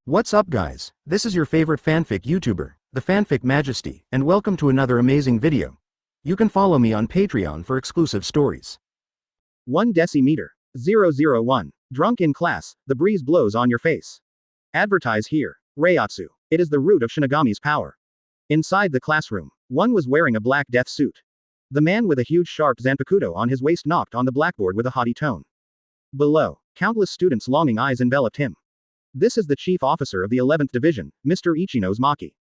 What's up guys, this is your favorite fanfic YouTuber, the Fanfic Majesty, and welcome to another amazing video. You can follow me on Patreon for exclusive stories. 1 decimeter. 001. Drunk in class, the breeze blows on your face. Advertise here. Reiatsu. It is the root of Shinigami's power. Inside the classroom, one was wearing a black death suit. The man with a huge sharp zanpakuto on his waist knocked on the blackboard with a haughty tone. Below, countless students' longing eyes enveloped him. This is the chief officer of the 11th Division, Mr. Ichino's Maki.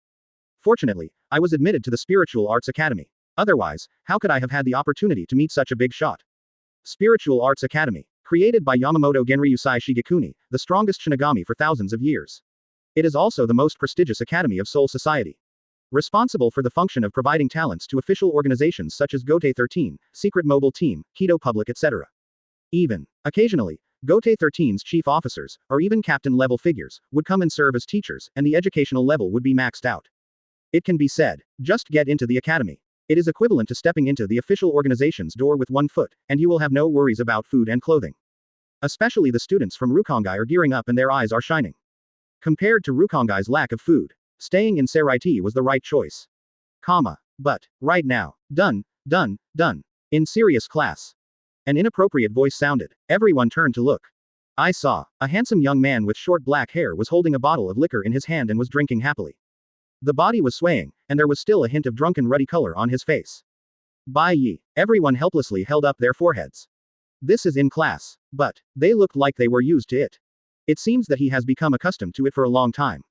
Fortunately, I was admitted to the Spiritual Arts Academy. Otherwise, how could I have had the opportunity to meet such a big shot? Spiritual Arts Academy. Created by Yamamoto Genryusai Shigekuni, the strongest Shinigami for thousands of years. It is also the most prestigious academy of Soul Society. Responsible for the function of providing talents to official organizations such as Gotei 13, Secret Mobile Team, Kidō Public etc. Even, occasionally, Gotei 13's chief officers, or even captain-level figures, would come and serve as teachers, and the educational level would be maxed out. It can be said, just get into the academy. It is equivalent to stepping into the official organization's door with one foot, and you will have no worries about food and clothing. Especially the students from Rukongai are gearing up and their eyes are shining. Compared to Rukongai's lack of food, staying in Seireitei was the right choice. But, right now, done. In serious class. An inappropriate voice sounded. Everyone turned to look. I saw. A handsome young man with short black hair was holding a bottle of liquor in his hand and was drinking happily. The body was swaying, and there was still a hint of drunken ruddy color on his face. Bai Ye. Everyone helplessly held up their foreheads. This is in class. But, they looked like they were used to it. It seems that he has become accustomed to it for a long time.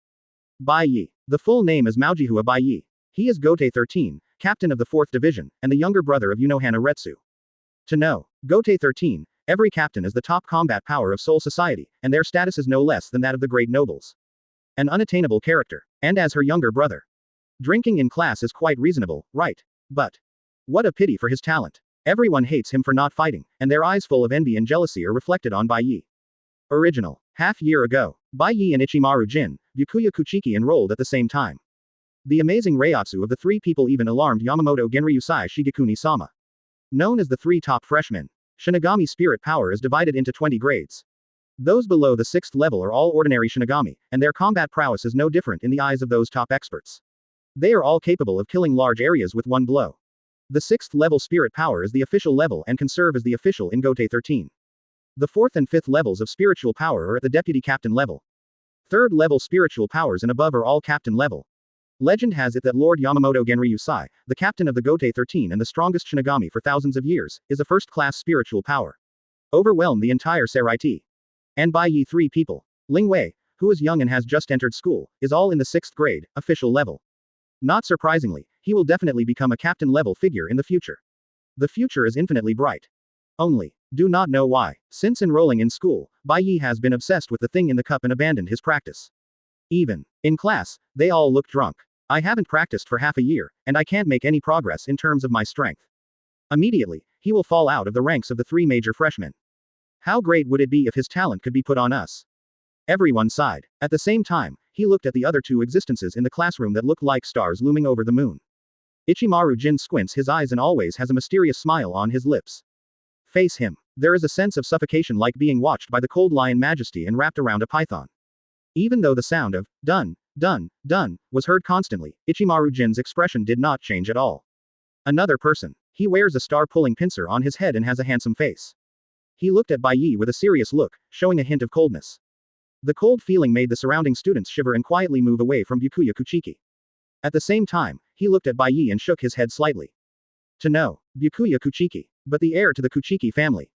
Bai Ye. The full name is Maujihua Bai Ye. He is Gotei 13, captain of the 4th Division, and the younger brother of Unohana Retsu. To know, Gotei 13, every captain is the top combat power of Soul Society, and their status is no less than that of the great nobles. An unattainable character, and as her younger brother. Drinking in class is quite reasonable, right? But, what a pity for his talent. Everyone hates him for not fighting, and their eyes full of envy and jealousy are reflected on Bai Ye. Original. Half-year ago, Bai Ye and Ichimaru Jin, Byakuya Kuchiki enrolled at the same time. The amazing Reiatsu of the three people even alarmed Yamamoto Genryusai Shigekuni-sama. Known as the three top freshmen, Shinigami spirit power is divided into 20 grades. Those below the 6th level are all ordinary Shinigami, and their combat prowess is no different in the eyes of those top experts. They are all capable of killing large areas with one blow. The 6th level spirit power is the official level and can serve as the official in Gotei 13. The 4th and 5th levels of spiritual power are at the deputy captain level. 3rd level spiritual powers and above are all captain level. Legend has it that Lord Yamamoto Genryusai, the captain of the Gotei 13 and the strongest Shinigami for thousands of years, is a first-class spiritual power. Overwhelmed the entire Seireitei. And Bai Ye 3 people. Ling Wei, who is young and has just entered school, is all in the 6th grade, official level. Not surprisingly, he will definitely become a captain-level figure in the future. The future is infinitely bright. Only, do not know why. Since enrolling in school, Bai Ye has been obsessed with the thing in the cup and abandoned his practice. Even, in class, they all look drunk. I haven't practiced for half a year, and I can't make any progress in terms of my strength. Immediately, he will fall out of the ranks of the 3 major freshmen. How great would it be if his talent could be put on us? Everyone sighed. At the same time, he looked at the other 2 existences in the classroom that looked like stars looming over the moon. Ichimaru Jin squints his eyes and always has a mysterious smile on his lips. Face him. There is a sense of suffocation like being watched by the cold lion majesty and wrapped around a python. Even though the sound of, done, was heard constantly, Ichimaru Jin's expression did not change at all. Another person. He wears a star-pulling pincer on his head and has a handsome face. He looked at Bai Ye with a serious look, showing a hint of coldness. The cold feeling made the surrounding students shiver and quietly move away from Byakuya Kuchiki. At the same time, he looked at Bai Ye and shook his head slightly. To know, Byakuya Kuchiki, but the heir to the Kuchiki family.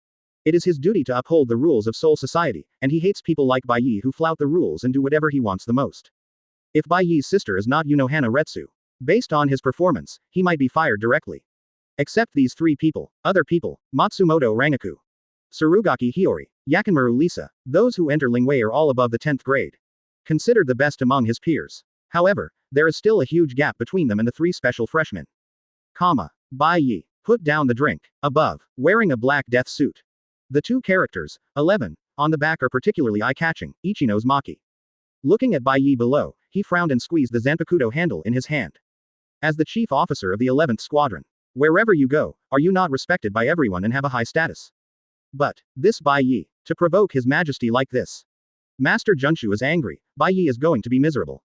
It is his duty to uphold the rules of Soul Society, and he hates people like Bai Ye who flout the rules and do whatever he wants the most. If Bai Ye's sister is not Unohana Retsu, based on his performance, he might be fired directly. Except these 3 people, other people, Matsumoto Rangaku, Tsurugaki Hiyori, Yakinmaru Lisa, those who enter Ling Wei are all above the 10th grade. Considered the best among his peers. However, there is still a huge gap between them and the 3 special freshmen. Bai Ye, put down the drink, above, wearing a black death suit. The 2 characters, 11, on the back are particularly eye-catching, Ichino's Maki. Looking at Bai Ye below, he frowned and squeezed the zanpakuto handle in his hand. As the chief officer of the 11th Squadron, wherever you go, are you not respected by everyone and have a high status? But, this Bai Ye, to provoke his majesty like this. Master Junshu is angry, Bai Ye is going to be miserable.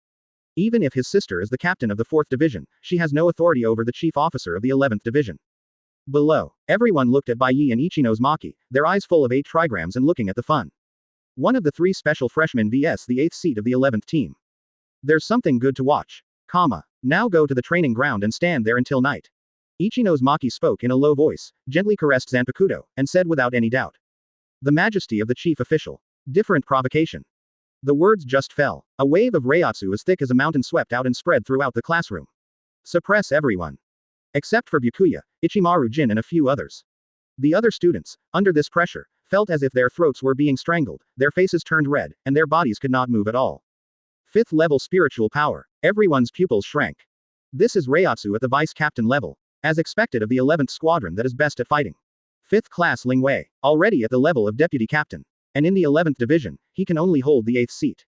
Even if his sister is the captain of the 4th Division, she has no authority over the chief officer of the 11th Division. Below, everyone looked at Bai Ye and Ichino's Maki, their eyes full of 8 trigrams and looking at the fun. One of the 3 special freshmen vs the 8th seat of the 11th team. There's something good to watch. Now go to the training ground and stand there until night. Ichino's Maki spoke in a low voice, gently caressed Zanpakuto, and said without any doubt. The majesty of the chief official. Different provocation. The words just fell. A wave of Reiatsu as thick as a mountain swept out and spread throughout the classroom. Suppress everyone. Except for Byakuya, Ichimaru Jin and a few others. The other students, under this pressure, felt as if their throats were being strangled, their faces turned red, and their bodies could not move at all. 5th level spiritual power. Everyone's pupils shrank. This is Reiatsu at the vice captain level. As expected of the 11th squadron that is best at fighting. 5th class Ling Wei, already at the level of deputy captain. And in the 11th division, he can only hold the 8th seat.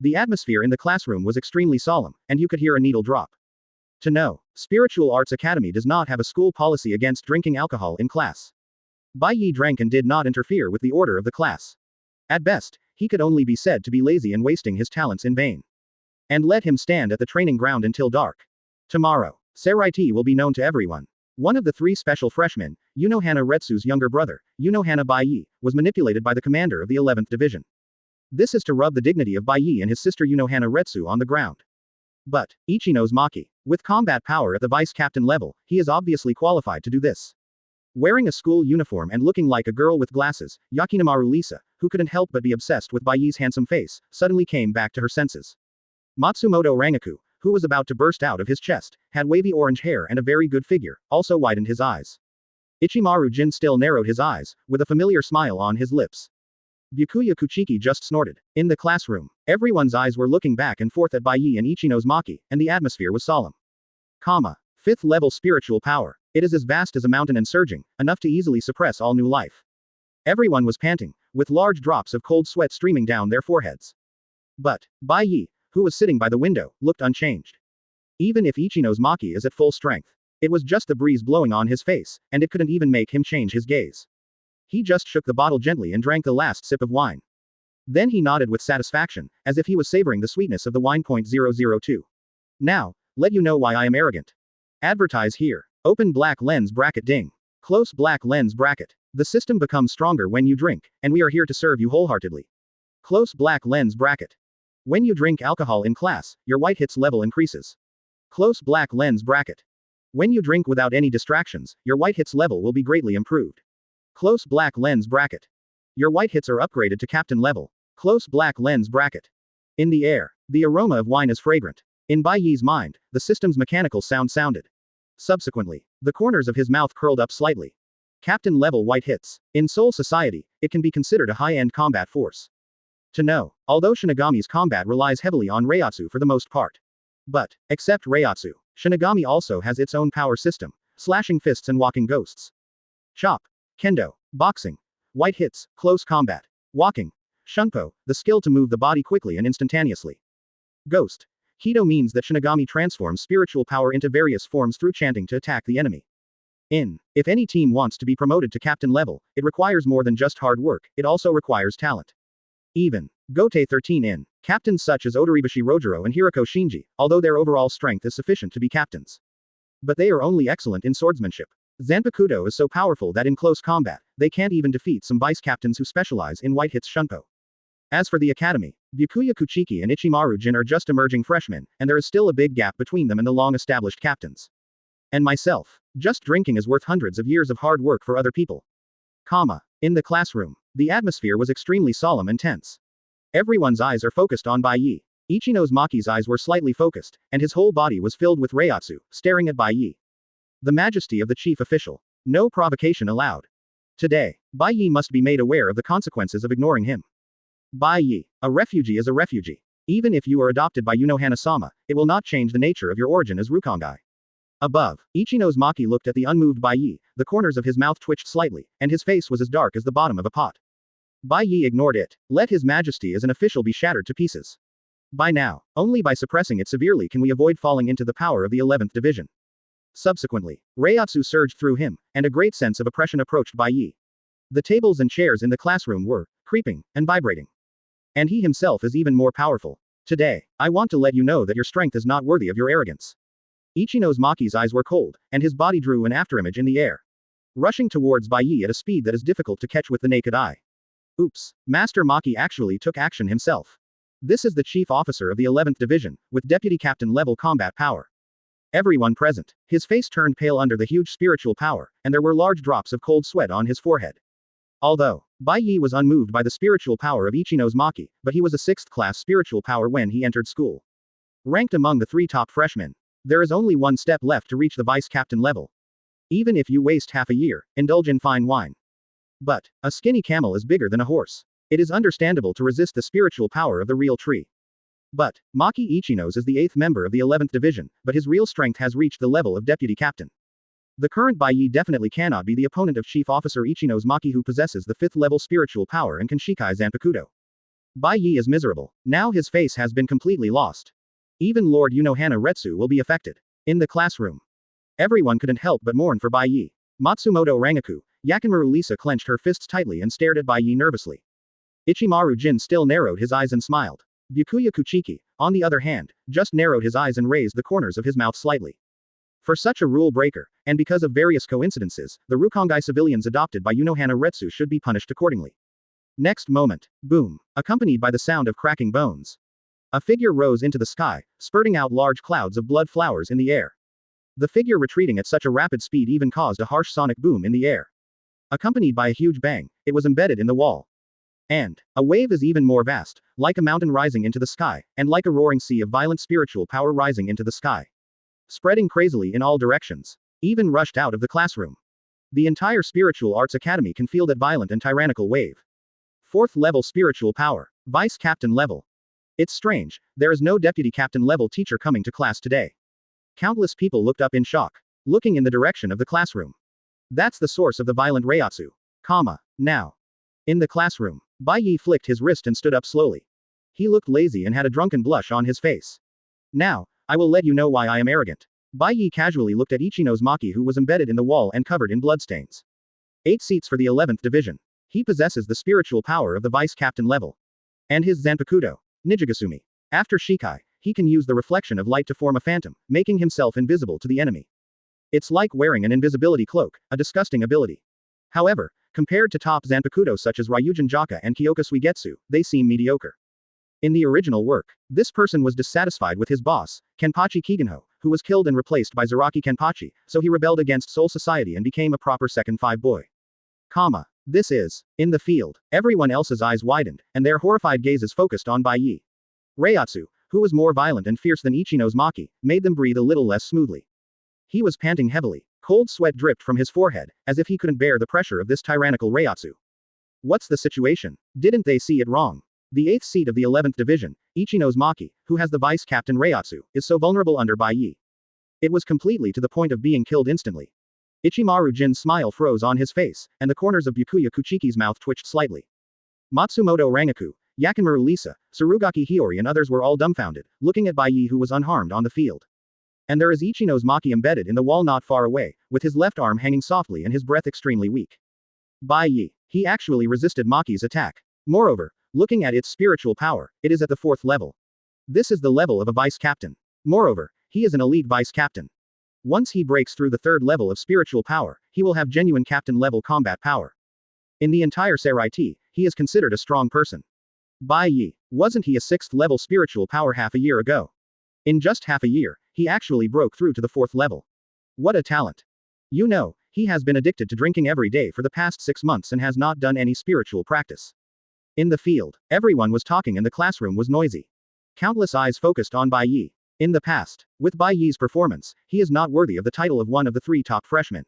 The atmosphere in the classroom was extremely solemn, and you could hear a needle drop. To know, Spiritual Arts Academy does not have a school policy against drinking alcohol in class. Bai Ye drank and did not interfere with the order of the class. At best, he could only be said to be lazy and wasting his talents in vain. And let him stand at the training ground until dark. Tomorrow, Seireitei will be known to everyone. One of the 3 special freshmen, Unohana Retsu's younger brother, Unohana Bai Ye, was manipulated by the commander of the 11th division. This is to rub the dignity of Bai Ye and his sister Unohana Retsu on the ground. But, Ichino's Maki, with combat power at the vice captain level, he is obviously qualified to do this. Wearing a school uniform and looking like a girl with glasses, Yakinamaru Lisa, who couldn't help but be obsessed with Bai Ye's handsome face, suddenly came back to her senses. Matsumoto Rangaku, who was about to burst out of his chest, had wavy orange hair and a very good figure, also widened his eyes. Ichimaru Jin still narrowed his eyes, with a familiar smile on his lips. Byakuya Kuchiki just snorted. In the classroom, everyone's eyes were looking back and forth at Bai Ye and Ichino's Maki, and the atmosphere was solemn. 5th level spiritual power. It is as vast as a mountain and surging, enough to easily suppress all new life. Everyone was panting, with large drops of cold sweat streaming down their foreheads. But, Bai Ye, who was sitting by the window, looked unchanged. Even if Ichino's Maki is at full strength, it was just the breeze blowing on his face, and it couldn't even make him change his gaze. He just shook the bottle gently and drank the last sip of wine. Then he nodded with satisfaction, as if he was savoring the sweetness of the wine. 002. Now, let you know why I am arrogant. Advertise here. Open black lens bracket ding. Close black lens bracket. The system becomes stronger when you drink, and we are here to serve you wholeheartedly. Close black lens bracket. When you drink alcohol in class, your white hits level increases. Close black lens bracket. When you drink without any distractions, your white hits level will be greatly improved. Close black lens bracket. Your white hits are upgraded to captain level. Close black lens bracket. In the air, the aroma of wine is fragrant. In Bai Ye's mind, the system's mechanical sound sounded. Subsequently, the corners of his mouth curled up slightly. Captain level white hits. In Soul Society, it can be considered a high-end combat force. To know, although Shinigami's combat relies heavily on Reiatsu for the most part. But, except Reiatsu, Shinigami also has its own power system, slashing fists and walking ghosts. Chop. Kendo. Boxing. White hits, close combat. Walking. Shunpo, the skill to move the body quickly and instantaneously. Ghost. Kidō means that Shinigami transforms spiritual power into various forms through chanting to attack the enemy. If any team wants to be promoted to captain level, it requires more than just hard work, it also requires talent. Even Gote 13 captains such as Odoribashi Rojiro and Hiroko Shinji, although their overall strength is sufficient to be captains. But they are only excellent in swordsmanship. Zanpakuto is so powerful that in close combat, they can't even defeat some vice captains who specialize in white hits Shunpo. As for the academy, Byakuya Kuchiki and Ichimaru Jin are just emerging freshmen, and there is still a big gap between them and the long-established captains. And myself. Just drinking is worth hundreds of years of hard work for other people. In the classroom, the atmosphere was extremely solemn and tense. Everyone's eyes are focused on Bai Ye. Ichino's Maki's eyes were slightly focused, and his whole body was filled with Reiatsu, staring at Bai Ye. The majesty of the chief official. No provocation allowed. Today, Bai Ye must be made aware of the consequences of ignoring him. Bai Ye, a refugee is a refugee. Even if you are adopted by Unohana-sama, it will not change the nature of your origin as Rukongai. Above, Ichino's Maki looked at the unmoved Bai Ye, the corners of his mouth twitched slightly, and his face was as dark as the bottom of a pot. Bai Ye ignored it. Let his majesty as an official be shattered to pieces. By now, only by suppressing it severely can we avoid falling into the power of the 11th division. Subsequently, Reiatsu surged through him, and a great sense of oppression approached Bai Ye. The tables and chairs in the classroom were creeping and vibrating. And he himself is even more powerful. Today, I want to let you know that your strength is not worthy of your arrogance. Ichino's Maki's eyes were cold, and his body drew an afterimage in the air, rushing towards Bai Ye at a speed that is difficult to catch with the naked eye. Oops, Master Maki actually took action himself. This is the chief officer of the 11th Division, with deputy captain level combat power. Everyone present, his face turned pale under the huge spiritual power, and there were large drops of cold sweat on his forehead. Although Bai Ye was unmoved by the spiritual power of Ichino's Maki, but he was a 6th class spiritual power when he entered school. Ranked among the 3 top freshmen, there is only one step left to reach the vice captain level. Even if you waste half a year, indulge in fine wine. But a skinny camel is bigger than a horse. It is understandable to resist the spiritual power of the real tree. But Maki Ichino's is the 8th member of the 11th Division, but his real strength has reached the level of deputy captain. The current Bai Ye definitely cannot be the opponent of Chief Officer Ichino's Maki, who possesses the 5th level spiritual power and can Shikai Zanpakuto. Bai Ye is miserable. Now his face has been completely lost. Even Lord Unohana Retsu will be affected. In the classroom, everyone couldn't help but mourn for Bai Ye. Matsumoto Rangaku, Yakinmaru Lisa clenched her fists tightly and stared at Bai Ye nervously. Ichimaru Jin still narrowed his eyes and smiled. Byakuya Kuchiki, on the other hand, just narrowed his eyes and raised the corners of his mouth slightly. For such a rule breaker, and because of various coincidences, the Rukongai civilians adopted by Unohana Retsu should be punished accordingly. Next moment, boom, accompanied by the sound of cracking bones. A figure rose into the sky, spurting out large clouds of blood flowers in the air. The figure retreating at such a rapid speed even caused a harsh sonic boom in the air. Accompanied by a huge bang, it was embedded in the wall. And a wave is even more vast, like a mountain rising into the sky, and like a roaring sea of violent spiritual power rising into the sky. Spreading crazily in all directions. Even rushed out of the classroom. The entire Spiritual Arts Academy can feel that violent and tyrannical wave. 4th level spiritual power. Vice captain level. It's strange, there is no deputy captain level teacher coming to class today. Countless people looked up in shock, looking in the direction of the classroom. That's the source of the violent Reiatsu. Now. In the classroom, Bai Ye flicked his wrist and stood up slowly. He looked lazy and had a drunken blush on his face. Now, I will let you know why I am arrogant. Bai Ye casually looked at Ichino's Maki, who was embedded in the wall and covered in bloodstains. 8 seats for the 11th Division. He possesses the spiritual power of the vice captain level. And his Zanpakuto, Nijigasumi. After Shikai, he can use the reflection of light to form a phantom, making himself invisible to the enemy. It's like wearing an invisibility cloak, a disgusting ability. However, compared to top Zanpakuto such as Ryujin Jaka and Kyoka Suigetsu, they seem mediocre. In the original work, this person was dissatisfied with his boss, Kenpachi Kigenho, who was killed and replaced by Zaraki Kenpachi, so he rebelled against Soul Society and became a proper second 5 boy. This is. In the field, everyone else's eyes widened, and their horrified gazes focused on Bai Ye. Reiatsu, who was more violent and fierce than Ichino's Maki, made them breathe a little less smoothly. He was panting heavily. Cold sweat dripped from his forehead, as if he couldn't bear the pressure of this tyrannical Reiatsu. What's the situation? Didn't they see it wrong? The 8th seat of the 11th Division, Ichino's Maki, who has the vice captain Reiatsu, is so vulnerable under Bai Ye. It was completely to the point of being killed instantly. Ichimaru Jin's smile froze on his face, and the corners of Byakuya Kuchiki's mouth twitched slightly. Matsumoto Rangaku, Yakinmaru Lisa, Surugaki Hiyori and others were all dumbfounded, looking at Bai Ye, who was unharmed on the field. And there is Ichino's Maki embedded in the wall not far away, with his left arm hanging softly and his breath extremely weak. Bai Ye. He actually resisted Maki's attack. Moreover, looking at its spiritual power, it is at the 4th level. This is the level of a vice captain. Moreover, he is an elite vice captain. Once he breaks through the 3rd level of spiritual power, he will have genuine captain level combat power. In the entire Seireitei, he is considered a strong person. Bai Ye, wasn't he a 6th level spiritual power half a year ago? In just half a year, he actually broke through to the 4th level. What a talent. You know, he has been addicted to drinking every day for the past 6 months and has not done any spiritual practice. In the field, everyone was talking and the classroom was noisy. Countless eyes focused on Bai Ye. In the past, with Bai Ye's performance, he is not worthy of the title of one of the 3 top freshmen.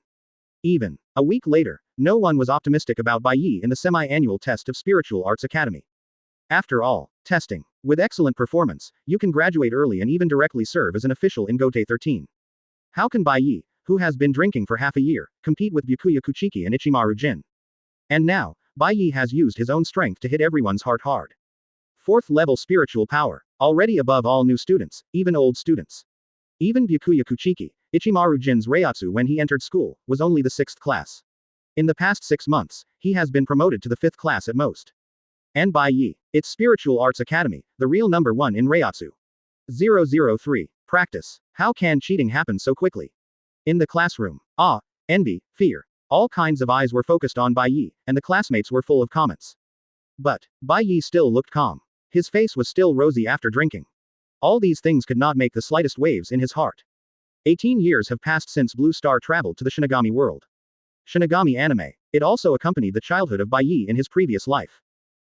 Even a week later, no one was optimistic about Bai Ye in the semi-annual test of Spiritual Arts Academy. After all, testing. With excellent performance, you can graduate early and even directly serve as an official in Gotei 13. How can Bai Ye, who has been drinking for half a year, compete with Byakuya Kuchiki and Ichimaru Jin? And now, Bai Ye has used his own strength to hit everyone's heart hard. 4th level spiritual power, already above all new students, even old students. Even Byakuya Kuchiki, Ichimaru Jin's Reiatsu when he entered school, was only the 6th class. In the past 6 months, he has been promoted to the 5th class at most. And Bai Ye, It's Spiritual Arts Academy, the real number 1 in Reiatsu. 003. Practice. How can cheating happen so quickly? In the classroom. Envy, fear. All kinds of eyes were focused on Bai Ye, and the classmates were full of comments. But Bai Ye still looked calm. His face was still rosy after drinking. All these things could not make the slightest waves in his heart. 18 years have passed since Blue Star traveled to the Shinigami world. Shinigami anime. It also accompanied the childhood of Bai Ye in his previous life.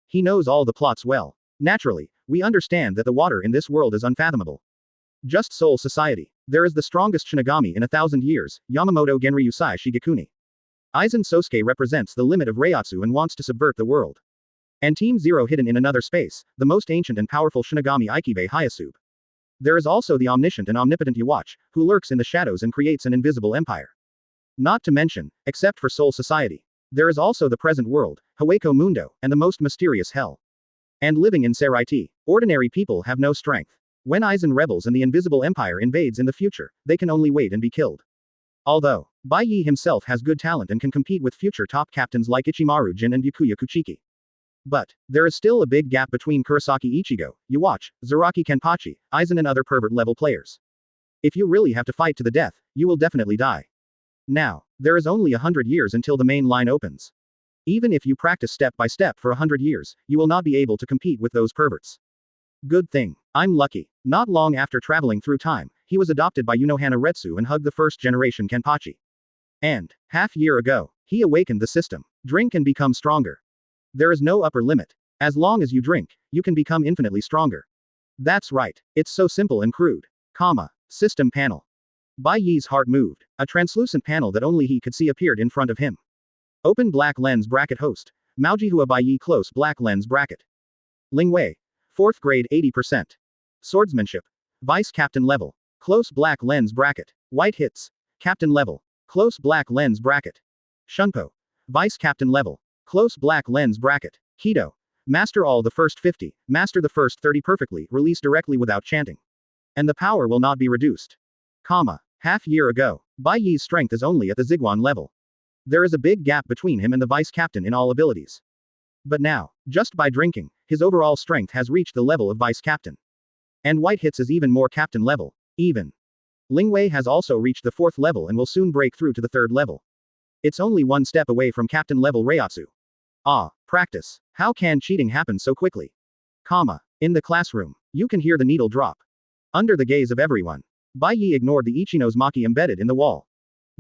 He knows all the plots well. Naturally, we understand that the water in this world is unfathomable. Just Soul Society. There is the strongest Shinigami in 1,000 years, Yamamoto Genryusai Shigekuni. Aizen Sosuke represents the limit of Reiatsu and wants to subvert the world. And Team Zero hidden in another space, the most ancient and powerful Shinigami Ichibei Hyōsube. There is also the omniscient and omnipotent Yhwach, who lurks in the shadows and creates an invisible empire. Not to mention, except for Soul Society, there is also the present world, Hawako Mundo, and the most mysterious hell. And living in Seireitei, ordinary people have no strength. When Aizen rebels and the invisible empire invades in the future, they can only wait and be killed. Although, Bai Ye himself has good talent and can compete with future top captains like Ichimaru Jin and Byakuya Kuchiki. But there is still a big gap between Kurosaki Ichigo, Yhwach, Zaraki Kenpachi, Aizen and other pervert-level players. If you really have to fight to the death, you will definitely die. Now, there is only 100 years until the main line opens. Even if you practice step by step for 100 years, you will not be able to compete with those perverts. Good thing. I'm lucky. Not long after traveling through time, he was adopted by Unohana Retsu and hugged the first-generation Kenpachi. And, half-year ago, he awakened the system. Drink and become stronger. There is no upper limit. As long as you drink, you can become infinitely stronger. That's right. It's so simple and crude. System panel. Bai Ye's heart moved. A translucent panel that only he could see appeared in front of him. Open black lens bracket host. Maojihua Bai Ye close black lens bracket. Lingwei. 4th grade 80%. Swordsmanship. Vice captain level. Close black lens bracket. White hits. Captain level. Close black lens bracket. Shunpo. Vice captain level. Close black lens bracket. Kidō. Master all the first 50, master the first 30 perfectly, release directly without chanting. And the power will not be reduced. Half-year ago, Bai Ye's strength is only at the Ziguan level. There is a big gap between him and the vice captain in all abilities. But now, just by drinking, his overall strength has reached the level of vice captain. And white hits is even more captain level. Even. Lingwei has also reached the 4th level and will soon break through to the 3rd level. It's only one step away from captain level Reiatsu. Practice. How can cheating happen so quickly? In the classroom, you can hear the needle drop. Under the gaze of everyone, Bai Ye ignored the Ichino's Maki embedded in the wall.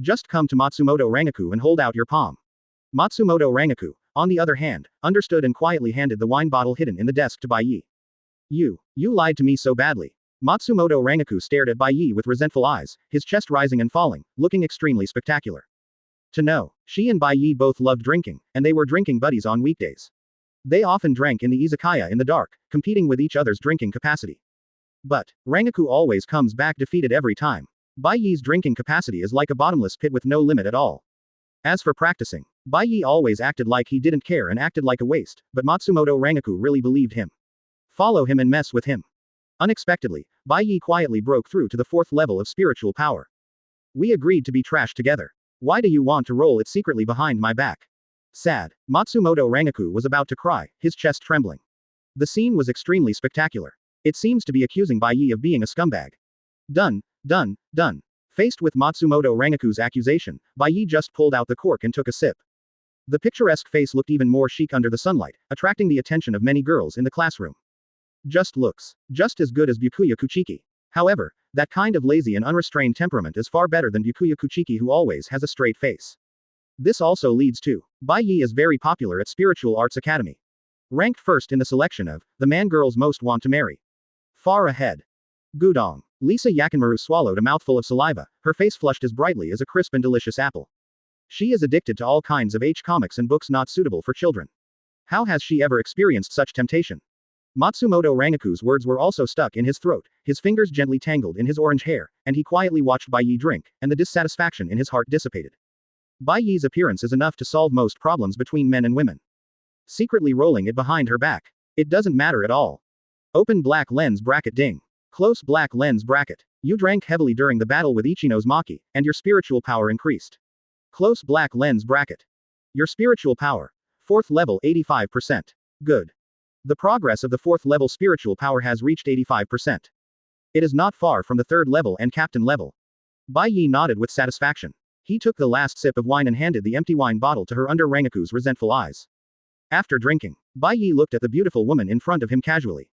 Just come to Matsumoto Rangaku and hold out your palm. Matsumoto Rangaku, on the other hand, understood and quietly handed the wine bottle hidden in the desk to Bai Ye. You lied to me so badly. Matsumoto Rangaku stared at Bai Ye with resentful eyes, his chest rising and falling, looking extremely spectacular. To know, she and Bai Ye both loved drinking, and they were drinking buddies on weekdays. They often drank in the izakaya in the dark, competing with each other's drinking capacity. But Rangaku always comes back defeated every time. Bai Ye's drinking capacity is like a bottomless pit with no limit at all. As for practicing, Bai Ye always acted like he didn't care and acted like a waste, but Matsumoto Rangaku really believed him. Follow him and mess with him. Unexpectedly, Bai Ye quietly broke through to the 4th level of spiritual power. We agreed to be trash together. Why do you want to roll it secretly behind my back? Sad. Matsumoto Rangaku was about to cry, his chest trembling. The scene was extremely spectacular. It seems to be accusing Bai Ye of being a scumbag. Done. Faced with Matsumoto Rangaku's accusation, Bai Ye just pulled out the cork and took a sip. The picturesque face looked even more chic under the sunlight, attracting the attention of many girls in the classroom. Just looks. Just as good as Byakuya Kuchiki. However, that kind of lazy and unrestrained temperament is far better than Byakuya Kuchiki who always has a straight face. This also leads to, Bai Ye is very popular at Spiritual Arts Academy. Ranked first in the selection of, the man girls most want to marry. Far ahead. Gudong. Lisa Yakinmaru swallowed a mouthful of saliva, her face flushed as brightly as a crisp and delicious apple. She is addicted to all kinds of comics and books not suitable for children. How has she ever experienced such temptation? Matsumoto Rangaku's words were also stuck in his throat, his fingers gently tangled in his orange hair, and he quietly watched Bai Ye drink, and the dissatisfaction in his heart dissipated. Bai Ye's appearance is enough to solve most problems between men and women. Secretly rolling it behind her back. It doesn't matter at all. Open black lens bracket ding. Close black lens bracket. You drank heavily during the battle with Ichino's Maki, and your spiritual power increased. Close black lens bracket. Your spiritual power. 4th level 85%. Good. The progress of the 4th level spiritual power has reached 85%. It is not far from the 3rd level and captain level. Bai Ye nodded with satisfaction. He took the last sip of wine and handed the empty wine bottle to her under Rangaku's resentful eyes. After drinking, Bai Ye looked at the beautiful woman in front of him casually.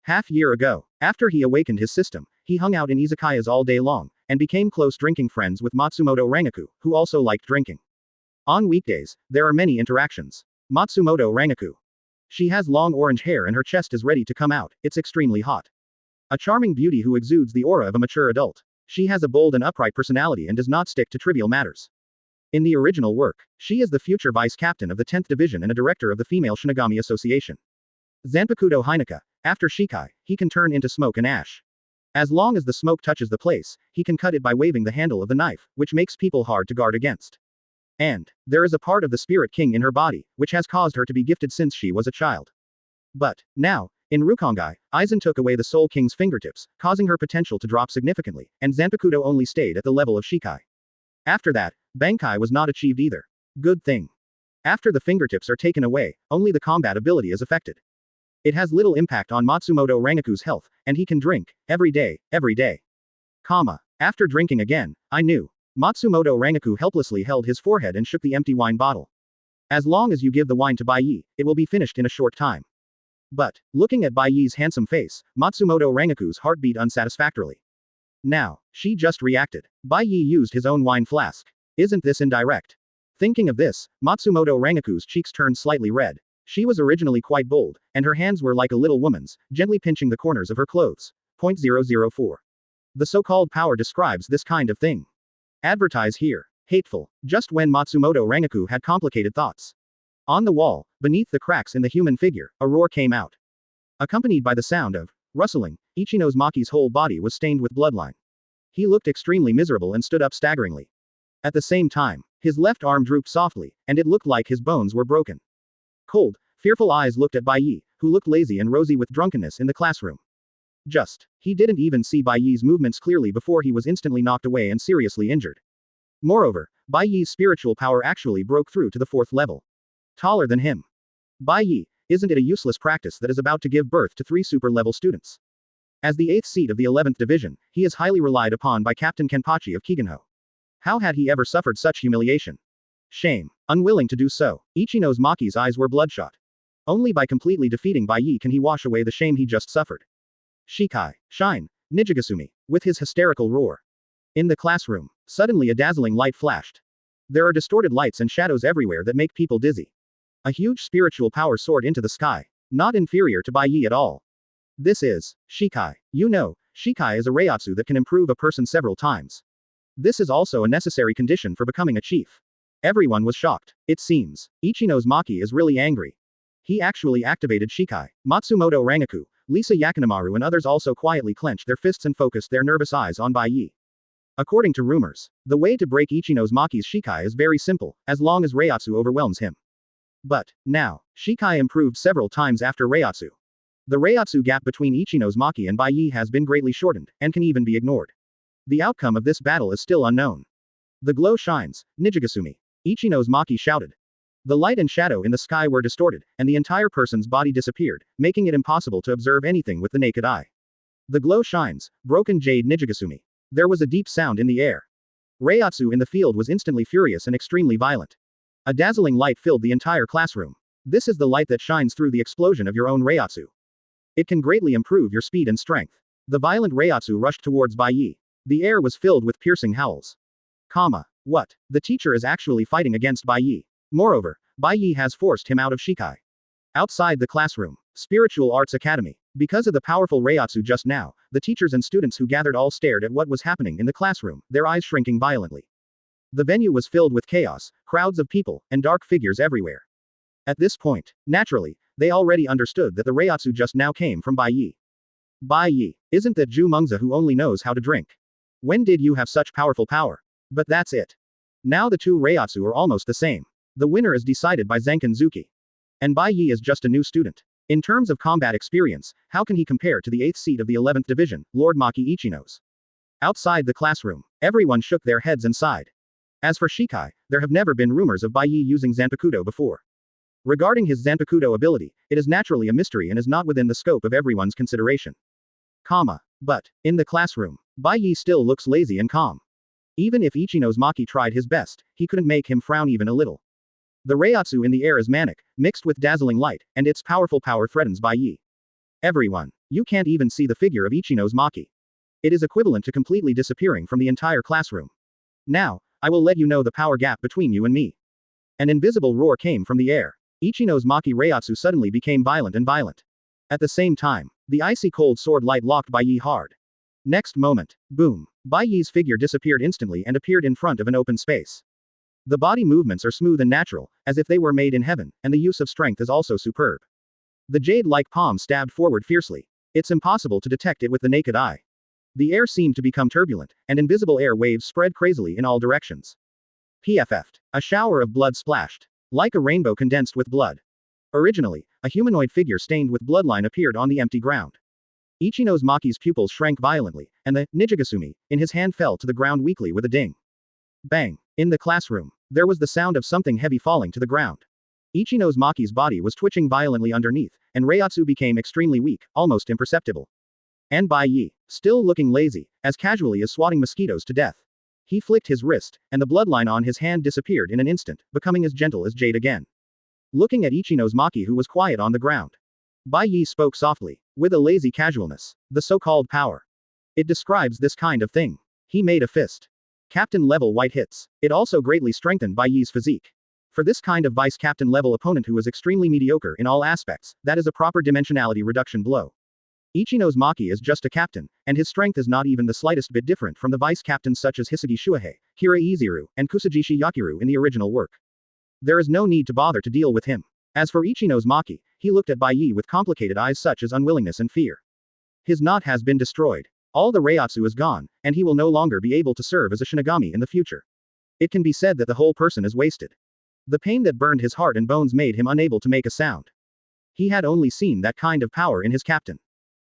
Half-year ago, after he awakened his system, he hung out in izakayas all day long, and became close drinking friends with Matsumoto Rangaku, who also liked drinking. On weekdays, there are many interactions. Matsumoto Rangaku. She has long orange hair and her chest is ready to come out, it's extremely hot. A charming beauty who exudes the aura of a mature adult. She has a bold and upright personality and does not stick to trivial matters. In the original work, she is the future vice captain of the 10th Division and a director of the Female Shinigami Association. Zanpakuto Hinaka. After Shikai, he can turn into smoke and ash. As long as the smoke touches the place, he can cut it by waving the handle of the knife, which makes people hard to guard against. And there is a part of the Spirit King in her body, which has caused her to be gifted since she was a child. But now, in Rukongai, Aizen took away the Soul King's fingertips, causing her potential to drop significantly, and Zanpakuto only stayed at the level of Shikai. After that, Bankai was not achieved either. Good thing. After the fingertips are taken away, only the combat ability is affected. It has little impact on Matsumoto Rangaku's health, and he can drink, every day. After drinking again, I knew. Matsumoto Rangaku helplessly held his forehead and shook the empty wine bottle. As long as you give the wine to Bai Ye, it will be finished in a short time. But, looking at Bai Ye's handsome face, Matsumoto Rangaku's heart beat unsatisfactorily. Now, she just reacted. Bai Ye used his own wine flask. Isn't this indirect? Thinking of this, Matsumoto Rangaku's cheeks turned slightly red. She was originally quite bold, and her hands were like a little woman's, gently pinching the corners of her clothes. 0.004. The so-called power describes this kind of thing. Advertise here. Hateful. Just when Matsumoto Rangaku had complicated thoughts. On the wall, beneath the cracks in the human figure, a roar came out. Accompanied by the sound of rustling, Ichino's Maki's whole body was stained with bloodline. He looked extremely miserable and stood up staggeringly. At the same time, his left arm drooped softly, and it looked like his bones were broken. Cold, fearful eyes looked at Bai Ye, who looked lazy and rosy with drunkenness in the classroom. He didn't even see Bai Ye's movements clearly before he was instantly knocked away and seriously injured. Moreover, Bai Ye's spiritual power actually broke through to the 4th level. Taller than him. Bai Ye, isn't it a useless practice that is about to give birth to 3 super-level students? As the 8th seat of the 11th division, he is highly relied upon by Captain Kenpachi of Kigenho. How had he ever suffered such humiliation? Shame. Unwilling to do so, Ichino's Maki's eyes were bloodshot. Only by completely defeating Bai Ye can he wash away the shame he just suffered. Shikai, shine, Nijigasumi, with his hysterical roar. In the classroom, suddenly a dazzling light flashed. There are distorted lights and shadows everywhere that make people dizzy. A huge spiritual power soared into the sky, not inferior to Bai Ye at all. This is Shikai. You know, Shikai is a Reiatsu that can improve a person several times. This is also a necessary condition for becoming a chief. Everyone was shocked. It seems, Ichino's Maki is really angry. He actually activated Shikai. Matsumoto Rangaku, Lisa Yakinamaru and others also quietly clenched their fists and focused their nervous eyes on Bai Ye. According to rumors, the way to break Ichino's Maki's Shikai is very simple, as long as Reiatsu overwhelms him. But, now, Shikai improved several times after Reiatsu. The Reiatsu gap between Ichino's Maki and Bai Ye has been greatly shortened, and can even be ignored. The outcome of this battle is still unknown. The glow shines, Nijigasumi. Ichino's Maki shouted. The light and shadow in the sky were distorted, and the entire person's body disappeared, making it impossible to observe anything with the naked eye. The glow shines, broken jade Nijigasumi. There was a deep sound in the air. Reiatsu in the field was instantly furious and extremely violent. A dazzling light filled the entire classroom. This is the light that shines through the explosion of your own Reiatsu. It can greatly improve your speed and strength. The violent Reiatsu rushed towards Bai Ye. The air was filled with piercing howls. What? The teacher is actually fighting against Bai Ye. Moreover, Bai Ye has forced him out of Shikai. Outside the classroom, Spiritual Arts Academy. Because of the powerful Reiatsu just now, the teachers and students who gathered all stared at what was happening in the classroom, their eyes shrinking violently. The venue was filled with chaos, crowds of people, and dark figures everywhere. At this point, naturally, they already understood that the Reiatsu just now came from Bai Ye. Bai Ye, isn't that Ju Mengza who only knows how to drink? When did you have such powerful power? But that's it. Now the two Reiatsu are almost the same. The winner is decided by Zenkan Zuki. And Bai Ye is just a new student. In terms of combat experience, how can he compare to the 8th seat of the 11th division, Lord Maki Ichino's? Outside the classroom, everyone shook their heads and sighed. As for Shikai, there have never been rumors of Bai Ye using Zanpakuto before. Regarding his Zanpakuto ability, it is naturally a mystery and is not within the scope of everyone's consideration. But, in the classroom, Bai Ye still looks lazy and calm. Even if Ichino's Maki tried his best, he couldn't make him frown even a little. The Reiatsu in the air is manic, mixed with dazzling light, and its powerful power threatens Bai Ye. Everyone, you can't even see the figure of Ichino's Maki. It is equivalent to completely disappearing from the entire classroom. Now, I will let you know the power gap between you and me. An invisible roar came from the air. Ichino's Maki Reiatsu suddenly became violent and violent. At the same time, the icy cold sword light locked Bai Ye hard. Next moment, boom, Bai Ye's figure disappeared instantly and appeared in front of an open space. The body movements are smooth and natural, as if they were made in heaven, and the use of strength is also superb. The jade-like palm stabbed forward fiercely. It's impossible to detect it with the naked eye. The air seemed to become turbulent, and invisible air waves spread crazily in all directions. PFF'd. A shower of blood splashed. Like a rainbow condensed with blood. Originally, a humanoid figure stained with bloodline appeared on the empty ground. Ichino's Maki's pupils shrank violently, and the Nijigasumi in his hand fell to the ground weakly with a ding. Bang! In the classroom, there was the sound of something heavy falling to the ground. Ichino's Maki's body was twitching violently underneath, and Reiatsu became extremely weak, almost imperceptible. And Bai Ye, still looking lazy, as casually as swatting mosquitoes to death. He flicked his wrist, and the bloodline on his hand disappeared in an instant, becoming as gentle as jade again. Looking at Ichino's Maki, who was quiet on the ground, Bai Ye spoke softly, with a lazy casualness. The so-called power. It describes this kind of thing. He made a fist. Captain-level white hits. It also greatly strengthened Bai Ye's physique. For this kind of vice-captain-level opponent who is extremely mediocre in all aspects, that is a proper dimensionality reduction blow. Ichino's Maki is just a captain, and his strength is not even the slightest bit different from the vice-captains such as Hisagi Shuhei, Hirei Izuru, and Kusajishi Yakiru in the original work. There is no need to bother to deal with him. As for Ichino's Maki, he looked at Bai Ye with complicated eyes such as unwillingness and fear. His knot has been destroyed. All the Reiatsu is gone, and he will no longer be able to serve as a Shinigami in the future. It can be said that the whole person is wasted. The pain that burned his heart and bones made him unable to make a sound. He had only seen that kind of power in his captain.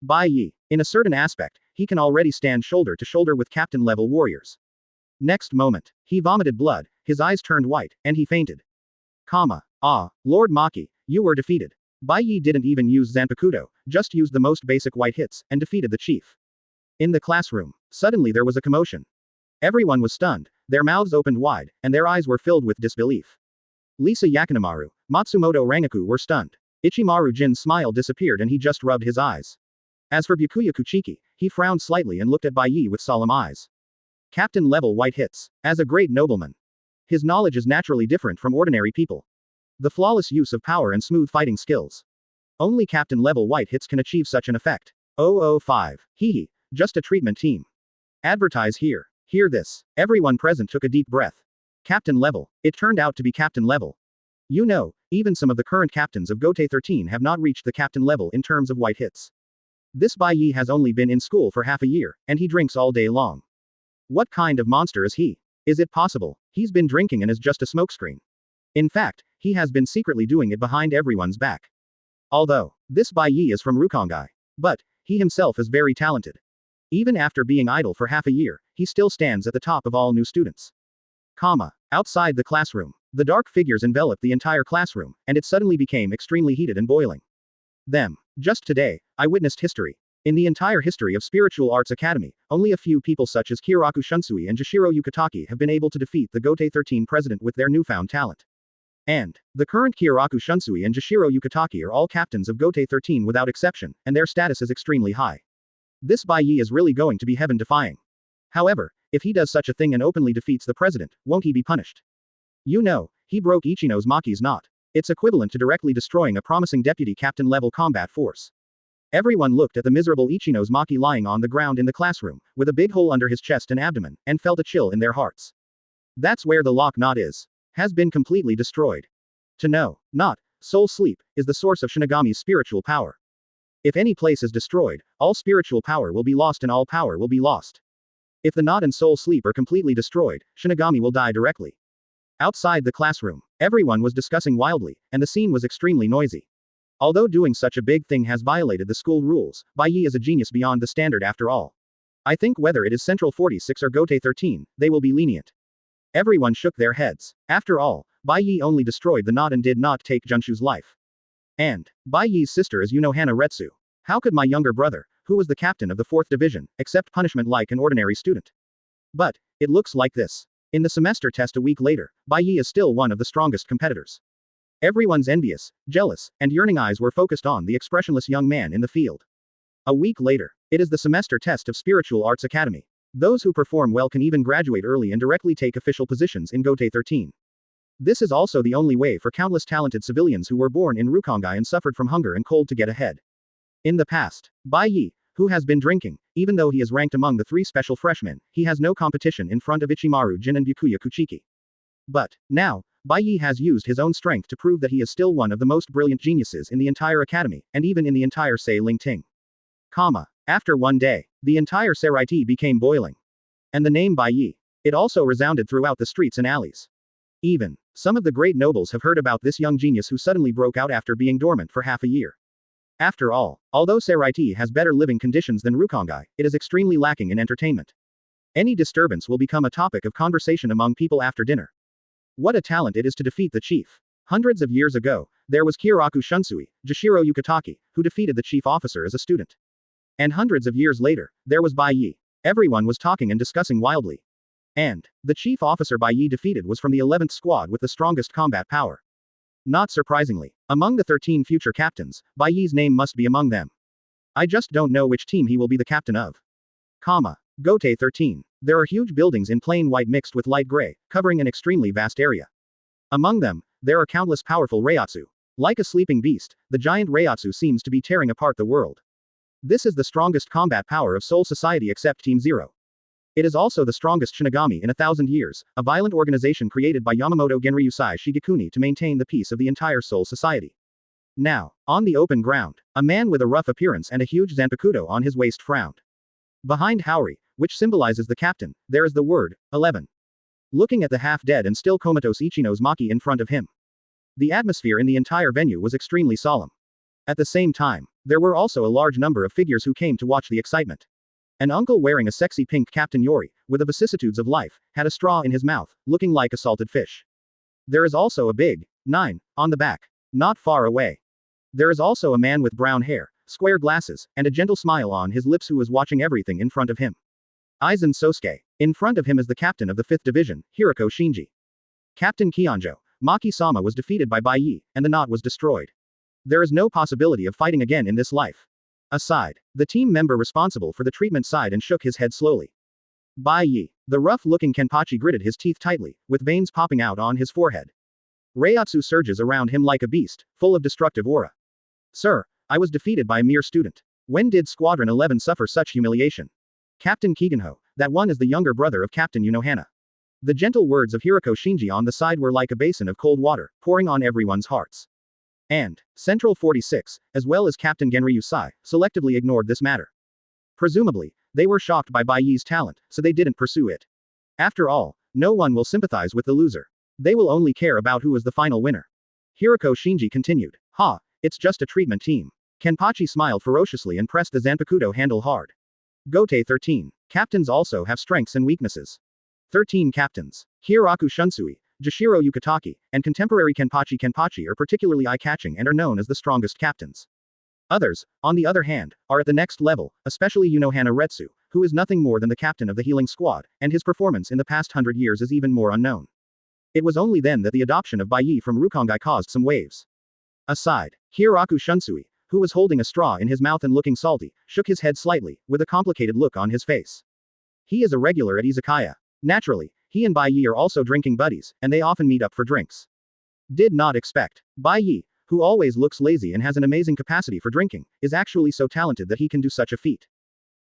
Bai Ye, in a certain aspect, he can already stand shoulder to shoulder with captain-level warriors. Next moment, he vomited blood, his eyes turned white, and he fainted. Lord Maki, you were defeated. Bai Ye didn't even use Zanpakuto, just used the most basic white hits, and defeated the chief. In the classroom, suddenly there was a commotion. Everyone was stunned, their mouths opened wide, and their eyes were filled with disbelief. Lisa Yakinamaru, Matsumoto Rangaku were stunned. Ichimaru Jin's smile disappeared and he just rubbed his eyes. As for Byakuya Kuchiki, he frowned slightly and looked at Bai Ye with solemn eyes. Captain-level white hits. As a great nobleman, his knowledge is naturally different from ordinary people. The flawless use of power and smooth fighting skills. Only captain-level white hits can achieve such an effect. 005. Hehe. Just a treatment team. Advertise here. Hear this. Everyone present took a deep breath. Captain level. It turned out to be captain level. You know, even some of the current captains of Gotei 13 have not reached the captain level in terms of white hits. This Bai Ye has only been in school for half a year, and he drinks all day long. What kind of monster is he? Is it possible he's been drinking and is just a smokescreen? In fact, he has been secretly doing it behind everyone's back. Although, this Bai Ye is from Rukongai. But, he himself is very talented. Even after being idle for half a year, he still stands at the top of all new students. Outside the classroom, the dark figures enveloped the entire classroom, and it suddenly became extremely heated and boiling. Just today, I witnessed history. In the entire history of Spiritual Arts Academy, only a few people such as Kyoraku Shunsui and Jashiro Yukataki have been able to defeat the Gotei 13 president with their newfound talent. And, the current Kyoraku Shunsui and Jashiro Yukataki are all captains of Gotei 13 without exception, and their status is extremely high. This Bai Ye is really going to be heaven-defying. However, if he does such a thing and openly defeats the president, won't he be punished? You know, he broke Ichino's Maki's knot. It's equivalent to directly destroying a promising deputy captain-level combat force. Everyone looked at the miserable Ichino's Maki lying on the ground in the classroom, with a big hole under his chest and abdomen, and felt a chill in their hearts. That's where the lock knot is. Has been completely destroyed. To know, not, soul sleep, is the source of Shinigami's spiritual power. If any place is destroyed, all spiritual power will be lost and all power will be lost. If the knot and soul sleep are completely destroyed, Shinigami will die directly. Outside the classroom, everyone was discussing wildly, and the scene was extremely noisy. Although doing such a big thing has violated the school rules, Bai Ye is a genius beyond the standard after all. I think whether it is Central 46 or Gotei 13, they will be lenient. Everyone shook their heads. After all, Bai Ye only destroyed the knot and did not take Junshu's life. And Bai Ye's sister is Retsu. How could my younger brother, who was the captain of the 4th division, accept punishment like an ordinary student? But it looks like this. In the semester test a week later, Bai Ye is still one of the strongest competitors. Everyone's envious, jealous, and yearning eyes were focused on the expressionless young man in the field. A week later, it is the semester test of Spiritual Arts Academy. Those who perform well can even graduate early and directly take official positions in Gotei 13. This is also the only way for countless talented civilians who were born in Rukongai and suffered from hunger and cold to get ahead. In the past, Bai Ye, who has been drinking, even though he is ranked among the 3 special freshmen, he has no competition in front of Ichimaru Jin and Byakuya Kuchiki. But now, Bai Ye has used his own strength to prove that he is still one of the most brilliant geniuses in the entire academy, and even in the entire Sei Ling Ting. After one day, the entire Seireitei became boiling. And the name Bai Ye, it also resounded throughout the streets and alleys. Even some of the great nobles have heard about this young genius who suddenly broke out after being dormant for half a year. After all, although Seireitei has better living conditions than Rukongai, it is extremely lacking in entertainment. Any disturbance will become a topic of conversation among people after dinner. What a talent it is to defeat the chief. Hundreds of years ago, there was Kyoraku Shunsui, Jashiro Yukataki, who defeated the chief officer as a student. And hundreds of years later, there was Bai Ye. Everyone was talking and discussing wildly. And the chief officer Bai Ye defeated was from the 11th squad with the strongest combat power. Not surprisingly, among the 13 future captains, Bai Ye's name must be among them. I just don't know which team he will be the captain of. Gotei 13. There are huge buildings in plain white mixed with light gray, covering an extremely vast area. Among them, there are countless powerful Reiatsu. Like a sleeping beast, the giant Reiatsu seems to be tearing apart the world. This is the strongest combat power of Soul Society except Team Zero. It is also the strongest Shinigami in 1,000 years, a violent organization created by Yamamoto Genryusai Shigekuni to maintain the peace of the entire Soul Society. Now, on the open ground, a man with a rough appearance and a huge zanpakuto on his waist frowned. Behind Haori, which symbolizes the captain, there is the word 11. Looking at the half-dead and still comatose Ichino's Maki in front of him. The atmosphere in the entire venue was extremely solemn. At the same time, there were also a large number of figures who came to watch the excitement. An uncle wearing a sexy pink Captain Yori, with the vicissitudes of life, had a straw in his mouth, looking like a salted fish. There is also a big 9 on the back. Not far away. There is also a man with brown hair, square glasses, and a gentle smile on his lips who is watching everything in front of him. Aizen Sosuke. In front of him is the captain of the 5th division, Hirako Shinji. Captain Kionjo, Maki-sama was defeated by Bai Ye, and the knot was destroyed. There is no possibility of fighting again in this life. Aside, the team member responsible for the treatment sighed and shook his head slowly. Bai Ye, the rough-looking Kenpachi gritted his teeth tightly, with veins popping out on his forehead. Reiatsu surges around him like a beast, full of destructive aura. Sir, I was defeated by a mere student. When did Squadron 11 suffer such humiliation? Captain Kigenho, that one is the younger brother of Captain Unohana. The gentle words of Hirako Shinji on the side were like a basin of cold water, pouring on everyone's hearts. And Central 46, as well as Captain Genryusai, selectively ignored this matter. Presumably, they were shocked by Bai Ye's talent, so they didn't pursue it. After all, no one will sympathize with the loser. They will only care about who is the final winner. Hirako Shinji continued. It's just a treatment team. Kenpachi smiled ferociously and pressed the Zanpakuto handle hard. Gotei 13. Captains also have strengths and weaknesses. 13 captains. Kyoraku Shunsui, Jashiro Yukataki, and contemporary Kenpachi are particularly eye-catching and are known as the strongest captains. Others, on the other hand, are at the next level, especially Retsu, who is nothing more than the captain of the healing squad, and his performance in the past 100 years is even more unknown. It was only then that the adoption of Bai Ye from Rukongai caused some waves. Aside, Kyoraku Shunsui, who was holding a straw in his mouth and looking salty, shook his head slightly, with a complicated look on his face. He is a regular at izakaya. Naturally, he and Bai Ye are also drinking buddies, and they often meet up for drinks. Did not expect. Bai Ye, who always looks lazy and has an amazing capacity for drinking, is actually so talented that he can do such a feat.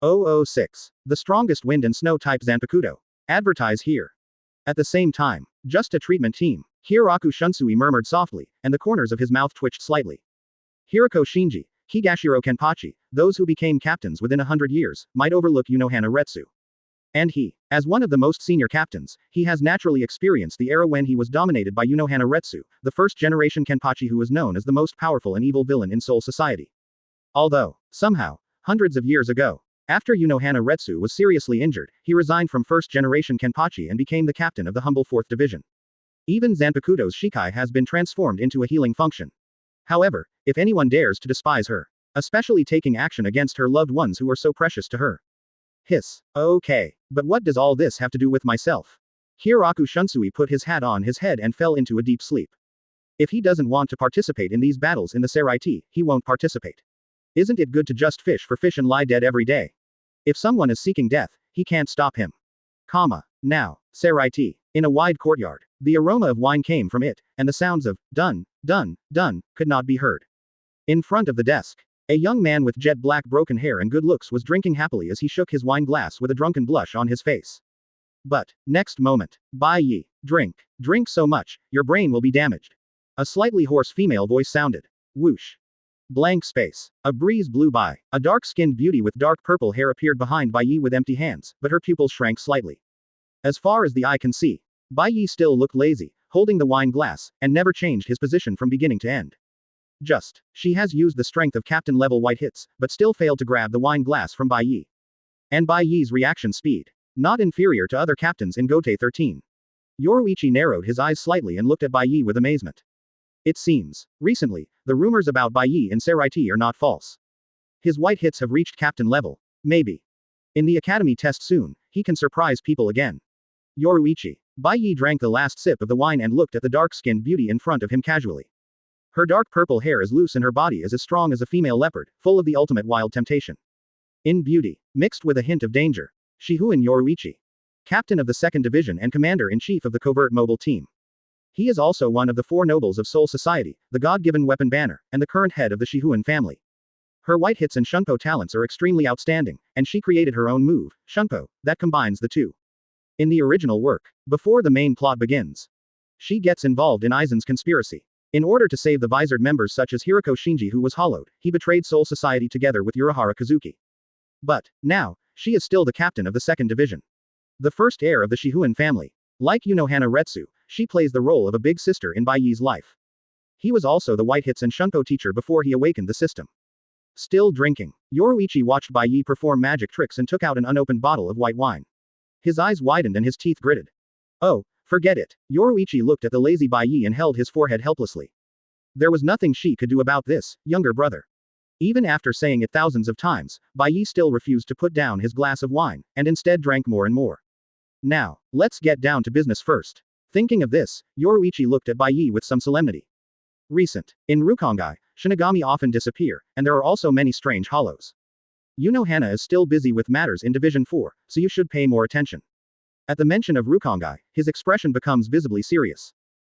006. The strongest wind and snow type Zanpakuto. Advertise here. At the same time, just a treatment team. Kyoraku Shunsui murmured softly, and the corners of his mouth twitched slightly. Hirako Shinji, Higashiro Kenpachi, those who became captains within 100 years, might overlook Retsu. And he, as one of the most senior captains, he has naturally experienced the era when he was dominated by Retsu, the first-generation Kenpachi who was known as the most powerful and evil villain in Soul Society. Although, somehow, hundreds of years ago, after Retsu was seriously injured, he resigned from first-generation Kenpachi and became the captain of the humble 4th division. Even Zanpakuto's Shikai has been transformed into a healing function. However, if anyone dares to despise her, especially taking action against her loved ones who are so precious to her. Hiss. Okay. But what does all this have to do with myself? Hiroku Shunsui put his hat on his head and fell into a deep sleep. If he doesn't want to participate in these battles in the Seireitei, he won't participate. Isn't it good to just fish for fish and lie dead every day? If someone is seeking death, he can't stop him. Now, Seireitei. In a wide courtyard. The aroma of wine came from it, and the sounds of, done, done, done, could not be heard. In front of the desk, a young man with jet black broken hair and good looks was drinking happily as he shook his wine glass with a drunken blush on his face. But, next moment, Bai Ye, drink so much, your brain will be damaged. A slightly hoarse female voice sounded. Whoosh. Blank space. A breeze blew by. A dark-skinned beauty with dark purple hair appeared behind Bai Ye with empty hands, but her pupils shrank slightly. As far as the eye can see, Bai Ye still looked lazy, holding the wine glass, and never changed his position from beginning to end. She has used the strength of captain-level white hits, but still failed to grab the wine glass from Bai Ye. And Bai Ye's reaction speed. Not inferior to other captains in Gotei 13. Yoruichi narrowed his eyes slightly and looked at Bai Ye with amazement. It seems, recently, the rumors about Bai Ye in Seireitei are not false. His white hits have reached captain level. Maybe. In the academy test soon, he can surprise people again. Yoruichi. Bai Ye drank the last sip of the wine and looked at the dark-skinned beauty in front of him casually. Her dark purple hair is loose and her body is as strong as a female leopard, full of the ultimate wild temptation. In beauty, mixed with a hint of danger. Shihouin Yoruichi. Captain of the 2nd Division and Commander-in-Chief of the Covert Mobile Team. He is also one of the 4 nobles of Soul Society, the God-given weapon banner, and the current head of the Shihouin family. Her white hits and Shunpo talents are extremely outstanding, and she created her own move, Shunpo, that combines the two. In the original work, before the main plot begins, she gets involved in Aizen's conspiracy. In order to save the visored members such as Hiroko Shinji who was hollowed, he betrayed Soul Society together with Urahara Kazuki. But, now, she is still the captain of the 2nd Division. The first heir of the Shihouin family. Like Unohana Retsu, she plays the role of a big sister in Bai Ye's life. He was also the white hits and Shunpo teacher before he awakened the system. Still drinking, Yoruichi watched Bai Ye perform magic tricks and took out an unopened bottle of white wine. His eyes widened and his teeth gritted. Oh, forget it. Yoruichi looked at the lazy Bai Ye and held his forehead helplessly. There was nothing she could do about this, younger brother. Even after saying it thousands of times, Bai Ye still refused to put down his glass of wine, and instead drank more and more. Now, let's get down to business first. Thinking of this, Yoruichi looked at Bai Ye with some solemnity. In Rukongai, Shinigami often disappear, and there are also many strange hollows. Unohana is still busy with matters in Division 4, so you should pay more attention. At the mention of Rukongai, his expression becomes visibly serious.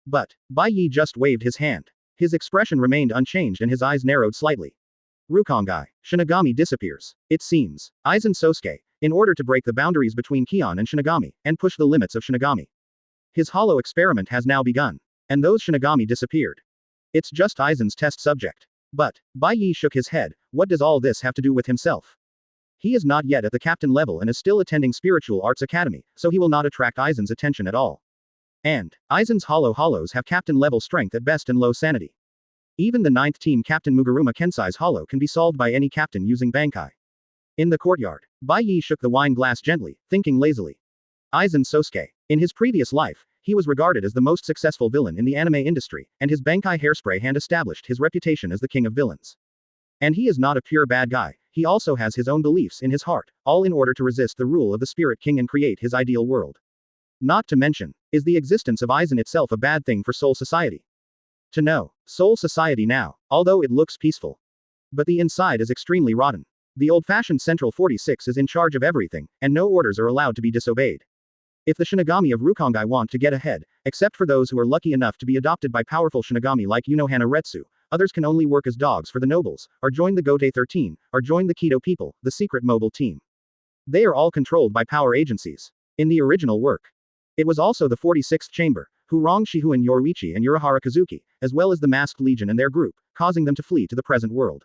But, Bai Ye just waved his hand. His expression remained unchanged and his eyes narrowed slightly. Rukongai. Shinigami disappears. It seems. Aizen Sosuke, in order to break the boundaries between Kion and Shinigami, and push the limits of Shinigami. His hollow experiment has now begun. And those Shinigami disappeared. It's just Aizen's test subject. But, Bai Ye shook his head, what does all this have to do with himself? He is not yet at the captain level and is still attending Spiritual Arts Academy, so he will not attract Aizen's attention at all. And, Aizen's hollows have captain level strength at best and low sanity. Even the 9th team Captain Muguruma Kensai's hollow can be solved by any captain using Bankai. In the courtyard, Bai Ye shook the wine glass gently, thinking lazily. Aizen Sosuke. In his previous life, he was regarded as the most successful villain in the anime industry, and his Bankai hairspray hand established his reputation as the king of villains. And he is not a pure bad guy, he also has his own beliefs in his heart, all in order to resist the rule of the Spirit King and create his ideal world. Not to mention, is the existence of Aizen itself a bad thing for Soul Society? To know, Soul Society now, although it looks peaceful. But the inside is extremely rotten. The old-fashioned Central 46 is in charge of everything, and no orders are allowed to be disobeyed. If the Shinigami of Rukongai want to get ahead, except for those who are lucky enough to be adopted by powerful Shinigami like Unohana Retsu, others can only work as dogs for the nobles, or join the Gotei 13, or join the Kidō people, the secret mobile team. They are all controlled by power agencies. In the original work, it was also the 46th chamber, who wronged Shihouin Yoruichi and Urahara Kazuki, as well as the Masked Legion and their group, causing them to flee to the present world.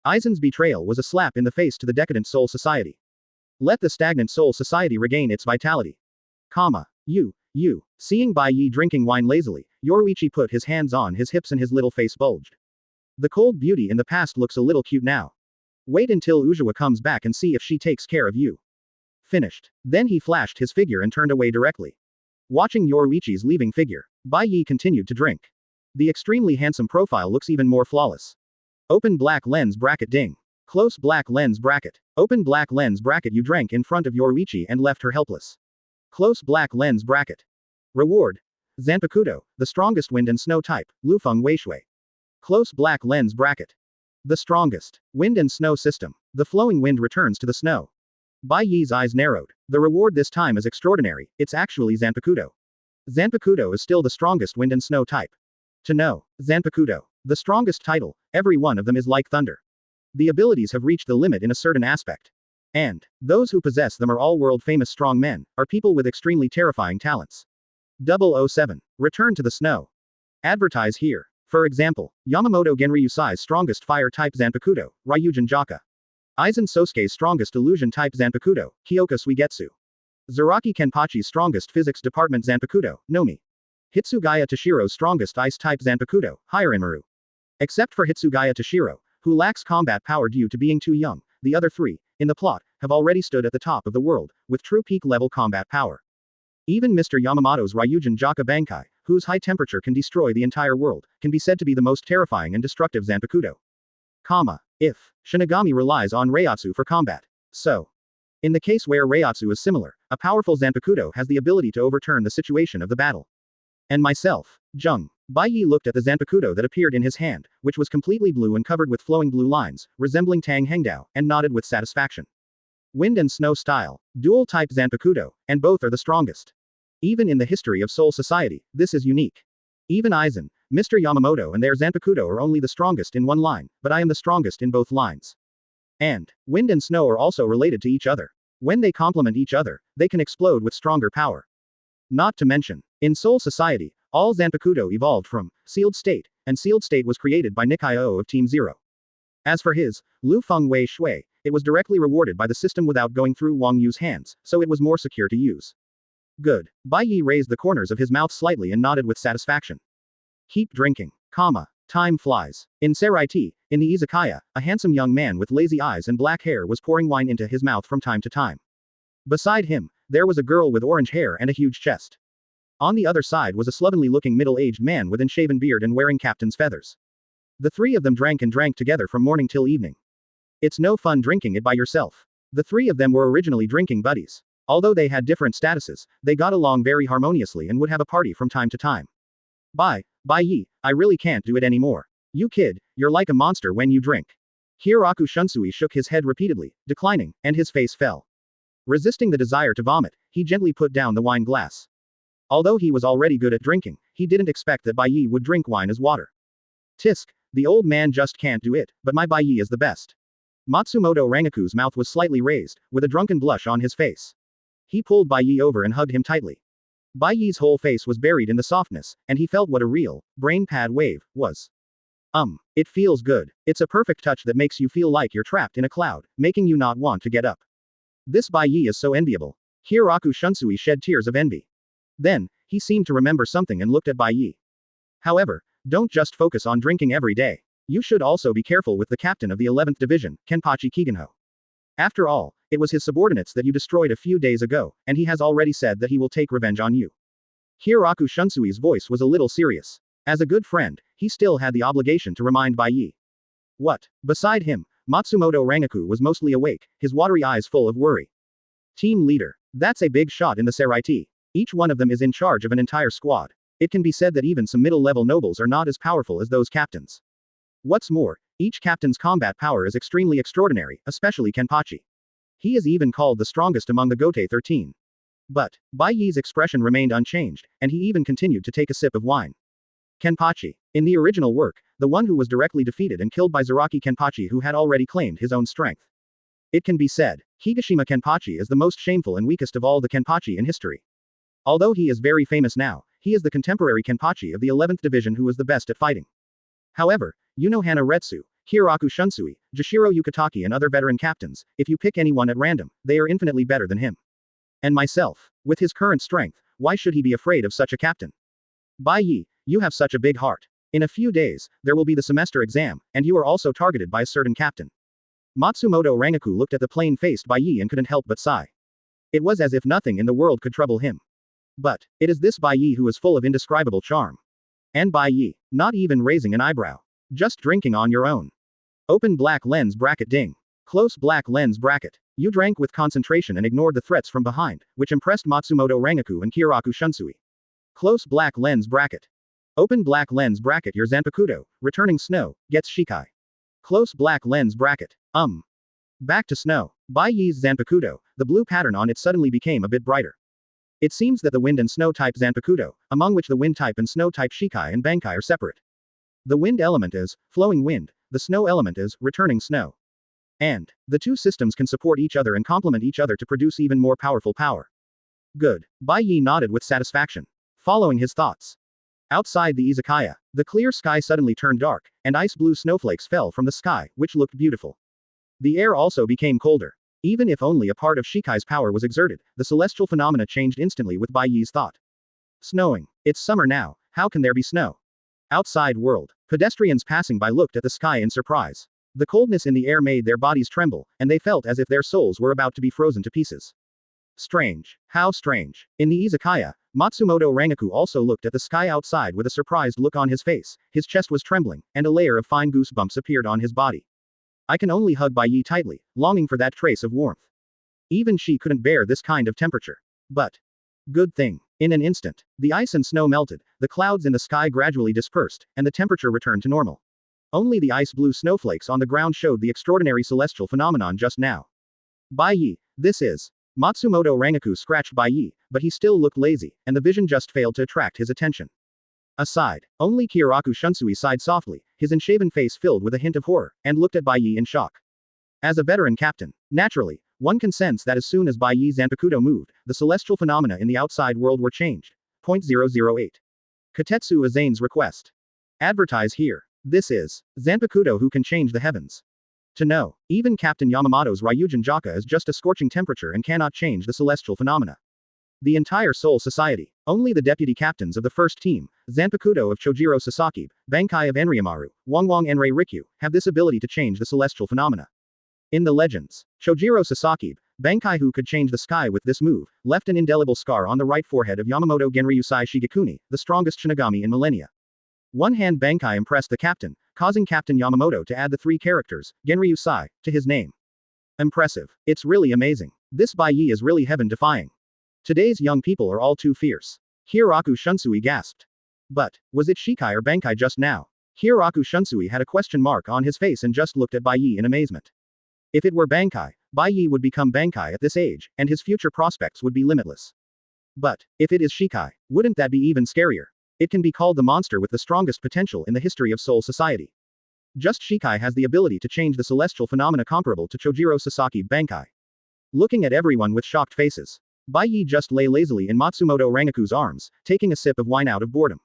Aizen's betrayal was a slap in the face to the decadent Soul Society. Let the stagnant Soul Society regain its vitality. Seeing Bai Ye drinking wine lazily, Yoruichi put his hands on his hips and his little face bulged. The cold beauty in the past looks a little cute now. Wait until Ujiwa comes back and see if she takes care of you. Finished. Then he flashed his figure and turned away directly. Watching Yoruichi's leaving figure, Bai Ye continued to drink. The extremely handsome profile looks even more flawless. Open black lens bracket ding. Close black lens bracket. Open black lens bracket. You drank in front of Yoruichi and left her helpless. Close black lens bracket. Reward. Zanpakuto, the strongest wind and snow type, Lufeng Weishui. Close black lens bracket. The strongest. Wind and snow system. The flowing wind returns to the snow. Bai Ye's eyes narrowed. The reward this time is extraordinary, it's actually Zanpakuto. Zanpakuto is still the strongest wind and snow type. To know. Zanpakuto. The strongest title, every one of them is like thunder. The abilities have reached the limit in a certain aspect. And those who possess them are all world-famous strong men, are people with extremely terrifying talents. 007. Return to the snow. Advertise here. For example, Yamamoto Genryusai's strongest fire-type Zanpakuto, Ryujin Jaka. Aizen Sosuke's strongest illusion-type Zanpakuto, Kyoka Suigetsu. Zaraki Kenpachi's strongest physics department Zanpakuto, Nomi. Hitsugaya Toshiro's strongest ice-type Zanpakuto, Hirinmaru. Except for Hitsugaya Toshiro, who lacks combat power due to being too young, the other three, in the plot, have already stood at the top of the world, with true peak-level combat power. Even Mr. Yamamoto's Ryujin Jaka Bankai, whose high temperature can destroy the entire world, can be said to be the most terrifying and destructive Zanpakuto. If Shinigami relies on Reiatsu for combat. So, in the case where Reiatsu is similar, a powerful Zanpakuto has the ability to overturn the situation of the battle. And myself, Jung. Bai Ye looked at the Zanpakuto that appeared in his hand, which was completely blue and covered with flowing blue lines, resembling Tang Hengdao, and nodded with satisfaction. Wind and snow style, dual type Zanpakuto, and both are the strongest. Even in the history of Soul Society, this is unique. Even Aizen, Mr. Yamamoto and their Zanpakuto are only the strongest in one line, but I am the strongest in both lines. And wind and snow are also related to each other. When they complement each other, they can explode with stronger power. Not to mention, in Soul Society, all Zanpakuto evolved from sealed state, and sealed state was created by Nikai of Team Zero. As for his Lufeng Weishui, it was directly rewarded by the system without going through Wang Yu's hands, so it was more secure to use. Good. Bai Ye raised the corners of his mouth slightly and nodded with satisfaction. Keep drinking. Time flies. In Seireitei, in the izakaya, a handsome young man with lazy eyes and black hair was pouring wine into his mouth from time to time. Beside him, there was a girl with orange hair and a huge chest. On the other side was a slovenly-looking middle-aged man with unshaven beard and wearing captain's feathers. The three of them drank and drank together from morning till evening. It's no fun drinking it by yourself. The three of them were originally drinking buddies. Although they had different statuses, they got along very harmoniously and would have a party from time to time. Bai Ye, I really can't do it anymore. You kid, you're like a monster when you drink. Hiroku Shunsui shook his head repeatedly, declining, and his face fell. Resisting the desire to vomit, he gently put down the wine glass. Although he was already good at drinking, he didn't expect that Bai Ye would drink wine as water. Tisk, the old man just can't do it, but my Bai Ye is the best. Matsumoto Rangaku's mouth was slightly raised, with a drunken blush on his face. He pulled Bai Ye over and hugged him tightly. Bai Ye's whole face was buried in the softness, and he felt what a real brain pad wave was. It feels good. It's a perfect touch that makes you feel like you're trapped in a cloud, making you not want to get up. This Bai Ye is so enviable. Hiroku Shunsui shed tears of envy. Then, he seemed to remember something and looked at Bai Ye. However, don't just focus on drinking every day. You should also be careful with the captain of the 11th Division, Kenpachi Kigenho. After all, it was his subordinates that you destroyed a few days ago, and he has already said that he will take revenge on you. Hiroku Shunsui's voice was a little serious. As a good friend, he still had the obligation to remind Bai Ye. What? Beside him, Matsumoto Rangaku was mostly awake, his watery eyes full of worry. Team leader. That's a big shot in the Seireitei. Each one of them is in charge of an entire squad. It can be said that even some middle-level nobles are not as powerful as those captains. What's more, each captain's combat power is extremely extraordinary, especially Kenpachi. He is even called the strongest among the Gote 13. But, Bai Ye's expression remained unchanged, and he even continued to take a sip of wine. Kenpachi. In the original work, the one who was directly defeated and killed by Zaraki Kenpachi who had already claimed his own strength. It can be said, Higashima Kenpachi is the most shameful and weakest of all the Kenpachi in history. Although he is very famous now, he is the contemporary Kenpachi of the 11th Division who is the best at fighting. However, Unohana Retsu, Hiroku Shunsui, Jashiro Yukitaki and other veteran captains, if you pick anyone at random, they are infinitely better than him. And myself, with his current strength, why should he be afraid of such a captain? Bai Ye, you have such a big heart. In a few days, there will be the semester exam, and you are also targeted by a certain captain. Matsumoto Rangaku looked at the plain-faced Bai Ye and couldn't help but sigh. It was as if nothing in the world could trouble him. But, it is this Bai Ye who is full of indescribable charm. And Bai Ye, not even raising an eyebrow. Just drinking on your own. Open black lens bracket ding. Close black lens bracket. You drank with concentration and ignored the threats from behind, which impressed Matsumoto Rangaku and Kyoraku Shunsui. Close black lens bracket. Open black lens bracket. Your Zanpakuto, returning snow, gets Shikai. Close black lens bracket. Back to snow. Bai Ye's Zanpakuto, the blue pattern on it suddenly became a bit brighter. It seems that the wind and snow type Zanpakuto, among which the wind type and snow type Shikai and Bankai are separate. The wind element is flowing wind, the snow element is returning snow. And the two systems can support each other and complement each other to produce even more powerful power. Good. Bai Ye nodded with satisfaction. Following his thoughts. Outside the izakaya, the clear sky suddenly turned dark, and ice blue snowflakes fell from the sky, which looked beautiful. The air also became colder. Even if only a part of Shikai's power was exerted, the celestial phenomena changed instantly with Bai Ye's thought. Snowing. It's summer now, how can there be snow? Outside world. Pedestrians passing by looked at the sky in surprise. The coldness in the air made their bodies tremble, and they felt as if their souls were about to be frozen to pieces. Strange. How strange. In the izakaya, Matsumoto Rangaku also looked at the sky outside with a surprised look on his face, his chest was trembling, and a layer of fine goosebumps appeared on his body. I can only hug Bai Ye tightly, longing for that trace of warmth. Even she couldn't bear this kind of temperature. But. Good thing. In an instant, the ice and snow melted, the clouds in the sky gradually dispersed, and the temperature returned to normal. Only the ice-blue snowflakes on the ground showed the extraordinary celestial phenomenon just now. Bai Ye, this is. Matsumoto Rangaku scratched Bai Ye, but he still looked lazy, and the vision just failed to attract his attention. Aside, only Kyoraku Shunsui sighed softly, his unshaven face filled with a hint of horror, and looked at Bai Ye in shock. As a veteran captain, naturally, one can sense that as soon as Bai Ye's Zanpakuto moved, the celestial phenomena in the outside world were changed. 008. Katetsu Aizen's request. Advertise here. This is Zanpakuto who can change the heavens. To know, even Captain Yamamoto's Ryujin Jaka is just a scorching temperature and cannot change the celestial phenomena. The entire Soul Society, only the deputy captains of the first team, Zanpakuto of Chojiro Sasaki, Bankai of Enryamaru, Wangwang Enrei Rikyu, have this ability to change the celestial phenomena. In the legends, Chojiro Sasaki, Bankai who could change the sky with this move, left an indelible scar on the right forehead of Yamamoto Genryusai Shigekuni, the strongest Shinigami in millennia. One-hand Bankai impressed the captain, causing Captain Yamamoto to add the three characters, Genryusai, to his name. Impressive. It's really amazing. This Bai Ye is really heaven-defying. Today's young people are all too fierce. Kyoraku Shunsui gasped. But, was it Shikai or Bankai just now? Kyoraku Shunsui had a question mark on his face and just looked at Bai Ye in amazement. If it were Bankai, Bai Ye would become Bankai at this age, and his future prospects would be limitless. But, if it is Shikai, wouldn't that be even scarier? It can be called the monster with the strongest potential in the history of Soul Society. Just Shikai has the ability to change the celestial phenomena comparable to Chojiro Sasaki Bankai. Looking at everyone with shocked faces. Bai Ye just lay lazily in Matsumoto Rangaku's arms, taking a sip of wine out of boredom.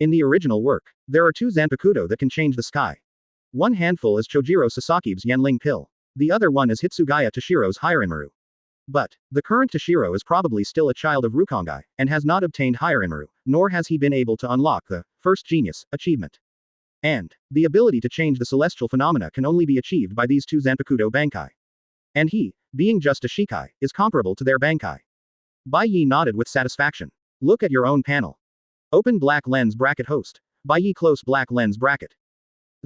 In the original work, there are two Zanpakuto that can change the sky. One handful is Chojiro Sasaki's Yanling pill. The other one is Hitsugaya Toshiro's Hyarinmaru. But, the current Toshiro is probably still a child of Rukongai, and has not obtained Hyarinmaru, nor has he been able to unlock the first genius achievement. And, the ability to change the celestial phenomena can only be achieved by these two Zanpakuto Bankai. And he, being just a Shikai, is comparable to their Bankai. Bai Ye nodded with satisfaction. Look at your own panel. Open black lens bracket host. Bai Ye close black lens bracket.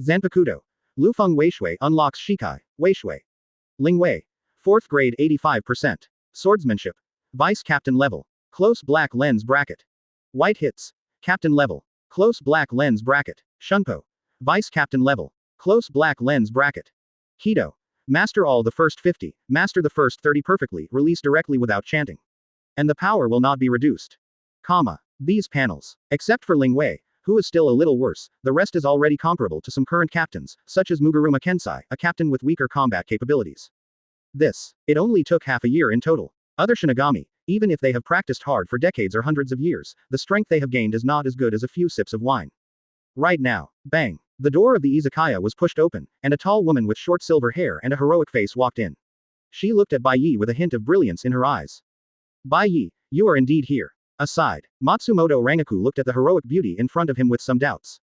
Zanpakuto. Lufeng Weishui unlocks Shikai, Weishui. Lingwei. 4th grade 85%. Swordsmanship. Vice captain level. Close black lens bracket. White hits. Captain level. Close black lens bracket. Shunpo. Vice captain level. Close black lens bracket. Kidō. Master all the first 50, master the first 30 perfectly, release directly without chanting. And the power will not be reduced. These panels. Except for Lingwei, who is still a little worse, the rest is already comparable to some current captains, such as Muguruma Kensai, a captain with weaker combat capabilities. It only took half a year in total. Other Shinigami, even if they have practiced hard for decades or hundreds of years, the strength they have gained is not as good as a few sips of wine. Right now, bang. The door of the izakaya was pushed open, and a tall woman with short silver hair and a heroic face walked in. She looked at Bai Ye with a hint of brilliance in her eyes. Bai Ye, you are indeed here. Aside, Matsumoto Rangaku looked at the heroic beauty in front of him with some doubts.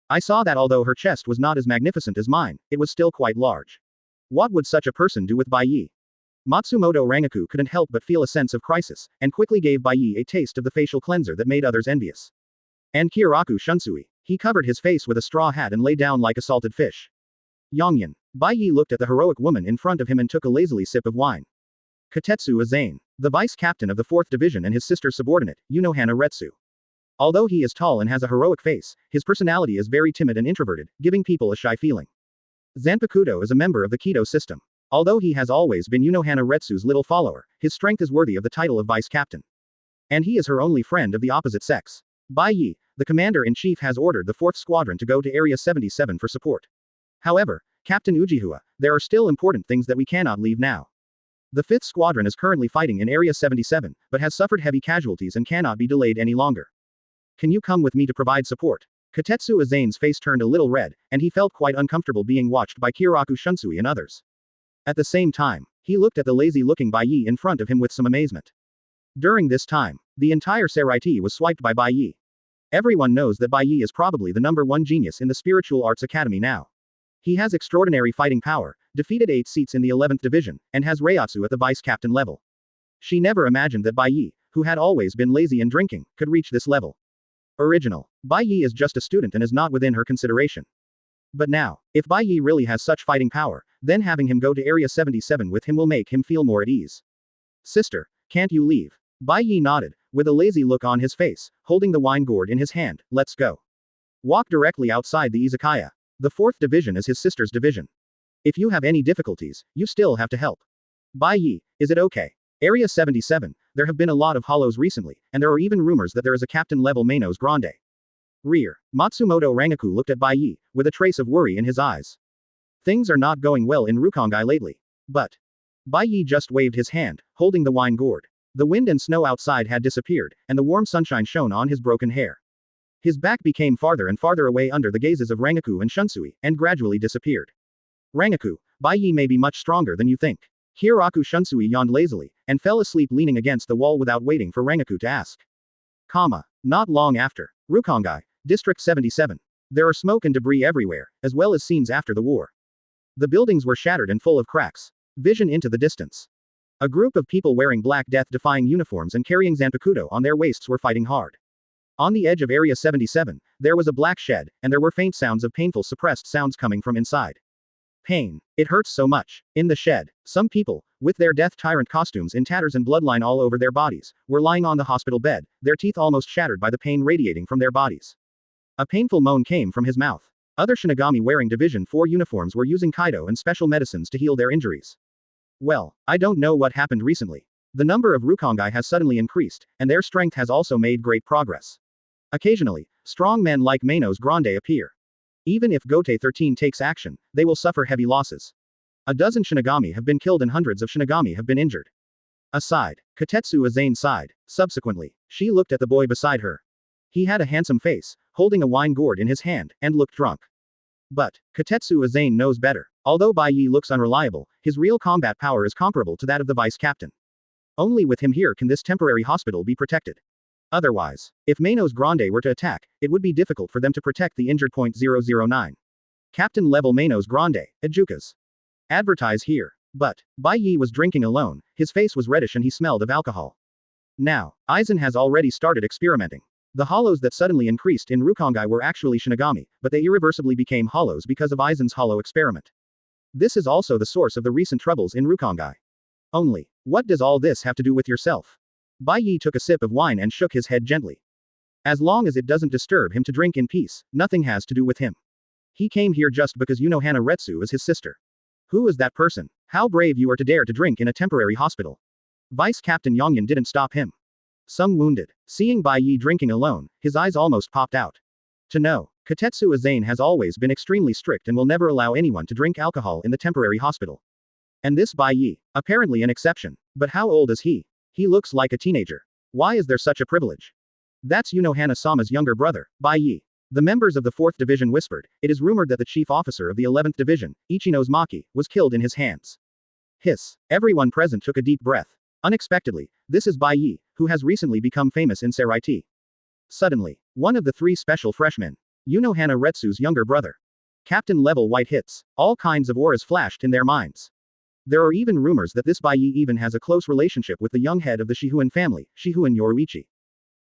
I saw that although her chest was not as magnificent as mine, it was still quite large. What would such a person do with Bai Ye? Matsumoto Rangaku couldn't help but feel a sense of crisis, and quickly gave Bai Ye a taste of the facial cleanser that made others envious. And Kyoraku Shunsui. He covered his face with a straw hat and lay down like a salted fish. Yongyan. Bai Ye looked at the heroic woman in front of him and took a lazily sip of wine. Katetsu Aizen. The vice captain of the 4th Division and his sister's subordinate, Unohana Retsu. Although he is tall and has a heroic face, his personality is very timid and introverted, giving people a shy feeling. Zanpakuto is a member of the Kidō system. Although he has always been Unohana Retsu's little follower, his strength is worthy of the title of vice captain. And he is her only friend of the opposite sex. Bai Ye, the commander-in-chief, has ordered the 4th Squadron to go to Area 77 for support. However, Captain Ujiha, there are still important things that we cannot leave now. The 5th Squadron is currently fighting in Area 77, but has suffered heavy casualties and cannot be delayed any longer. Can you come with me to provide support? Katetsu Aizen's face turned a little red, and he felt quite uncomfortable being watched by Kyoraku Shunsui and others. At the same time, he looked at the lazy-looking Bai Ye in front of him with some amazement. During this time, the entire Seireitei was swiped by Bai Ye. Everyone knows that Bai Ye is probably the #1 genius in the Spiritual Arts Academy now. He has extraordinary fighting power, defeated 8 seats in the 11th Division, and has Reiatsu at the vice-captain level. She never imagined that Bai Ye, who had always been lazy and drinking, could reach this level. Original. Bai Ye is just a student and is not within her consideration. But now, if Bai Ye really has such fighting power, then having him go to Area 77 with him will make him feel more at ease. Sister, can't you leave? Bai Ye nodded, with a lazy look on his face, holding the wine gourd in his hand. Let's go. Walk directly outside the izakaya. The 4th Division is his sister's division. If you have any difficulties, you still have to help. Bai Ye, is it okay? Area 77, there have been a lot of hollows recently, and there are even rumors that there is a captain-level Manos Grande. Rear. Matsumoto Rangaku looked at Bai Ye, with a trace of worry in his eyes. Things are not going well in Rukongai lately. But. Bai Ye just waved his hand, holding the wine gourd. The wind and snow outside had disappeared, and the warm sunshine shone on his broken hair. His back became farther and farther away under the gazes of Rangaku and Shunsui, and gradually disappeared. Rangaku, Bai Ye may be much stronger than you think. Kyoraku Shunsui yawned lazily, and fell asleep leaning against the wall without waiting for Rangaku to ask. Not long after. Rukongai, District 77. There are smoke and debris everywhere, as well as scenes after the war. The buildings were shattered and full of cracks. Vision into the distance. A group of people wearing black death-defying uniforms and carrying zanpakuto on their waists were fighting hard. On the edge of Area 77, there was a black shed, and there were faint sounds of painful suppressed sounds coming from inside. Pain. It hurts so much. In the shed, some people, with their death tyrant costumes in tatters and bloodline all over their bodies, were lying on the hospital bed, their teeth almost shattered by the pain radiating from their bodies. A painful moan came from his mouth. Other Shinigami wearing Division 4 uniforms were using Kaido and special medicines to heal their injuries. Well, I don't know what happened recently. The number of Rukongai has suddenly increased, and their strength has also made great progress. Occasionally, strong men like Manos Grande appear. Even if Gote 13 takes action, they will suffer heavy losses. A dozen Shinigami have been killed and hundreds of Shinigami have been injured. Aside, Katetsu Aizen sighed. Subsequently, she looked at the boy beside her. He had a handsome face, holding a wine gourd in his hand, and looked drunk. But, Katetsu Aizen knows better. Although Bai Ye looks unreliable, his real combat power is comparable to that of the vice captain. Only with him here can this temporary hospital be protected. Otherwise, if Manos Grande were to attack, it would be difficult for them to protect the injured .009. Captain level Manos Grande, Ejukas. Advertise here. But, Bai Ye was drinking alone, his face was reddish and he smelled of alcohol. Now, Aizen has already started experimenting. The hollows that suddenly increased in Rukongai were actually Shinigami, but they irreversibly became hollows because of Aizen's hollow experiment. This is also the source of the recent troubles in Rukongai. Only, what does all this have to do with yourself? Bai Ye took a sip of wine and shook his head gently. As long as it doesn't disturb him to drink in peace, nothing has to do with him. He came here just because Unohana Retsu is his sister. Who is that person? How brave you are to dare to drink in a temporary hospital. Vice Captain Yongyan didn't stop him. Some wounded. Seeing Bai Ye drinking alone, his eyes almost popped out. To know, Katetsu Aizen has always been extremely strict and will never allow anyone to drink alcohol in the temporary hospital. And this Bai Ye, apparently an exception. But how old is he? He looks like a teenager. Why is there such a privilege? That's Unohana-sama's younger brother, Bai Ye. The members of the 4th Division whispered. It is rumored that the chief officer of the 11th Division, Ichino's Maki, was killed in his hands. Hiss. Everyone present took a deep breath. Unexpectedly, this is Bai Ye, who has recently become famous in Seireitei. Suddenly, one of the 3 special freshmen. Unohana Retsu's younger brother. Captain level white hits. All kinds of auras flashed in their minds. There are even rumors that this Bai Ye even has a close relationship with the young head of the Shihouin family, Shihouin Yoruichi.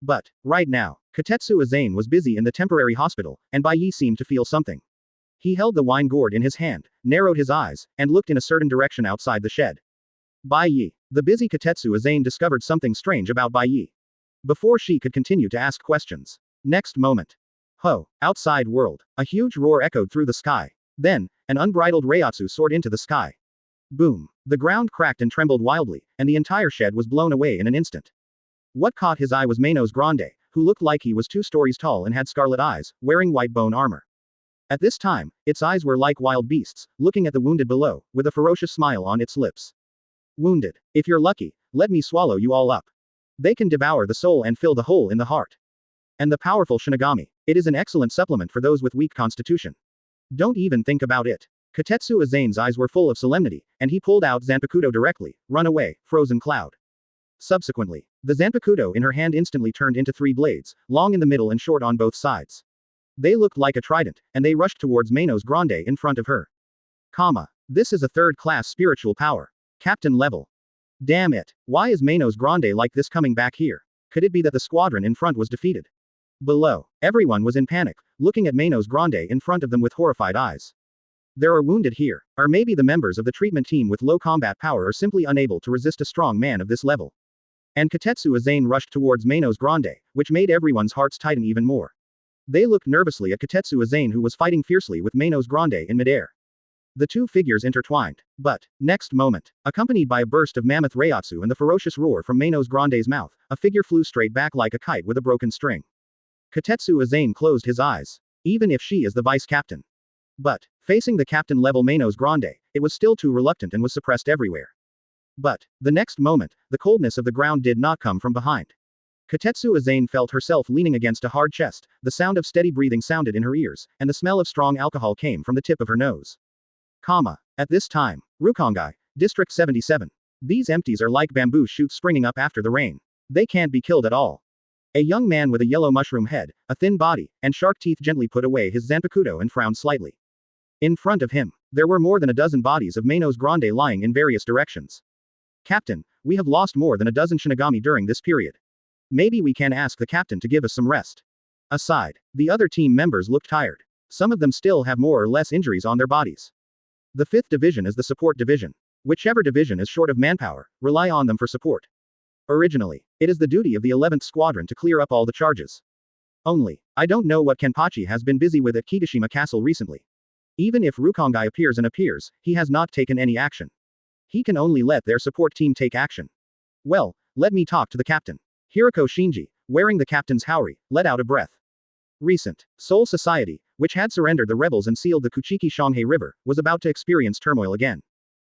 But, right now, Kotetsu Aizen was busy in the temporary hospital, and Bai Ye seemed to feel something. He held the wine gourd in his hand, narrowed his eyes, and looked in a certain direction outside the shed. Bai Ye. The busy Kotetsu Aizen discovered something strange about Bai Ye. Before she could continue to ask questions. Next moment. Ho! Outside world. A huge roar echoed through the sky. Then, an unbridled Reiatsu soared into the sky. Boom. The ground cracked and trembled wildly, and the entire shed was blown away in an instant. What caught his eye was Manos Grande, who looked like he was 2 stories tall and had scarlet eyes, wearing white bone armor. At this time, its eyes were like wild beasts, looking at the wounded below, with a ferocious smile on its lips. Wounded. If you're lucky, let me swallow you all up. They can devour the soul and fill the hole in the heart. And the powerful Shinigami. It is an excellent supplement for those with weak constitution. Don't even think about it. Kotetsu Aizen's eyes were full of solemnity, and he pulled out Zanpakuto directly. Run away, frozen cloud. Subsequently, the Zanpakuto in her hand instantly turned into 3 blades, long in the middle and short on both sides. They looked like a trident, and they rushed towards Manos Grande in front of her. This is a 3rd-class spiritual power. Captain level. Damn it. Why is Manos Grande like this coming back here? Could it be that the squadron in front was defeated? Below, everyone was in panic, looking at Manos Grande in front of them with horrified eyes. There are wounded here, or maybe the members of the treatment team with low combat power are simply unable to resist a strong man of this level. And Kotetsu Aizen rushed towards Manos Grande, which made everyone's hearts tighten even more. They looked nervously at Kotetsu Aizen, who was fighting fiercely with Manos Grande in midair. The 2 figures intertwined. But, next moment, accompanied by a burst of mammoth Reiatsu and the ferocious roar from Manos Grande's mouth, a figure flew straight back like a kite with a broken string. Kotetsu Aizen closed his eyes. Even if she is the vice captain. But, facing the captain level Manos Grande, it was still too reluctant and was suppressed everywhere. But, the next moment, the coldness of the ground did not come from behind. Kotetsu Aizen felt herself leaning against a hard chest, the sound of steady breathing sounded in her ears, and the smell of strong alcohol came from the tip of her nose. At this time, Rukongai, District 77. These empties are like bamboo shoots springing up after the rain. They can't be killed at all. A young man with a yellow mushroom head, a thin body, and shark teeth gently put away his Zanpakuto and frowned slightly. In front of him, there were more than a dozen bodies of Manos Grande lying in various directions. Captain, we have lost more than a dozen Shinigami during this period. Maybe we can ask the captain to give us some rest. Aside, the other team members looked tired. Some of them still have more or less injuries on their bodies. The 5th division is the support division. Whichever division is short of manpower, rely on them for support. Originally, it is the duty of the 11th Squadron to clear up all the charges. Only, I don't know what Kenpachi has been busy with at Kigashima Castle recently. Even if Rukongai appears, he has not taken any action. He can only let their support team take action. Well, let me talk to the captain. Hiroko Shinji, wearing the captain's haori, let out a breath. Recent, Seoul Society, which had surrendered the rebels and sealed the Kuchiki Shanghai River, was about to experience turmoil again.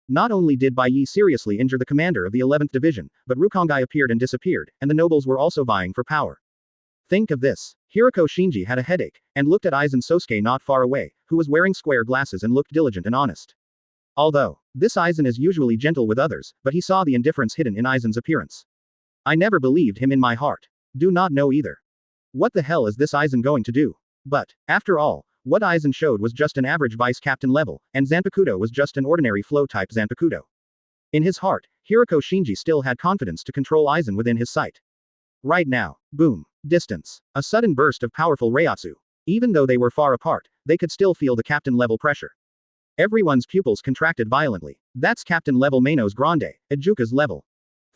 Not only did Bai Ye seriously injure the commander of the 11th Division, but Rukongai appeared and disappeared, and the nobles were also vying for power. Think of this. Hiroko Shinji had a headache, and looked at Aizen Sosuke not far away, who was wearing square glasses and looked diligent and honest. Although, this Aizen is usually gentle with others, but he saw the indifference hidden in Aizen's appearance. I never believed him in my heart. Do not know either. What the hell is this Aizen going to do? But, after all, what Aizen showed was just an average vice captain level, and Zanpakuto was just an ordinary flow-type Zanpakuto. In his heart, Hiroko Shinji still had confidence to control Aizen within his sight. Right now, boom, distance, a sudden burst of powerful Reiatsu. Even though they were far apart, they could still feel the captain-level pressure. Everyone's pupils contracted violently. That's captain-level Manos Grande, Ejuka's level.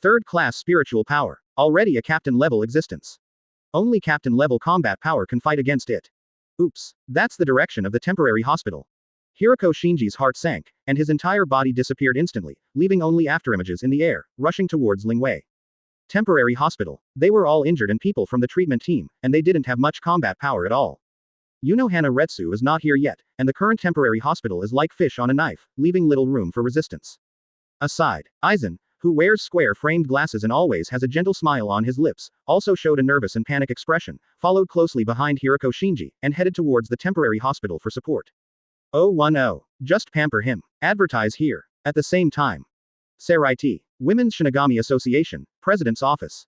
3rd-class spiritual power, already a captain-level existence. Only captain-level combat power can fight against it. Oops, that's the direction of the temporary hospital. Hiroko Shinji's heart sank, and his entire body disappeared instantly, leaving only afterimages in the air, rushing towards Lingwei. Temporary hospital. They were all injured and people from the treatment team, and they didn't have much combat power at all. Unohana Retsu is not here yet, and the current temporary hospital is like fish on a knife, leaving little room for resistance. Aside, Aizen, who wears square-framed glasses and always has a gentle smile on his lips, also showed a nervous and panic expression, followed closely behind Hiroko Shinji, and headed towards the temporary hospital for support. 010. Just pamper him. Advertise here. At the same time. Seireitei, Women's Shinigami Association, President's Office.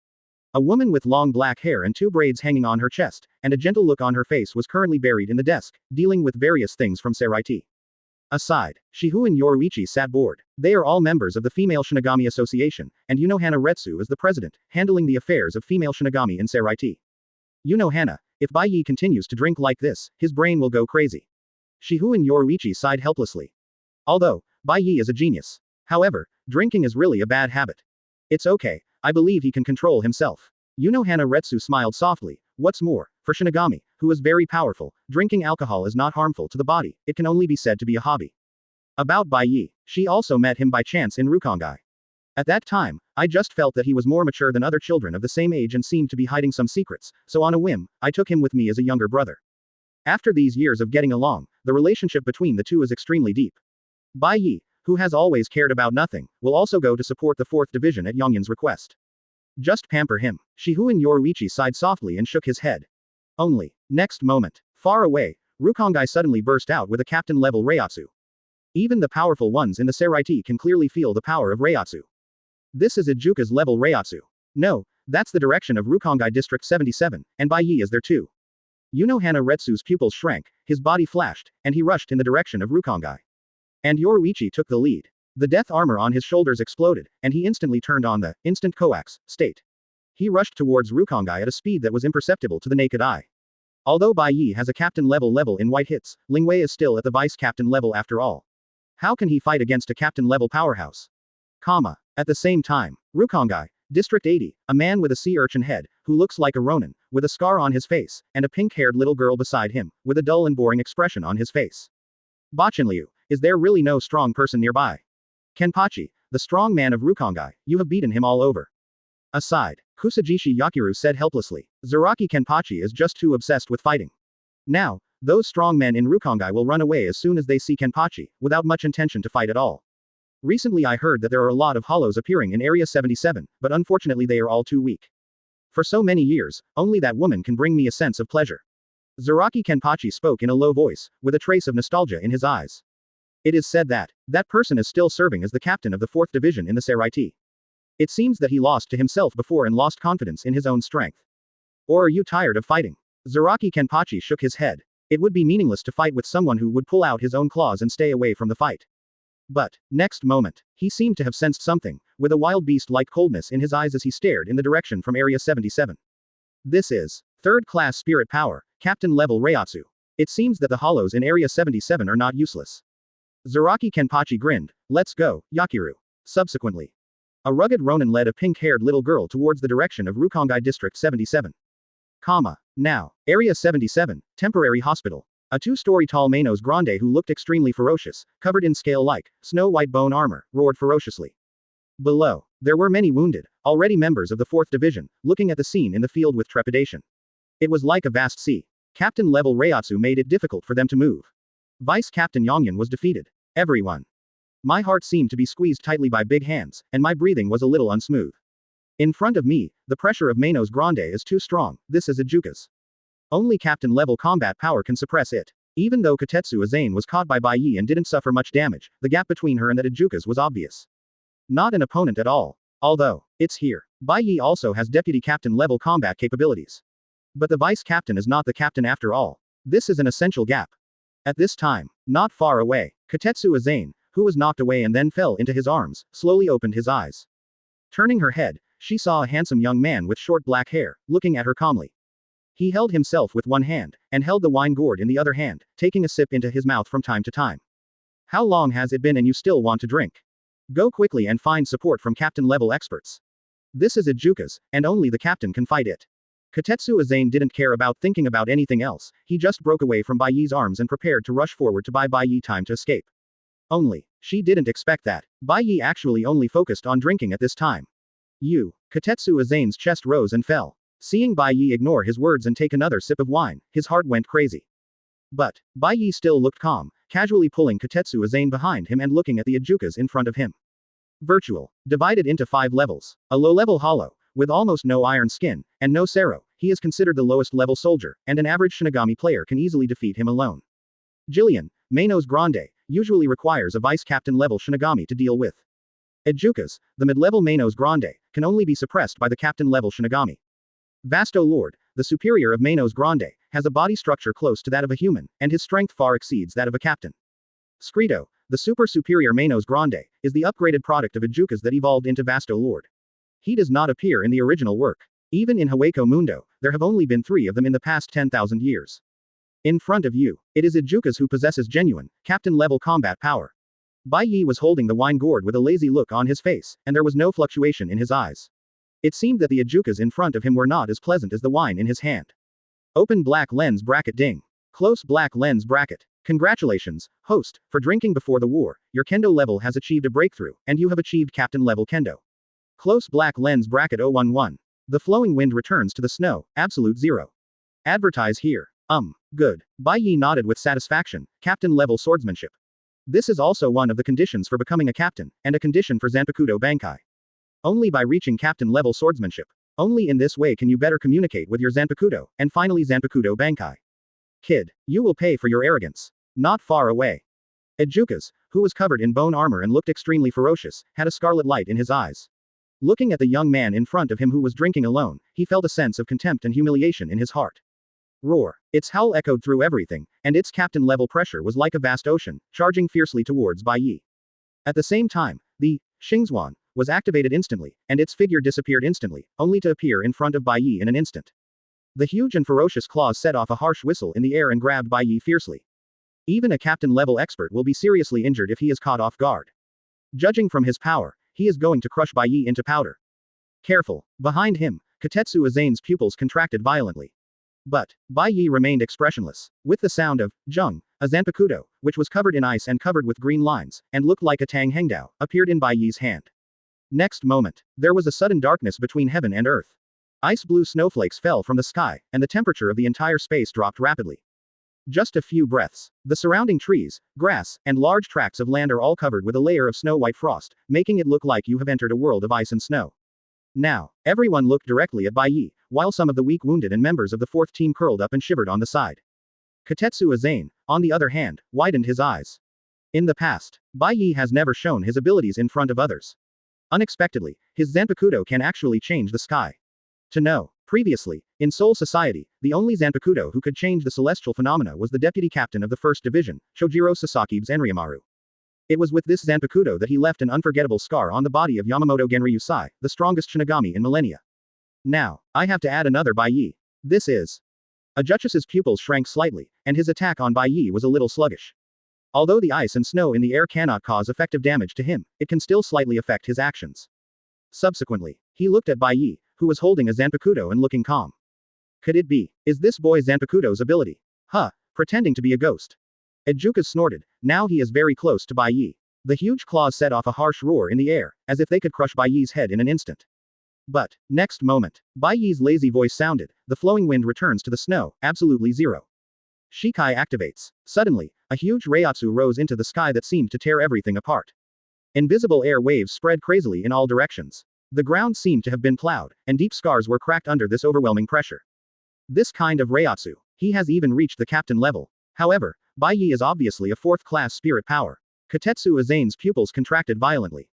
A woman with long black hair and 2 braids hanging on her chest, and a gentle look on her face was currently buried in the desk, dealing with various things from Seireitei. Aside, Shihouin Yoruichi sat bored. They are all members of the Female Shinigami Association, and Reiatsu is the president, handling the affairs of female Shinigami in Seireitei. Hana, if Bai Ye continues to drink like this, his brain will go crazy. Shihouin Yoruichi sighed helplessly. Although, Bai Ye is a genius. However, drinking is really a bad habit. It's okay, I believe he can control himself. Reiatsu smiled softly. What's more, for Shinigami, who is very powerful, drinking alcohol is not harmful to the body, it can only be said to be a hobby. About Bai Ye, she also met him by chance in Rukongai. At that time, I just felt that he was more mature than other children of the same age and seemed to be hiding some secrets, so on a whim, I took him with me as a younger brother. After these years of getting along, the relationship between the two is extremely deep. Bai Ye, who has always cared about nothing, will also go to support the 4th Division at Yongyan's request. Just pamper him. Shihouin Yoruichi sighed softly and shook his head. Only. Next moment. Far away, Rukongai suddenly burst out with a captain-level Reiatsu. Even the powerful ones in the Seireitei can clearly feel the power of Reiatsu. This is Ijuka's level Reiatsu. No, that's the direction of Rukongai District 77, and Bai Ye is there too. Reiatsu's pupils shrank, his body flashed, and he rushed in the direction of Rukongai. And Yoruichi took the lead. The death armor on his shoulders exploded, and he instantly turned on the instant coax state. He rushed towards Rukongai at a speed that was imperceptible to the naked eye. Although Bai Ye has a captain level in white hits, Lingwei is still at the vice captain level after all. How can he fight against a captain level powerhouse? At the same time, Rukongai, District 80, a man with a sea urchin head, who looks like a ronin, with a scar on his face, and a pink-haired little girl beside him, with a dull and boring expression on his face. Bachinliu, is there really no strong person nearby? Kenpachi, the strong man of Rukongai, you have beaten him all over. Aside, Kusajishi Yakiru said helplessly, Zaraki Kenpachi is just too obsessed with fighting. Now, those strong men in Rukongai will run away as soon as they see Kenpachi, without much intention to fight at all. Recently I heard that there are a lot of hollows appearing in Area 77, but unfortunately they are all too weak. For so many years, only that woman can bring me a sense of pleasure. Zaraki Kenpachi spoke in a low voice, with a trace of nostalgia in his eyes. It is said that that person is still serving as the captain of the 4th Division in the Seireitei. It seems that he lost to himself before and lost confidence in his own strength. Or are you tired of fighting? Zaraki Kenpachi shook his head. It would be meaningless to fight with someone who would pull out his own claws and stay away from the fight. But, next moment, he seemed to have sensed something, with a wild beast-like coldness in his eyes as he stared in the direction from Area 77. This is 3rd-class spirit power, captain-level Reiatsu. It seems that the hollows in Area 77 are not useless. Zaraki Kenpachi grinned. Let's go, Yakiru. Subsequently, a rugged ronin led a pink-haired little girl towards the direction of Rukongai District 77. Now, Area 77, temporary hospital. A 2-story tall Manos Grande who looked extremely ferocious, covered in scale-like, snow-white bone armor, roared ferociously. Below, there were many wounded, already members of the 4th Division, looking at the scene in the field with trepidation. It was like a vast sea. Captain-level Reiatsu made it difficult for them to move. Vice Captain Yongyan was defeated. Everyone. My heart seemed to be squeezed tightly by big hands, and my breathing was a little unsmooth. In front of me, the pressure of Manos Grande is too strong, this is Ijuka's. Only captain-level combat power can suppress it. Even though Kotetsu Aizen was caught by Bai Ye and didn't suffer much damage, the gap between her and that Ijuka's was obvious. Not an opponent at all. Although, it's here. Bai Ye also has deputy captain-level combat capabilities. But the vice captain is not the captain after all. This is an essential gap. At this time, not far away, Kotetsu Aizen, who was knocked away and then fell into his arms, slowly opened his eyes. Turning her head, she saw a handsome young man with short black hair, looking at her calmly. He held himself with one hand, and held the wine gourd in the other hand, taking a sip into his mouth from time to time. How long has it been and you still want to drink? Go quickly and find support from captain-level experts. This is Ijuka's, and only the captain can fight it. Kotetsu Aizen didn't care about thinking about anything else, he just broke away from Bai Ye's arms and prepared to rush forward to buy Bai Ye time to escape. Only, she didn't expect that. Bai Ye actually only focused on drinking at this time. Kotetsu Aizen's chest rose and fell. Seeing Bai Ye ignore his words and take another sip of wine, his heart went crazy. But, Bai Ye still looked calm, casually pulling Kotetsu Aizen behind him and looking at the Ijukas in front of him. Virtual. Divided into 5 levels. A low-level hollow, with almost no iron skin, and no Sero, he is considered the lowest level soldier, and an average Shinigami player can easily defeat him alone. Jillian, Manos Grande, usually requires a vice captain level Shinigami to deal with. Ijukas, the mid-level Manos Grande, can only be suppressed by the captain level Shinigami. Vasto Lord, the superior of Manos Grande, has a body structure close to that of a human, and his strength far exceeds that of a captain. Scredo, the super superior Manos Grande, is the upgraded product of Ijukas that evolved into Vasto Lord. He does not appear in the original work. Even in Hueco Mundo, there have only been 3 of them in the past 10,000 years. In front of you, it is Ijukas who possesses genuine, captain-level combat power. Bai Ye was holding the wine gourd with a lazy look on his face, and there was no fluctuation in his eyes. It seemed that the Ijukas in front of him were not as pleasant as the wine in his hand. Open black lens bracket ding. Close black lens bracket. Congratulations, host, for drinking before the war. Your kendo level has achieved a breakthrough, and you have achieved captain level kendo. Close black lens bracket 011. The flowing wind returns to the snow, absolute 0. Advertise here. Good. Bai Ye nodded with satisfaction, captain level swordsmanship. This is also one of the conditions for becoming a captain, and a condition for Zanpakutō Bankai. Only by reaching captain level swordsmanship. Only in this way can you better communicate with your Zanpakuto, and finally Zanpakutō Bankai. Kid, you will pay for your arrogance. Not far away. Ijukas, who was covered in bone armor and looked extremely ferocious, had a scarlet light in his eyes. Looking at the young man in front of him who was drinking alone, he felt a sense of contempt and humiliation in his heart. Roar. Its howl echoed through everything, and its captain-level pressure was like a vast ocean, charging fiercely towards Bai Ye. At the same time, the Xingzhuan was activated instantly, and its figure disappeared instantly, only to appear in front of Bai Ye in an instant. The huge and ferocious claws set off a harsh whistle in the air and grabbed Bai Ye fiercely. Even a captain-level expert will be seriously injured if he is caught off guard. Judging from his power, he is going to crush Bai Ye into powder. Careful. Behind him, Katetsu Aizen's pupils contracted violently. But Bai Ye remained expressionless. With the sound of Zheng, a Zanpakuto, which was covered in ice and covered with green lines, and looked like a Tang Hengdao, appeared in Bai Ye's hand. Next moment, there was a sudden darkness between heaven and earth. Ice blue snowflakes fell from the sky, and the temperature of the entire space dropped rapidly. Just a few breaths. The surrounding trees, grass, and large tracts of land are all covered with a layer of snow-white frost, making it look like you have entered a world of ice and snow. Now, everyone looked directly at Bai Ye, while some of the weak wounded and members of the 4th team curled up and shivered on the side. Katetsu Aizen, on the other hand, widened his eyes. In the past, Bai Ye has never shown his abilities in front of others. Unexpectedly, his Zanpakuto can actually change the sky. To know, previously, in Soul Society, the only Zanpakuto who could change the celestial phenomena was the deputy captain of the 1st Division, Shojiro Sasaki Zenryamaru. It was with this Zanpakuto that he left an unforgettable scar on the body of Yamamoto Genryusai, the strongest Shinigami in millennia. Now, I have to add another Bai Ye. This is. Ijucas's pupils shrank slightly, and his attack on Bai Ye was a little sluggish. Although the ice and snow in the air cannot cause effective damage to him, it can still slightly affect his actions. Subsequently, he looked at Bai Ye, who was holding a Zanpakuto and looking calm. Could it be? Is this boy Zanpakuto's ability? Pretending to be a ghost. Ijukas snorted. Now he is very close to Bai Ye. The huge claws set off a harsh roar in the air, as if they could crush Bai Ye's head in an instant. But, next moment, Bai Ye's lazy voice sounded, the flowing wind returns to the snow, absolutely 0. Shikai activates. Suddenly, a huge Reiatsu rose into the sky that seemed to tear everything apart. Invisible air waves spread crazily in all directions. The ground seemed to have been plowed, and deep scars were cracked under this overwhelming pressure. This kind of Reiatsu, he has even reached the captain level. However, Bai Ye is obviously a 4th-class spirit power. Katetsu Aizen's pupils contracted violently.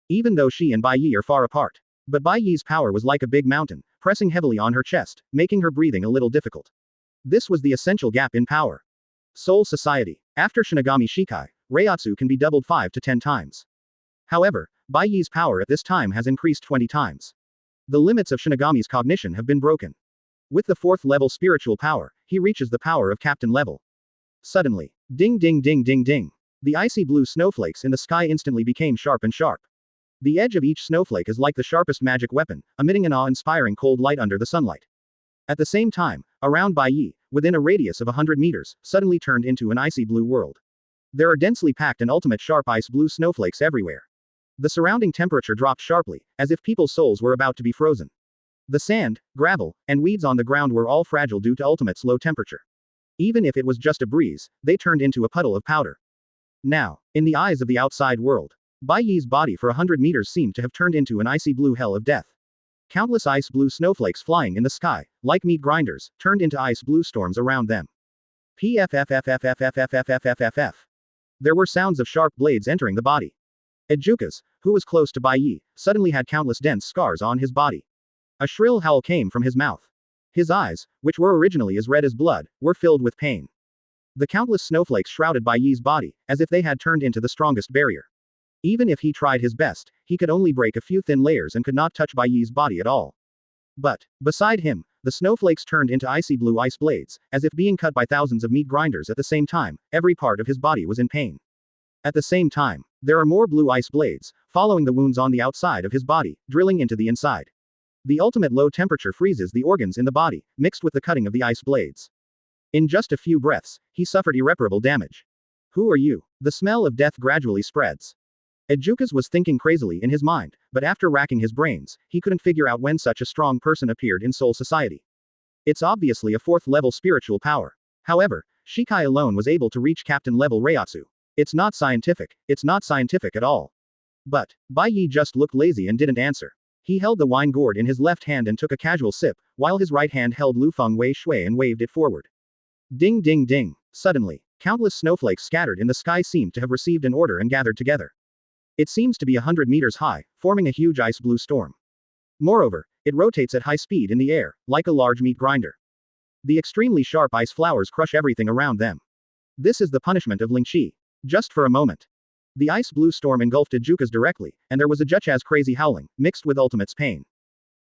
Even though she and Bai Ye are far apart. But Bai Ye's power was like a big mountain, pressing heavily on her chest, making her breathing a little difficult. This was the essential gap in power. Soul Society. After Shinigami Shikai, Reiatsu can be doubled 5 to 10 times. However, Bai Ye's power at this time has increased 20 times. The limits of Shinigami's cognition have been broken. With the 4th level spiritual power, he reaches the power of captain level. Suddenly, ding ding ding ding ding. The icy blue snowflakes in the sky instantly became sharp and sharp. The edge of each snowflake is like the sharpest magic weapon, emitting an awe-inspiring cold light under the sunlight. At the same time, around Bai Ye, within a radius of 100 meters, suddenly turned into an icy blue world. There are densely packed and ultimate sharp ice blue snowflakes everywhere. The surrounding temperature dropped sharply, as if people's souls were about to be frozen. The sand, gravel, and weeds on the ground were all fragile due to ultimate's low temperature. Even if it was just a breeze, they turned into a puddle of powder. Now, in the eyes of the outside world, Bai Ye's body for 100 meters seemed to have turned into an icy blue hell of death. Countless ice blue snowflakes flying in the sky, like meat grinders, turned into ice blue storms around them. Pffffffffffffffff. There were sounds of sharp blades entering the body. Ijukas, who was close to Bai Ye, suddenly had countless dense scars on his body. A shrill howl came from his mouth. His eyes, which were originally as red as blood, were filled with pain. The countless snowflakes shrouded Bai Ye's body, as if they had turned into the strongest barrier. Even if he tried his best, he could only break a few thin layers and could not touch Bai Ye's body at all. But, beside him, the snowflakes turned into icy blue ice blades, as if being cut by thousands of meat grinders at the same time. Every part of his body was in pain. At the same time, there are more blue ice blades, following the wounds on the outside of his body, drilling into the inside. The ultimate low temperature freezes the organs in the body, mixed with the cutting of the ice blades. In just a few breaths, he suffered irreparable damage. Who are you? The smell of death gradually spreads. Ichibei was thinking crazily in his mind, but after racking his brains, he couldn't figure out when such a strong person appeared in Soul Society. It's obviously a 4th-level spiritual power. However, Shikai alone was able to reach captain-level Reiatsu. It's not scientific at all. But, Bai Ye just looked lazy and didn't answer. He held the wine gourd in his left hand and took a casual sip, while his right hand held Lu Feng Wei Shui and waved it forward. Ding ding ding. Suddenly, countless snowflakes scattered in the sky seemed to have received an order and gathered together. It seems to be 100 meters high, forming a huge ice blue storm. Moreover, it rotates at high speed in the air, like a large meat grinder. The extremely sharp ice flowers crush everything around them. This is the punishment of Lingxi. Just for a moment. The ice blue storm engulfed Ichibei directly, and there was a Yhwach's crazy howling, mixed with Ultimate's pain.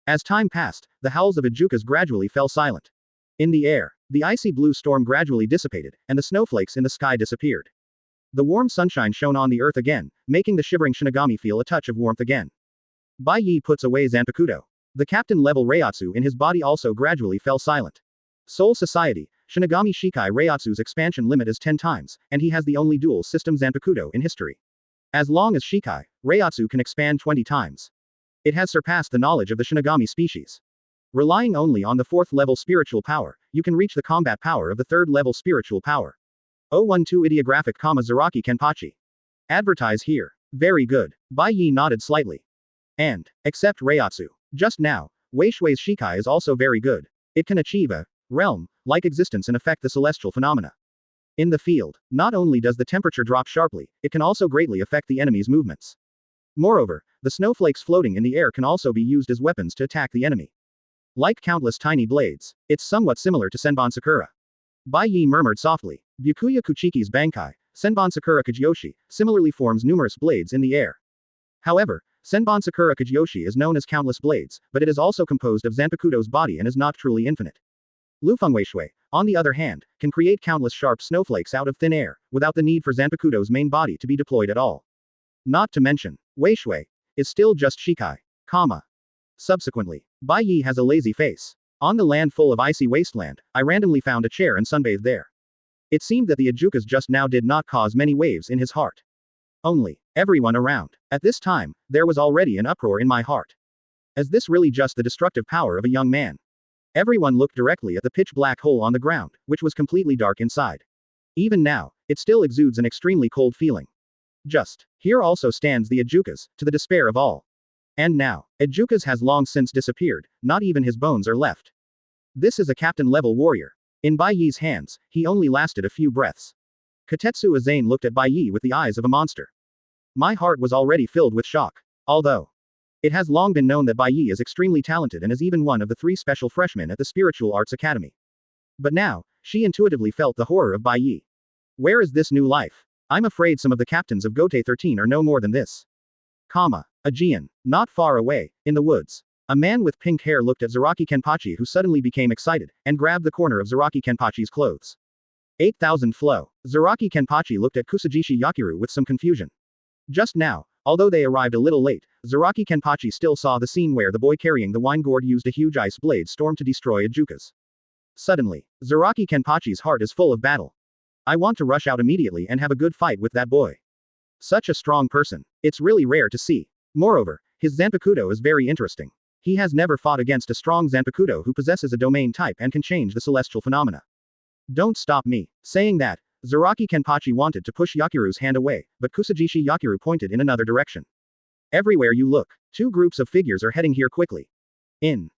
As time passed, the howls of Ichibei gradually fell silent. In the air, the icy blue storm gradually dissipated, and the snowflakes in the sky disappeared. The warm sunshine shone on the earth again, making the shivering Shinigami feel a touch of warmth again. Bai Ye puts away Zanpakuto. The captain-level Reiatsu in his body also gradually fell silent. Soul Society, Shinigami Shikai Reiatsu's expansion limit is 10 times, and he has the only dual system Zanpakuto in history. As long as Shikai, Reiatsu can expand 20 times. It has surpassed the knowledge of the Shinigami species. Relying only on the 4th-level spiritual power, you can reach the combat power of the 3rd-level spiritual power. 012 Ideographic, Zaraki Kenpachi. Advertise here. Very good. Bai Ye nodded slightly. And, except Reiatsu. Just now, Wei Shui's Shikai is also very good. It can achieve a realm-like existence and affect the celestial phenomena. In the field, not only does the temperature drop sharply, it can also greatly affect the enemy's movements. Moreover, the snowflakes floating in the air can also be used as weapons to attack the enemy. Like countless tiny blades, it's somewhat similar to Senbon Sakura. Bai Ye murmured softly. Byakuya Kuchiki's Bankai, Senbon Sakura Kageyoshi, similarly forms numerous blades in the air. However, Senbon Sakura Kageyoshi is known as countless blades, but it is also composed of Zanpakuto's body and is not truly infinite. Lu Feng Wei Shui, on the other hand, can create countless sharp snowflakes out of thin air, without the need for Zanpakuto's main body to be deployed at all. Not to mention, Wei Shui is still just Shikai, Subsequently, Bai Ye has a lazy face. On the land full of icy wasteland, I randomly found a chair and sunbathed there. It seemed that the Ichibei just now did not cause many waves in his heart. Only, everyone around. At this time, there was already an uproar in my heart. Is this really just the destructive power of a young man? Everyone looked directly at the pitch-black hole on the ground, which was completely dark inside. Even now, it still exudes an extremely cold feeling. Just, here also stands the Ichibei, to the despair of all. And now, Ichibei has long since disappeared, not even his bones are left. This is a captain-level warrior. In Bai Ye's hands, he only lasted a few breaths. Katetsu Aizen looked at Bai Ye with the eyes of a monster. My heart was already filled with shock. Although, it has long been known that Bai Ye is extremely talented and is even one of the 3 special freshmen at the Spiritual Arts Academy. But now, she intuitively felt the horror of Bai Ye. Where is this new life? I'm afraid some of the captains of Gote 13 are no more than this. Aegean. Not far away, in the woods. A man with pink hair looked at Zaraki Kenpachi, who suddenly became excited, and grabbed the corner of Zaraki Kenpachi's clothes. 8000 flow. Zaraki Kenpachi looked at Kusajishi Yakiru with some confusion. Just now, although they arrived a little late, Zaraki Kenpachi still saw the scene where the boy carrying the wine gourd used a huge ice blade storm to destroy Ichibei. Suddenly, Zaraki Kenpachi's heart is full of battle. I want to rush out immediately and have a good fight with that boy. Such a strong person. It's really rare to see. Moreover, his Zanpakuto is very interesting. He has never fought against a strong Zanpakuto who possesses a domain type and can change the celestial phenomena. Don't stop me. Saying that, Zaraki Kenpachi wanted to push Yakiru's hand away, but Kusajishi Yakiru pointed in another direction. Everywhere you look, 2 groups of figures are heading here quickly.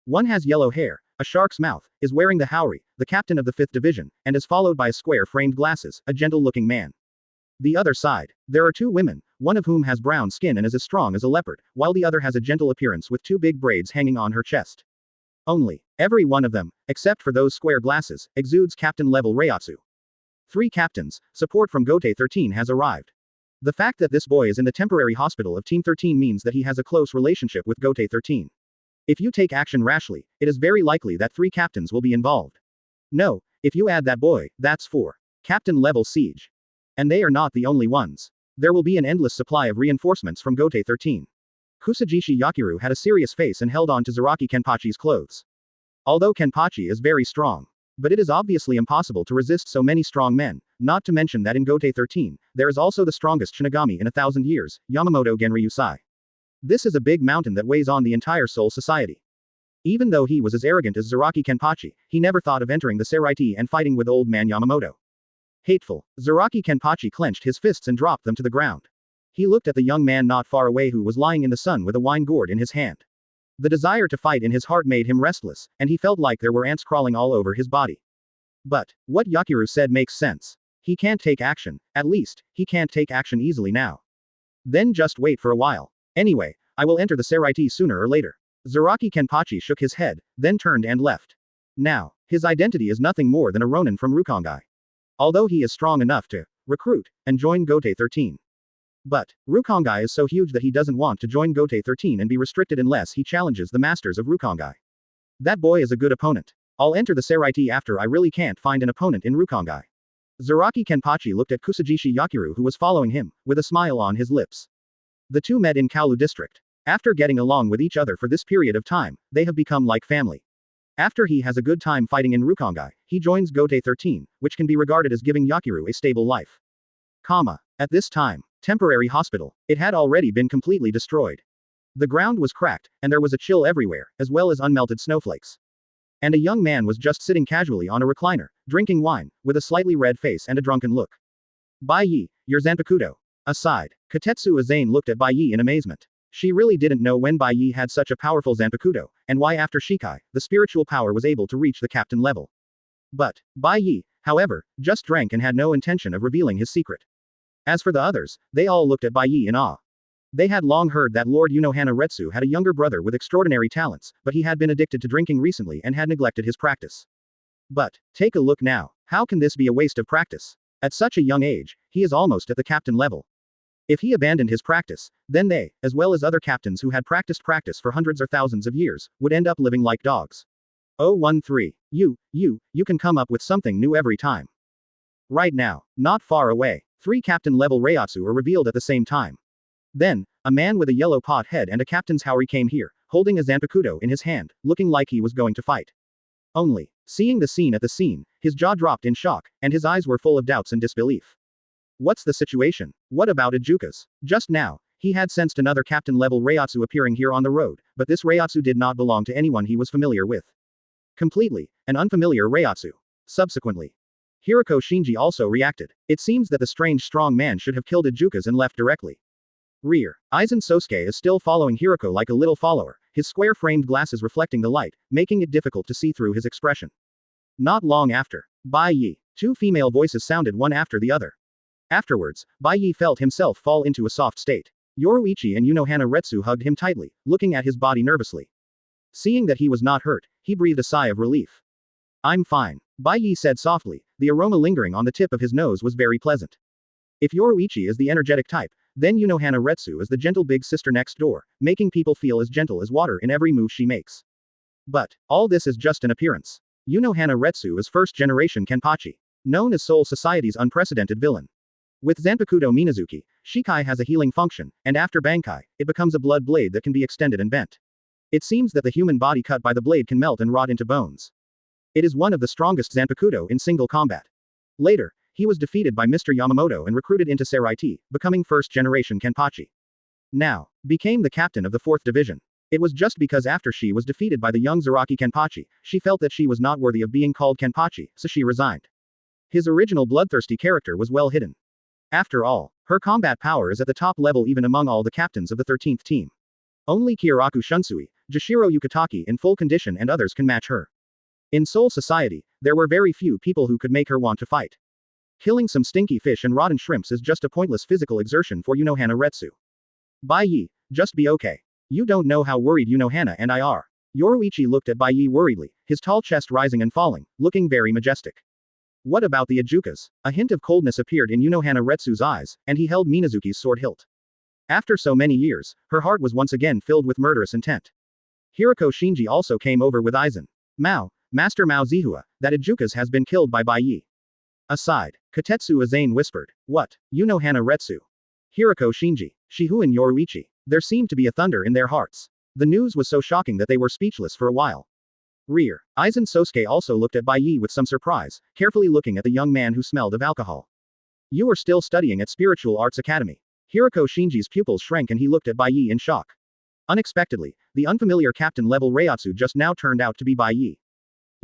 One has yellow hair, a shark's mouth, is wearing the Haori, the captain of the 5th division, and is followed by a square-framed glasses, a gentle-looking man. The other side, there are 2 women, one of whom has brown skin and is as strong as a leopard, while the other has a gentle appearance with 2 big braids hanging on her chest. Only, every one of them, except for those square glasses, exudes captain-level Reiatsu. 3 captains, support from Gote 13 has arrived. The fact that this boy is in the temporary hospital of Team 13 means that he has a close relationship with Gote 13. If you take action rashly, it is very likely that 3 captains will be involved. No, if you add that boy, that's 4. Captain level siege. And they are not the only ones. There will be an endless supply of reinforcements from Gote 13. Kusajishi Yakiru had a serious face and held on to Zaraki Kenpachi's clothes. Although Kenpachi is very strong. But it is obviously impossible to resist so many strong men, not to mention that in Gote 13, there is also the strongest Shinigami in 1,000 years, Yamamoto Genryusai. This is a big mountain that weighs on the entire Soul Society. Even though he was as arrogant as Zaraki Kenpachi, he never thought of entering the Seireitei and fighting with old man Yamamoto. Hateful. Zaraki Kenpachi clenched his fists and dropped them to the ground. He looked at the young man not far away who was lying in the sun with a wine gourd in his hand. The desire to fight in his heart made him restless, and he felt like there were ants crawling all over his body. But, what Yakiru said makes sense. He can't take action, at least, he can't take action easily now. Then just wait for a while. Anyway, I will enter the Seireitei sooner or later. Zaraki Kenpachi shook his head, then turned and left. Now, his identity is nothing more than a Ronin from Rukongai. Although he is strong enough to recruit and join Gote 13. But, Rukongai is so huge that he doesn't want to join Gote 13 and be restricted unless he challenges the masters of Rukongai. That boy is a good opponent. I'll enter the Seireitei after I really can't find an opponent in Rukongai. Zaraki Kenpachi looked at Kusajishi Yakiru who was following him, with a smile on his lips. The two met in Kaolu district. After getting along with each other for this period of time, they have become like family. After he has a good time fighting in Rukongai, he joins Gote 13, which can be regarded as giving Yakiru a stable life. At this time, temporary hospital, it had already been completely destroyed. The ground was cracked, and there was a chill everywhere, as well as unmelted snowflakes. And a young man was just sitting casually on a recliner, drinking wine, with a slightly red face and a drunken look. Bai Ye, your Zanpakuto. Aside, Katetsu Aizen looked at Bai Ye in amazement. She really didn't know when Bai Ye had such a powerful Zanpakuto, and why after Shikai, the spiritual power was able to reach the captain level. But, Bai Ye, however, just drank and had no intention of revealing his secret. As for the others, they all looked at Bai Ye in awe. They had long heard that Lord Unohana Retsu had a younger brother with extraordinary talents, but he had been addicted to drinking recently and had neglected his practice. But, take a look now, how can this be a waste of practice? At such a young age, he is almost at the captain level. If he abandoned his practice, then they, as well as other captains who had practiced practice for hundreds or thousands of years, would end up living like dogs. 013. You can come up with something new every time. Right now, not far away, 3 captain-level Reiatsu are revealed at the same time. Then, a man with a yellow pot head and a captain's haori came here, holding a Zanpakuto in his hand, looking like he was going to fight. Only, seeing the scene at the scene, his jaw dropped in shock, and his eyes were full of doubts and disbelief. What's the situation? What about Ijuka's? Just now, he had sensed another captain-level Reiatsu appearing here on the road, but this Reiatsu did not belong to anyone he was familiar with. Completely, an unfamiliar Reiatsu. Subsequently, Hiroko Shinji also reacted. It seems that the strange strong man should have killed Ijuka's and left directly. Rear. Aizen Sosuke is still following Hiroko like a little follower, his square-framed glasses reflecting the light, making it difficult to see through his expression. Not long after, Bai Ye, 2 female voices sounded one after the other. Afterwards, Bai Ye felt himself fall into a soft state. Yoruichi and Unohana Retsu hugged him tightly, looking at his body nervously. Seeing that he was not hurt, he breathed a sigh of relief. I'm fine, Bai Ye said softly, the aroma lingering on the tip of his nose was very pleasant. If Yoruichi is the energetic type, then Unohana Retsu is the gentle big sister next door, making people feel as gentle as water in every move she makes. But, all this is just an appearance. Unohana Retsu is first-generation Kenpachi, known as Soul Society's unprecedented villain. With Zanpakuto Minazuki, Shikai has a healing function, and after Bankai, it becomes a blood blade that can be extended and bent. It seems that the human body cut by the blade can melt and rot into bones. It is one of the strongest Zanpakuto in single combat. Later, he was defeated by Mr. Yamamoto and recruited into Seireitei, becoming first-generation Kenpachi. Now, became the captain of the 4th division. It was just because after she was defeated by the young Zaraki Kenpachi, she felt that she was not worthy of being called Kenpachi, so she resigned. His original bloodthirsty character was well hidden. After all, her combat power is at the top level even among all the captains of the 13th team. Only Kyoraku Shunsui, Jashiro Yukitaki in full condition and others can match her. In Soul Society, there were very few people who could make her want to fight. Killing some stinky fish and rotten shrimps is just a pointless physical exertion for Unohana Retsu. Bai Ye, just be okay. You don't know how worried Unohana and I are. Yoruichi looked at Bai Ye worriedly, his tall chest rising and falling, looking very majestic. What about the Ijukas? A hint of coldness appeared in Unohana Retsu's eyes, and he held Minazuki's sword hilt. After so many years, her heart was once again filled with murderous intent. Hirako Shinji also came over with Aizen. Master Mao Zihua, that Ijukas has been killed by Bai Ye. Aside, Katetsu Aizen whispered, what? Unohana Retsu. Hirako Shinji, Shihouin Yoruichi. There seemed to be a thunder in their hearts. The news was so shocking that they were speechless for a while. Rear. Aizen Sosuke also looked at Bai Ye with some surprise, carefully looking at the young man who smelled of alcohol. You are still studying at Spiritual Arts Academy. Hirako Shinji's pupils shrank and he looked at Bai Ye in shock. Unexpectedly, the unfamiliar captain-level Reiatsu just now turned out to be Bai Ye.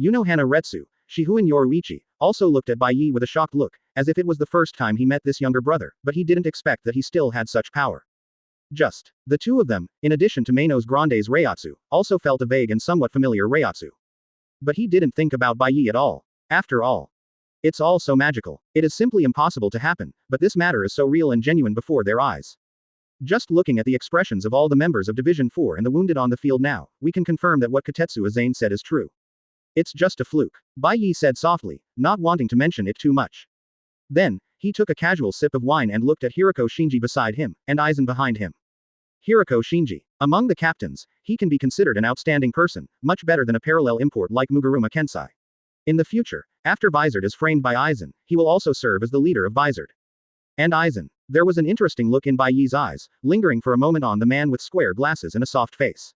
Unohana Retsu, Shihouin Yoruichi, also looked at Bai Ye with a shocked look, as if it was the first time he met this younger brother, but he didn't expect that he still had such power. The two of them, in addition to Manos Grande's Reiatsu, also felt a vague and somewhat familiar Reiatsu. But he didn't think about Bai Ye at all. After all, it's all so magical. It is simply impossible to happen, but this matter is so real and genuine before their eyes. Just looking at the expressions of all the members of Division 4 and the wounded on the field now, we can confirm that what Katetsu Aizen said is true. It's just a fluke, Bai Ye said softly, not wanting to mention it too much. Then, he took a casual sip of wine and looked at Hirako Shinji beside him, and Aizen behind him. Hirako Shinji. Among the captains, he can be considered an outstanding person, much better than a parallel import like Muguruma Kensai. In the future, after Vizard is framed by Aizen, he will also serve as the leader of Vizard. And Aizen. There was an interesting look in Bai Ye's eyes, lingering for a moment on the man with square glasses and a soft face.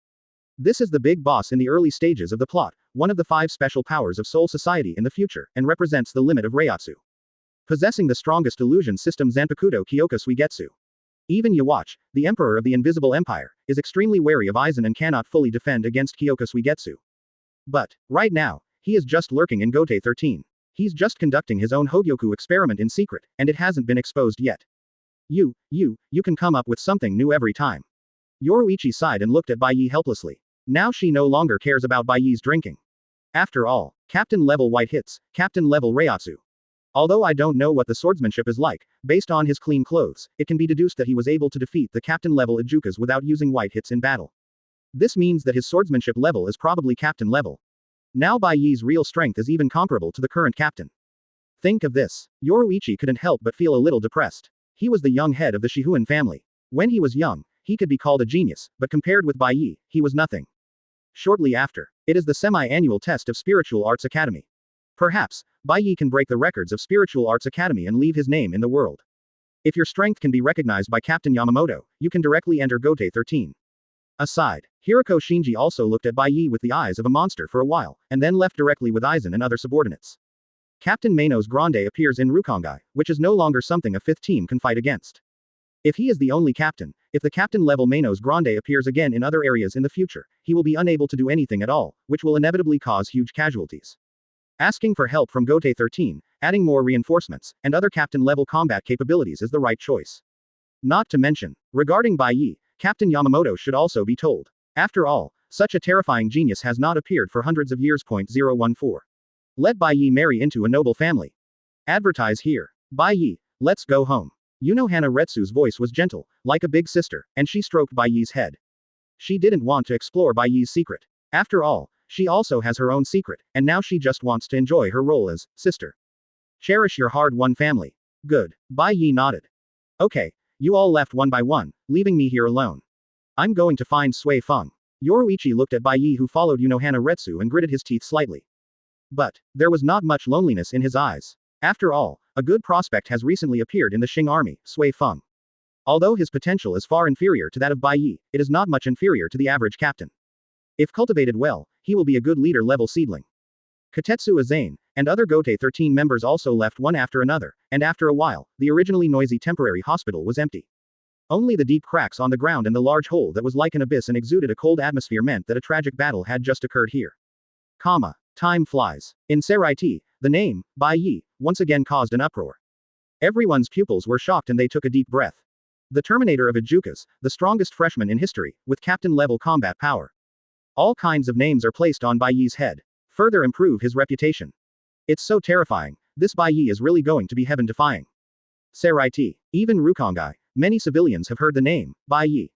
This is the big boss in the early stages of the plot, one of the 5 special powers of Soul Society in the future, and represents the limit of Reiatsu. Possessing the strongest illusion system Zanpakuto Kyoka Suigetsu. Even Yhwach, the Emperor of the Invisible Empire, is extremely wary of Aizen and cannot fully defend against Kyoka Suigetsu. But, right now, he is just lurking in Gote 13. He's just conducting his own Hogyoku experiment in secret, and it hasn't been exposed yet. You can come up with something new every time. Yoruichi sighed and looked at Bai Ye helplessly. Now she no longer cares about Bai Ye's drinking. After all, Captain-level white hits, Captain-level Reiatsu. Although I don't know what the swordsmanship is like, based on his clean clothes, it can be deduced that he was able to defeat the captain-level Ijukas without using white hits in battle. This means that his swordsmanship level is probably captain level. Now Bai Ye's real strength is even comparable to the current captain. Think of this. Yoruichi couldn't help but feel a little depressed. He was the young head of the Shihouin family. When he was young, he could be called a genius, but compared with Bai Ye, he was nothing. Shortly after, it is the semi-annual test of Spiritual Arts Academy. Perhaps, Bai Ye can break the records of Spiritual Arts Academy and leave his name in the world. If your strength can be recognized by Captain Yamamoto, you can directly enter Gote 13. Aside, Hirako Shinji also looked at Bai Ye with the eyes of a monster for a while, and then left directly with Aizen and other subordinates. Captain Manos Grande appears in Rukongai, which is no longer something a 5th team can fight against. If he is the only captain, if the captain-level Manos Grande appears again in other areas in the future, he will be unable to do anything at all, which will inevitably cause huge casualties. Asking for help from Gote 13, adding more reinforcements, and other captain-level combat capabilities is the right choice. Not to mention, regarding Bai Ye, Captain Yamamoto should also be told. After all, such a terrifying genius has not appeared for hundreds of years. 014. Let Bai Ye marry into a noble family. Advertise here. Bai Ye, let's go home. Unohana Retsu's voice was gentle, like a big sister, and she stroked Bai Ye's head. She didn't want to explore Bai Ye's secret. After all, she also has her own secret, and now she just wants to enjoy her role as sister. Cherish your hard-won family. Good. Bai Ye nodded. Okay, you all left one by one, leaving me here alone. I'm going to find Sui Feng. Yoruichi looked at Bai Ye, who followed Unohana Retsu, and gritted his teeth slightly. But there was not much loneliness in his eyes. After all, a good prospect has recently appeared in the Qing army, Sui Feng. Although his potential is far inferior to that of Bai Ye, it is not much inferior to the average captain. If cultivated well, he will be a good leader-level seedling. Katetsu Aizen, and other Gote 13 members also left one after another, and after a while, the originally noisy temporary hospital was empty. Only the deep cracks on the ground and the large hole that was like an abyss and exuded a cold atmosphere meant that a tragic battle had just occurred here. Time flies. In Seireitei, the name, Bai Ye, once again caused an uproar. Everyone's pupils were shocked and they took a deep breath. The Terminator of Ijukas, the strongest freshman in history, with captain-level combat power. All kinds of names are placed on Bai Ye's head. Further improve his reputation. It's so terrifying, this Bai Ye is really going to be heaven-defying. Seireitei, even Rukongai, many civilians have heard the name, Bai Ye.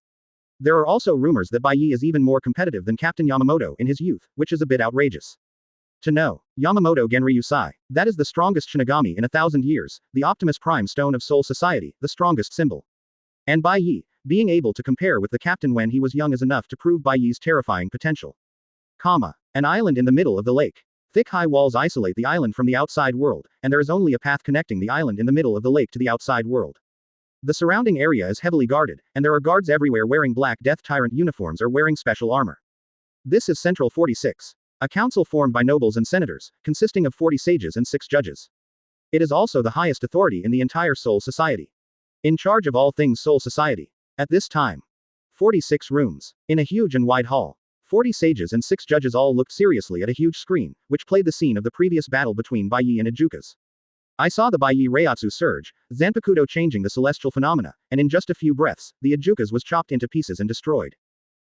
There are also rumors that Bai Ye is even more competitive than Captain Yamamoto in his youth, which is a bit outrageous. To know. Yamamoto Genryusai. That is the strongest Shinigami in 1,000 years, the Optimus Prime Stone of Soul Society, the strongest symbol. And Bai Ye, being able to compare with the captain when he was young is enough to prove Bai Ye's terrifying potential. An island in the middle of the lake. Thick high walls isolate the island from the outside world, and there is only a path connecting the island in the middle of the lake to the outside world. The surrounding area is heavily guarded, and there are guards everywhere wearing black Death Tyrant uniforms or wearing special armor. This is Central 46. A council formed by nobles and senators, consisting of 40 sages and 6 judges. It is also the highest authority in the entire Soul Society. In charge of all things Soul Society. At this time. 46 rooms. In a huge and wide hall. 40 sages and 6 judges all looked seriously at a huge screen, which played the scene of the previous battle between Bai Ye and Ijukas. I saw the Bai Ye Reiatsu surge, Zanpakuto changing the celestial phenomena, and in just a few breaths, the Ijukas was chopped into pieces and destroyed.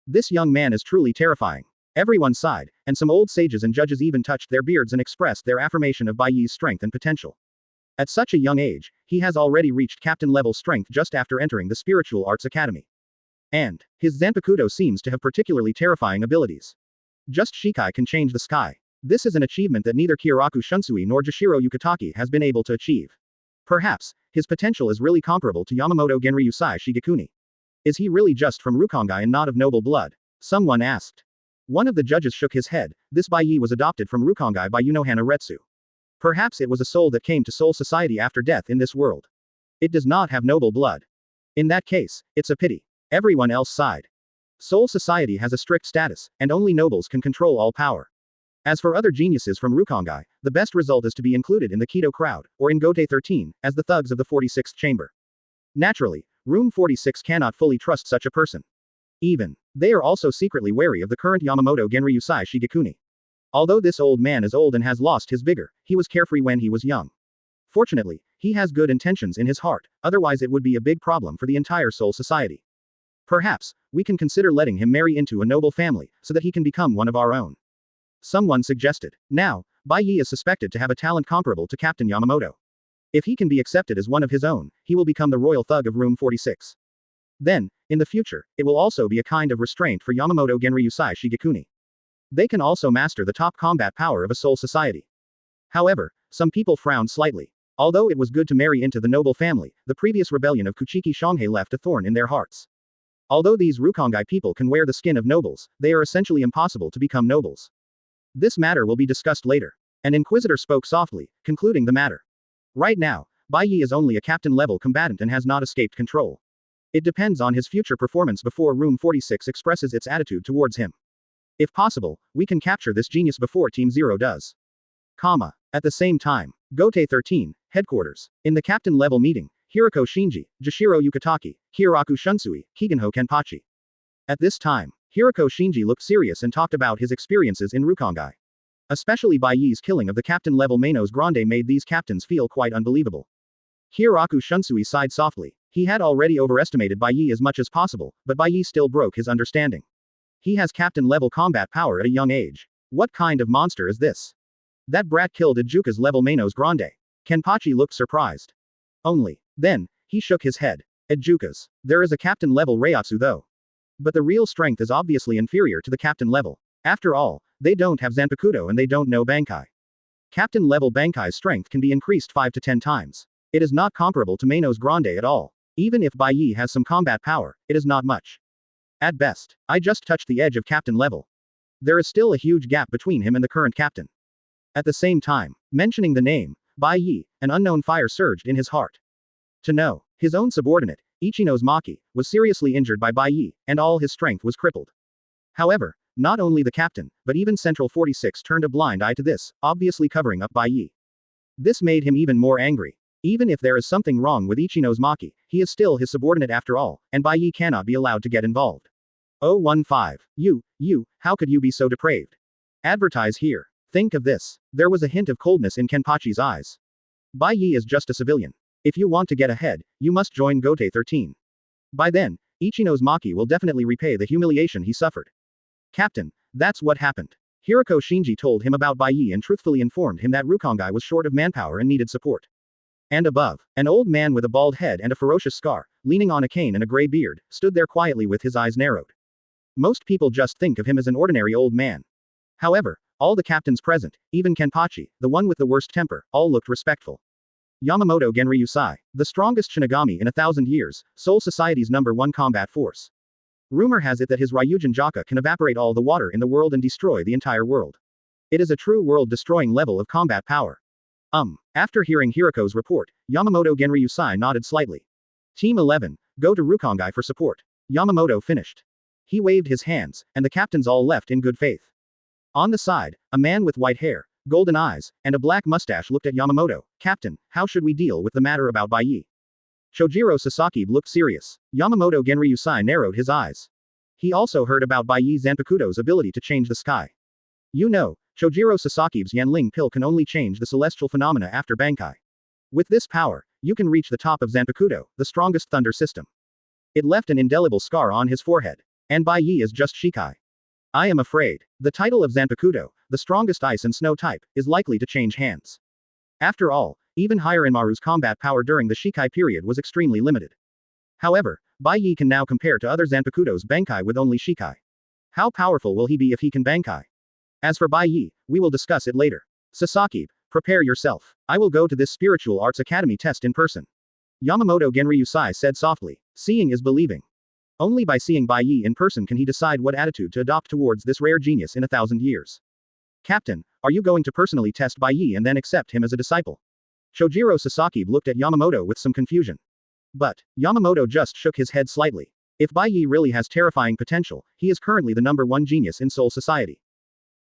This young man is truly terrifying. Everyone sighed, and some old sages and judges even touched their beards and expressed their affirmation of Bai Ye's strength and potential. At such a young age, he has already reached captain-level strength just after entering the Spiritual Arts Academy. And his Zanpakuto seems to have particularly terrifying abilities. Just Shikai can change the sky. This is an achievement that neither Kyoraku Shunsui nor Jashiro Yukatake has been able to achieve. Perhaps, his potential is really comparable to Yamamoto Genryusai Shigekuni. Is he really just from Rukongai and not of noble blood? Someone asked. One of the judges shook his head. This Bai Ye was adopted from Rukongai by Unohana Retsu. Perhaps it was a soul that came to Soul Society after death in this world. It does not have noble blood. In that case, it's a pity. Everyone else sighed. Soul Society has a strict status, and only nobles can control all power. As for other geniuses from Rukongai, the best result is to be included in the Kidō crowd, or in Gotei 13, as the thugs of the 46th chamber. Naturally, Room 46 cannot fully trust such a person. They are also secretly wary of the current Yamamoto Genryusai Shigekuni. Although this old man is old and has lost his vigor, he was carefree when he was young. Fortunately, he has good intentions in his heart, otherwise it would be a big problem for the entire Soul Society. Perhaps, we can consider letting him marry into a noble family, so that he can become one of our own. Someone suggested. Now, Bai Ye is suspected to have a talent comparable to Captain Yamamoto. If he can be accepted as one of his own, he will become the royal thug of Room 46. Then, in the future, it will also be a kind of restraint for Yamamoto Genryusai Shigekuni. They can also master the top combat power of a Soul Society. However, some people frowned slightly. Although it was good to marry into the noble family, the previous rebellion of Kuchiki Shanghai left a thorn in their hearts. Although these Rukongai people can wear the skin of nobles, they are essentially impossible to become nobles. This matter will be discussed later. An inquisitor spoke softly, concluding the matter. Right now, Bai Ye is only a captain-level combatant and has not escaped control. It depends on his future performance before Room 46 expresses its attitude towards him. If possible, we can capture this genius before Team Zero does. At the same time, Gotei 13, headquarters. In the captain-level meeting, Hiroko Shinji, Jashiro Yukatake, Kyoraku Shunsui, Kigenho Kenpachi. At this time, Hiroko Shinji looked serious and talked about his experiences in Rukongai. Especially Bai Ye's killing of the captain-level Manos Grande made these captains feel quite unbelievable. Kyoraku Shunsui sighed softly. He had already overestimated Bai Ye as much as possible, but Bai Ye still broke his understanding. He has captain-level combat power at a young age. What kind of monster is this? That brat killed Ijuka's level Manos Grande. Kenpachi looked surprised. Then, he shook his head. Ijuka's. There is a captain-level Reiatsu though. But the real strength is obviously inferior to the captain level. After all, they don't have Zanpakuto and they don't know Bankai. Captain-level Bankai's strength can be increased 5 to 10 times. It is not comparable to Manos Grande at all. Even if Bai Ye has some combat power, it is not much. At best, I just touched the edge of captain level. There is still a huge gap between him and the current captain. At the same time, mentioning the name, Bai Ye, an unknown fire surged in his heart. To know, his own subordinate, Ichino's Maki, was seriously injured by Bai Ye, and all his strength was crippled. However, not only the captain, but even Central 46 turned a blind eye to this, obviously covering up Bai Ye. This made him even more angry. Even if there is something wrong with Ichino's Maki, he is still his subordinate after all, and Bai Ye cannot be allowed to get involved. 015. You, how could you be so depraved? Advertise here. Think of this. There was a hint of coldness in Kenpachi's eyes. Bai Ye is just a civilian. If you want to get ahead, you must join Gotei 13. By then, Ichino's Maki will definitely repay the humiliation he suffered. Captain, that's what happened. Hiroko Shinji told him about Bai Ye and truthfully informed him that Rukongai was short of manpower and needed support. And above, an old man with a bald head and a ferocious scar, leaning on a cane and a gray beard, stood there quietly with his eyes narrowed. Most people just think of him as an ordinary old man. However, All the captains present, even Kenpachi, the one with the worst temper, all looked respectful. Yamamoto Genryusai, the strongest Shinigami in 1,000 years, Soul Society's #1 combat force. Rumor has it that his Ryujin Jaka can evaporate all the water in the world and destroy the entire world. It is a true world-destroying level of combat power. After hearing Hiriko's report, Yamamoto Genryusai nodded slightly. Team 11, go to Rukongai for support. Yamamoto finished. He waved his hands, and the captains all left in good faith. On the side, a man with white hair, golden eyes, and a black mustache looked at Yamamoto. Captain, how should we deal with the matter about Bai Ye? Shojiro Sasaki looked serious. Yamamoto Genryusai narrowed his eyes. He also heard about Bai Ye Zanpakuto's ability to change the sky. You know, Shojiro Sasaki's Yanling pill can only change the celestial phenomena after Bankai. With this power, you can reach the top of Zanpakuto, the strongest thunder system. It left an indelible scar on his forehead. And Bai Ye is just Shikai. I am afraid, the title of Zanpakuto, the strongest ice and snow type, is likely to change hands. After all, even Hiranmaru's combat power during the Shikai period was extremely limited. However, Bai Ye can now compare to other Zanpakuto's Bankai with only Shikai. How powerful will he be if he can Bankai? As for Bai Ye, we will discuss it later. Sasaki, prepare yourself. I will go to this spiritual arts academy test in person. Yamamoto Genryusai said softly. Seeing is believing. Only by seeing Bai Ye in person can he decide what attitude to adopt towards this rare genius in 1,000 years. Captain, are you going to personally test Bai Ye and then accept him as a disciple? Shojiro Sasaki looked at Yamamoto with some confusion. But, Yamamoto just shook his head slightly. If Bai Ye really has terrifying potential, he is currently the #1 genius in Soul Society.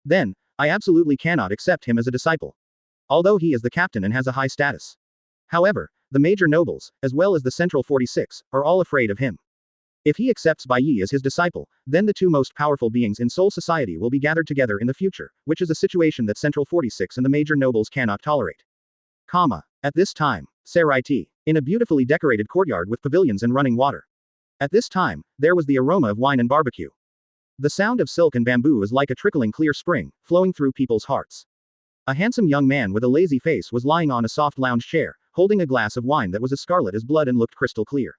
Then, I absolutely cannot accept him as a disciple. Although he is the captain and has a high status. However, the major nobles, as well as the Central 46, are all afraid of him. If he accepts Bai Ye as his disciple, then the two most powerful beings in Soul Society will be gathered together in the future, which is a situation that Central 46 and the major nobles cannot tolerate. At this time, Seireitei, in a beautifully decorated courtyard with pavilions and running water. At this time, there was the aroma of wine and barbecue. The sound of silk and bamboo is like a trickling clear spring, flowing through people's hearts. A handsome young man with a lazy face was lying on a soft lounge chair, holding a glass of wine that was as scarlet as blood and looked crystal clear.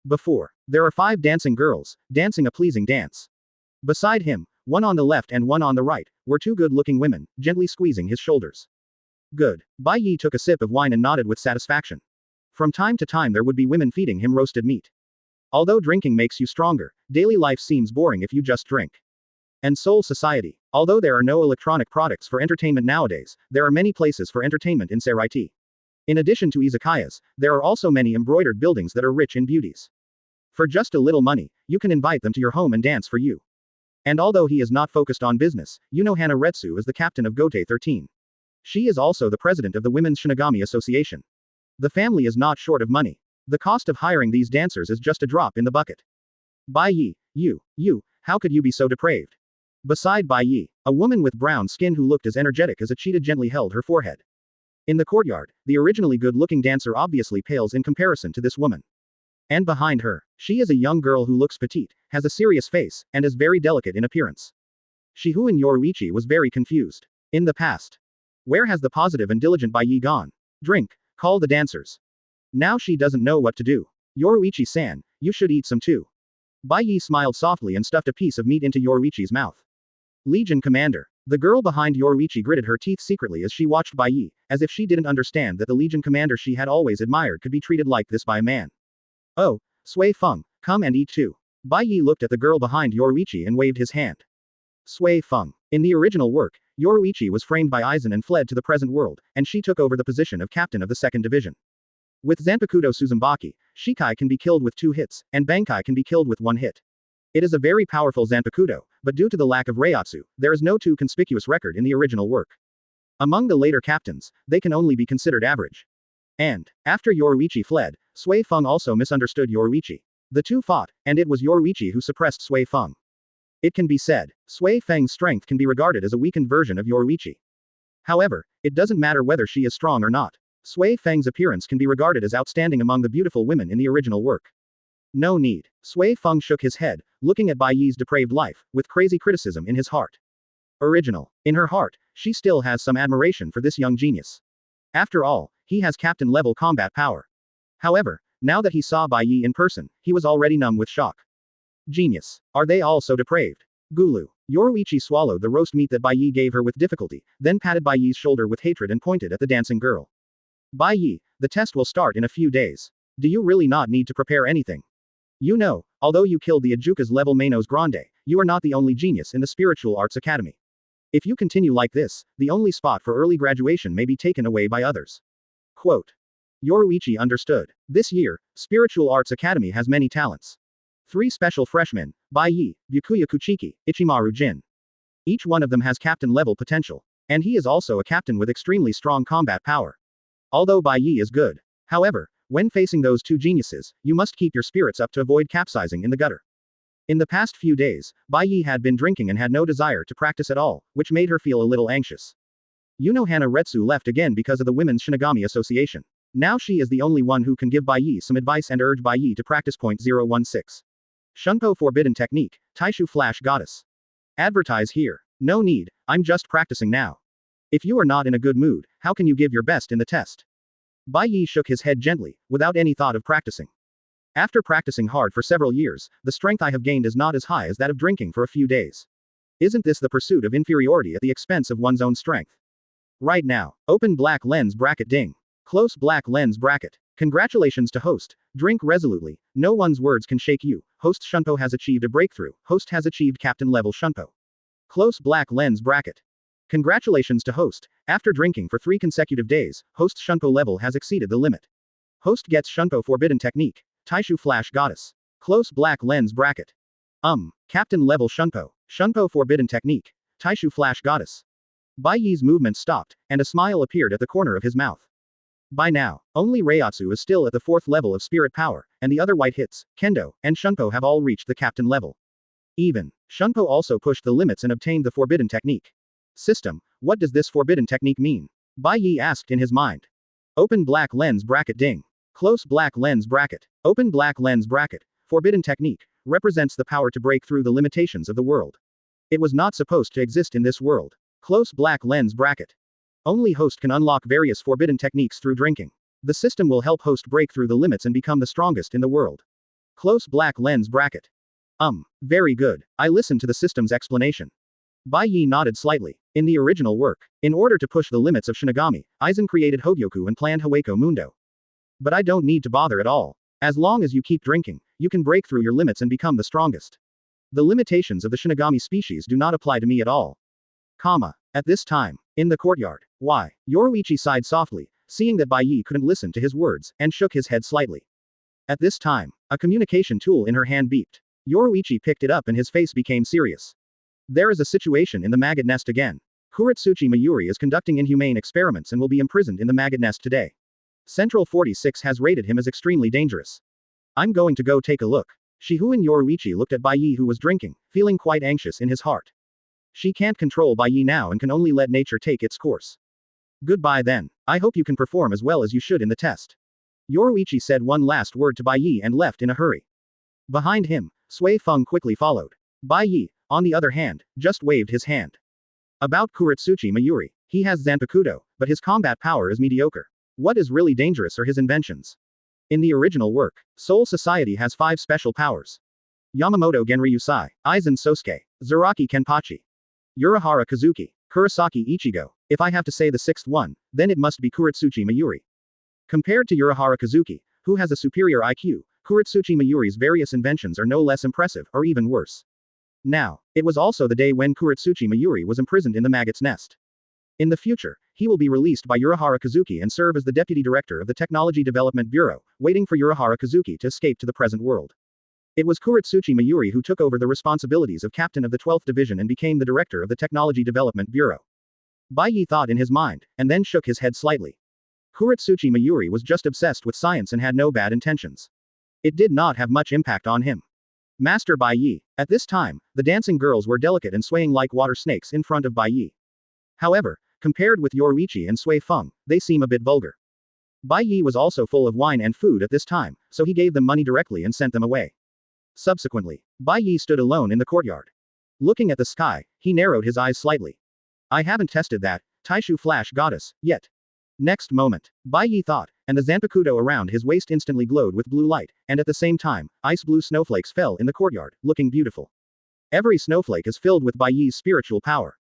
Before, there are 5 dancing girls, dancing a pleasing dance. Beside him, one on the left and one on the right, were 2 good-looking women, gently squeezing his shoulders. Good. Bai Ye took a sip of wine and nodded with satisfaction. From time to time there would be women feeding him roasted meat. Although drinking makes you stronger, daily life seems boring if you just drink. And Soul Society. Although there are no electronic products for entertainment nowadays, there are many places for entertainment in Seireitei. In addition to izakayas, there are also many embroidered buildings that are rich in beauties. For just a little money, you can invite them to your home and dance for you. And although he is not focused on business, Hana Retsu is the captain of Gote 13. She is also the president of the Women's Shinigami Association. The family is not short of money. The cost of hiring these dancers is just a drop in the bucket. Bai Ye, you, how could you be so depraved? Beside Bai Ye, a woman with brown skin who looked as energetic as a cheetah gently held her forehead. In the courtyard, the originally good-looking dancer obviously pales in comparison to this woman. And behind her, she is a young girl who looks petite, has a serious face, and is very delicate in appearance. Shihouin Yoruichi was very confused. In the past. Where has the positive and diligent Bai Ye gone? Drink, call the dancers. Now she doesn't know what to do. Yoruichi-san, you should eat some too. Bai Ye smiled softly and stuffed a piece of meat into Yoruichi's mouth. Legion Commander. The girl behind Yoruichi gritted her teeth secretly as she watched Bai Ye, as if she didn't understand that the Legion Commander she had always admired could be treated like this by a man. Oh, Sui Feng, come and eat too. Bai Ye looked at the girl behind Yoruichi and waved his hand. Sui Feng. In the original work, Yoruichi was framed by Aizen and fled to the present world, and she took over the position of captain of the 2nd Division. With Zanpakuto Suzumaki, Shikai can be killed with 2 hits, and Bankai can be killed with 1 hit. It is a very powerful Zanpakuto, but due to the lack of Reiatsu, there is no too conspicuous record in the original work. Among the later captains, they can only be considered average. And, after Yoruichi fled, Sui Feng also misunderstood Yoruichi. The two fought, and it was Yoruichi who suppressed Sui Feng. It can be said, Sui Feng's strength can be regarded as a weakened version of Yoruichi. However, it doesn't matter whether she is strong or not. Sui Feng's appearance can be regarded as outstanding among the beautiful women in the original work. No need. Sui Feng shook his head, looking at Bai Ye's depraved life, with crazy criticism in his heart. Original. In her heart, she still has some admiration for this young genius. After all, he has captain-level combat power. However, now that he saw Bai Ye in person, he was already numb with shock. Genius. Are they all so depraved? Gulu. Yoruichi swallowed the roast meat that Bai Ye gave her with difficulty, then patted Bai Ye's shoulder with hatred and pointed at the dancing girl. Bai Ye, the test will start in a few days. Do you really not need to prepare anything? You know, although you killed the Ajuka's level Manos Grande, you are not the only genius in the Spiritual Arts Academy. If you continue like this, the only spot for early graduation may be taken away by others. Quote. Yoruichi understood. This year, Spiritual Arts Academy has many talents. 3 special freshmen, Bai Ye, Byakuya Kuchiki, Ichimaru Jin. Each one of them has captain-level potential. And he is also a captain with extremely strong combat power. Although Bai Ye is good. However, when facing those 2 geniuses, you must keep your spirits up to avoid capsizing in the gutter. In the past few days, Bai Ye had been drinking and had no desire to practice at all, which made her feel a little anxious. Hana Retsu left again because of the Women's Shinigami Association. Now she is the only one who can give Bai Ye some advice and urge Bai Ye to practice. 016. Kidō Forbidden Technique, Taishu Flash Goddess. Advertise here. No need, I'm just practicing now. If you are not in a good mood, how can you give your best in the test? Bai Ye shook his head gently, without any thought of practicing. After practicing hard for several years, the strength I have gained is not as high as that of drinking for a few days. Isn't this the pursuit of inferiority at the expense of one's own strength? Right now, open black lens bracket ding. Close black lens bracket. Congratulations to host. Drink resolutely. No one's words can shake you. Host Shunpo has achieved a breakthrough. Host has achieved captain level Shunpo. Close black lens bracket. Congratulations to host. After drinking for 3 consecutive days, host Shunpo level has exceeded the limit. Host gets Kidō Forbidden Technique. Taishu Flash Goddess. Close black lens bracket. Captain level Shunpo. Shunpo Forbidden Technique. Taishu Flash Goddess. Bai Ye's movement stopped, and a smile appeared at the corner of his mouth. By now, only Reiatsu is still at the 4th level of spirit power, and the other white hits, Kendo, and Shunpo have all reached the captain level. Even, Shunpo also pushed the limits and obtained the forbidden technique. System, what does this forbidden technique mean? Bai Ye asked in his mind. Open black lens bracket ding. Close black lens bracket. Open black lens bracket. Forbidden technique, represents the power to break through the limitations of the world. It was not supposed to exist in this world. Close black lens bracket. Only host can unlock various forbidden techniques through drinking. The system will help host break through the limits and become the strongest in the world. Close black lens bracket. Very good. I listened to the system's explanation. Bai Ye nodded slightly. In the original work, in order to push the limits of Shinigami, Aizen created Hogyoku and planned Hawako Mundo. But I don't need to bother at all. As long as you keep drinking, you can break through your limits and become the strongest. The limitations of the Shinigami species do not apply to me at all. At this time, in the courtyard. Why? Yoruichi sighed softly, seeing that Bai Ye couldn't listen to his words, and shook his head slightly. At this time, a communication tool in her hand beeped. Yoruichi picked it up and his face became serious. There is a situation in the maggot nest again. Kurotsuchi Mayuri is conducting inhumane experiments and will be imprisoned in the maggot nest today. Central 46 has rated him as extremely dangerous. I'm going to go take a look. Shihouin Yoruichi looked at Bai Ye who was drinking, feeling quite anxious in his heart. She can't control Bai Ye now and can only let nature take its course. Goodbye then. I hope you can perform as well as you should in the test. Yoruichi said one last word to Bai Ye and left in a hurry. Behind him, Sui Feng quickly followed. Bai Ye, on the other hand, just waved his hand. About Kurotsuchi Mayuri, he has Zanpakuto, but his combat power is mediocre. What is really dangerous are his inventions. In the original work, Soul Society has 5 special powers. Yamamoto Genryusai, Aizen Sosuke, Zaraki Kenpachi, Urahara Kazuki, Kurosaki Ichigo. If I have to say the 6th one, then it must be Kurotsuchi Mayuri. Compared to Urahara Kazuki, who has a superior IQ, Kurotsuchi Mayuri's various inventions are no less impressive, or even worse. Now, it was also the day when Kurotsuchi Mayuri was imprisoned in the maggot's nest. In the future, he will be released by Urahara Kazuki and serve as the deputy director of the Technology Development Bureau, waiting for Urahara Kazuki to escape to the present world. It was Kurotsuchi Mayuri who took over the responsibilities of captain of the 12th Division and became the director of the Technology Development Bureau. Bai Ye thought in his mind, and then shook his head slightly. Kurotsuchi Mayuri was just obsessed with science and had no bad intentions. It did not have much impact on him. Master Bai Ye. At this time, the dancing girls were delicate and swaying like water snakes in front of Bai Ye. However, compared with Yoruichi and Sui Feng, they seem a bit vulgar. Bai Ye was also full of wine and food at this time, so he gave them money directly and sent them away. Subsequently, Bai Ye stood alone in the courtyard. Looking at the sky, he narrowed his eyes slightly. I haven't tested that, Taishu Flash Goddess, yet. Next moment, Bai Ye thought, and the Zanpakuto around his waist instantly glowed with blue light, and at the same time, ice blue snowflakes fell in the courtyard, looking beautiful. Every snowflake is filled with Bai Ye's spiritual power.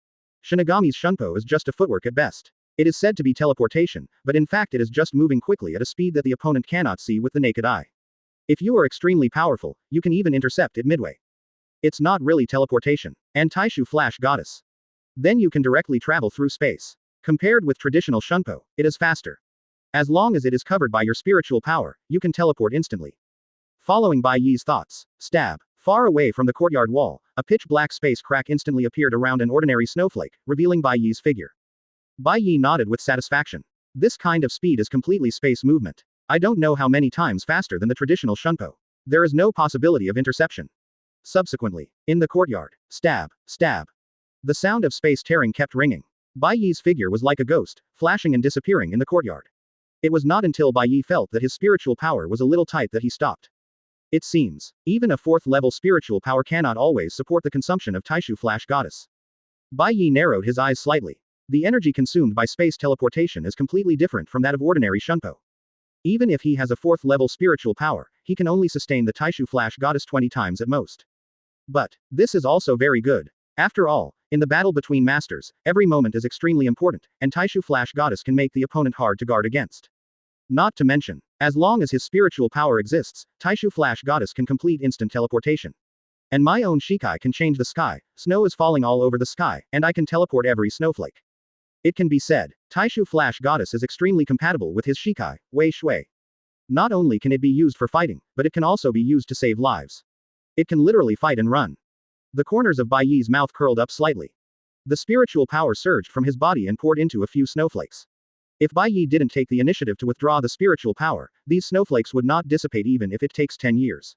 Shinigami's shunpo is just a footwork at best. It is said to be teleportation, but in fact it is just moving quickly at a speed that the opponent cannot see with the naked eye. If you are extremely powerful, you can even intercept it midway. It's not really teleportation. And Taishu Flash Goddess. Then you can directly travel through space. Compared with traditional shunpo, it is faster. As long as it is covered by your spiritual power, you can teleport instantly. Following Bai Ye's thoughts, stab. Far away from the courtyard wall, a pitch-black space crack instantly appeared around an ordinary snowflake, revealing Bai Ye's figure. Bai Ye nodded with satisfaction. This kind of speed is completely space movement. I don't know how many times faster than the traditional shunpo. There is no possibility of interception. Subsequently, in the courtyard, stab, stab. The sound of space tearing kept ringing. Bai Ye's figure was like a ghost, flashing and disappearing in the courtyard. It was not until Bai Ye felt that his spiritual power was a little tight that he stopped. It seems, even a 4th level spiritual power cannot always support the consumption of Taishu Flash Goddess. Bai Ye narrowed his eyes slightly. The energy consumed by space teleportation is completely different from that of ordinary shunpo. Even if he has a 4th level spiritual power, he can only sustain the Taishu Flash Goddess 20 times at most. But, this is also very good. After all, in the battle between masters, every moment is extremely important, and Taishu Flash Goddess can make the opponent hard to guard against. Not to mention, as long as his spiritual power exists, Taishu Flash Goddess can complete instant teleportation. And my own Shikai can change the sky, snow is falling all over the sky, and I can teleport every snowflake. It can be said, Taishu Flash Goddess is extremely compatible with his Shikai, Wei Shui. Not only can it be used for fighting, but it can also be used to save lives. It can literally fight and run. The corners of Bai Ye's mouth curled up slightly. The spiritual power surged from his body and poured into a few snowflakes. If Bai Ye didn't take the initiative to withdraw the spiritual power, these snowflakes would not dissipate even if it takes 10 years.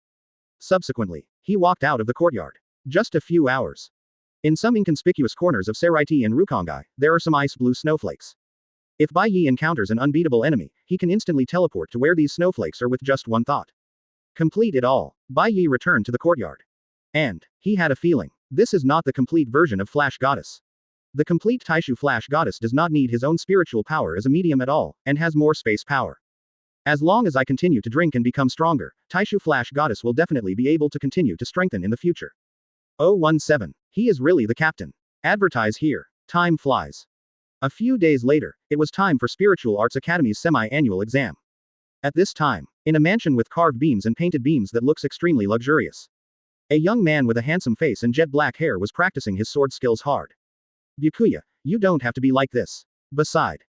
Subsequently, he walked out of the courtyard. Just a few hours. In some inconspicuous corners of Seireitei and Rukongai, there are some ice-blue snowflakes. If Bai Ye encounters an unbeatable enemy, he can instantly teleport to where these snowflakes are with just one thought. Complete it all. Bai Ye returned to the courtyard. And, he had a feeling, this is not the complete version of Flash Goddess. The complete Taishu Flash Goddess does not need his own spiritual power as a medium at all, and has more space power. As long as I continue to drink and become stronger, Taishu Flash Goddess will definitely be able to continue to strengthen in the future. 017. He is really the captain. Advertise here. Time flies. A few days later, it was time for Spiritual Arts Academy's semi-annual exam. At this time, in a mansion with carved beams and painted beams that looks extremely luxurious. A young man with a handsome face and jet black hair was practicing his sword skills hard. Byakuya, you don't have to be like this. Beside.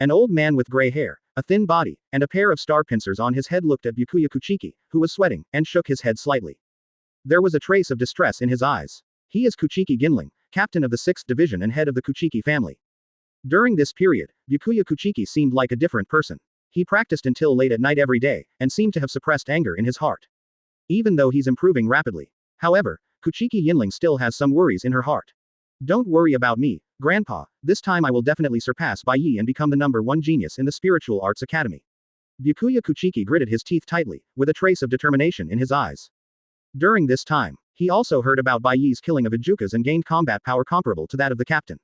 An old man with gray hair, a thin body, and a pair of star pincers on his head looked at Byakuya Kuchiki, who was sweating, and shook his head slightly. There was a trace of distress in his eyes. He is Kuchiki Ginling, captain of the 6th division and head of the Kuchiki family. During this period, Byakuya Kuchiki seemed like a different person. He practiced until late at night every day, and seemed to have suppressed anger in his heart. Even though he's improving rapidly. However, Kuchiki Yinling still has some worries in her heart. Don't worry about me, Grandpa, this time I will definitely surpass Bai Ye and become the #1 genius in the Spiritual Arts Academy. Byakuya Kuchiki gritted his teeth tightly, with a trace of determination in his eyes. During this time, he also heard about Bai Ye's killing of Ijukas and gained combat power comparable to that of the captain.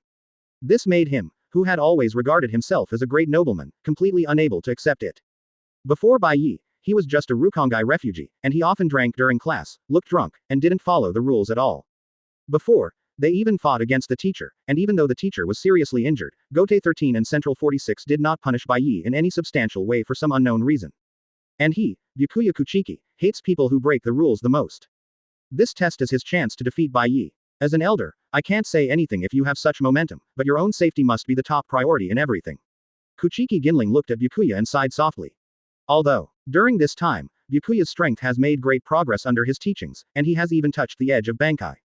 This made him, who had always regarded himself as a great nobleman, completely unable to accept it. Before Bai Ye, he was just a Rukongai refugee, and he often drank during class, looked drunk, and didn't follow the rules at all. Before, they even fought against the teacher, and even though the teacher was seriously injured, Gotei 13 and Central 46 did not punish Bai Ye in any substantial way for some unknown reason. And he, Byakuya Kuchiki, hates people who break the rules the most. This test is his chance to defeat Bai Ye. As an elder, I can't say anything if you have such momentum, but your own safety must be the top priority in everything. Kuchiki Ginling looked at Byakuya and sighed softly. Although, during this time, Byakuya's strength has made great progress under his teachings, and he has even touched the edge of Bankai.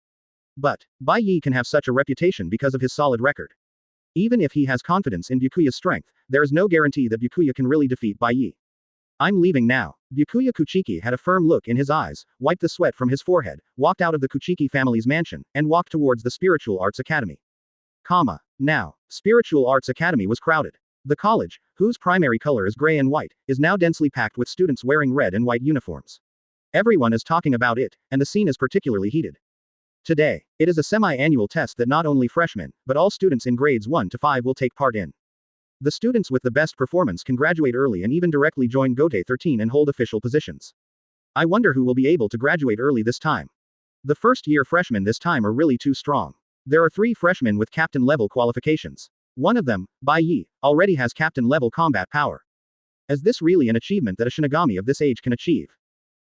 But, Bai Ye can have such a reputation because of his solid record. Even if he has confidence in Byakuya's strength, there is no guarantee that Byakuya can really defeat Bai Ye. I'm leaving now. Byakuya Kuchiki had a firm look in his eyes, wiped the sweat from his forehead, walked out of the Kuchiki family's mansion, and walked towards the Spiritual Arts Academy. Now, Spiritual Arts Academy was crowded. The college, whose primary color is gray and white, is now densely packed with students wearing red and white uniforms. Everyone is talking about it, and the scene is particularly heated. Today, it is a semi-annual test that not only freshmen, but all students in grades 1 to 5 will take part in. The students with the best performance can graduate early and even directly join Gotei 13 and hold official positions. I wonder who will be able to graduate early this time. The first-year freshmen this time are really too strong. There are 3 freshmen with captain-level qualifications. One of them, Bai Ye, already has captain-level combat power. Is this really an achievement that a Shinigami of this age can achieve?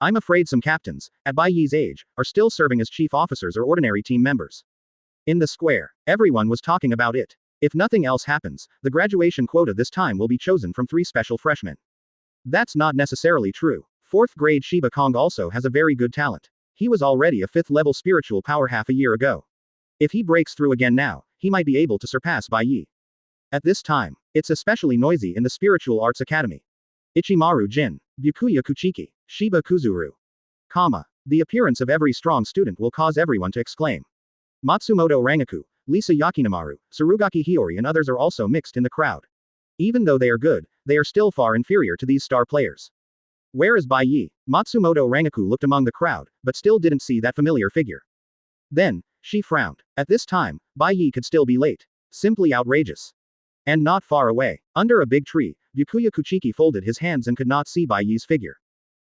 I'm afraid some captains, at Bai Ye's age, are still serving as chief officers or ordinary team members. In the square, everyone was talking about it. If nothing else happens, the graduation quota this time will be chosen from 3 special freshmen. That's not necessarily true. 4th grade Shiba Kong also has a very good talent. He was already a 5th level spiritual power half a year ago. If he breaks through again now, he might be able to surpass Bai Ye. At this time, it's especially noisy in the Spiritual Arts Academy. Ichimaru Jin, Byakuya Kuchiki, Shiba Kuzuru. The appearance of every strong student will cause everyone to exclaim. Matsumoto Rangaku, Lisa Yakinamaru, Surugaki Hiyori and others are also mixed in the crowd. Even though they are good, they are still far inferior to these star players. Where is Bai Ye? Matsumoto Rangaku looked among the crowd, but still didn't see that familiar figure. Then, she frowned. At this time, Bai Ye could still be late. Simply outrageous. And not far away, under a big tree, Byakuya Kuchiki folded his hands and could not see Bai Ye's figure.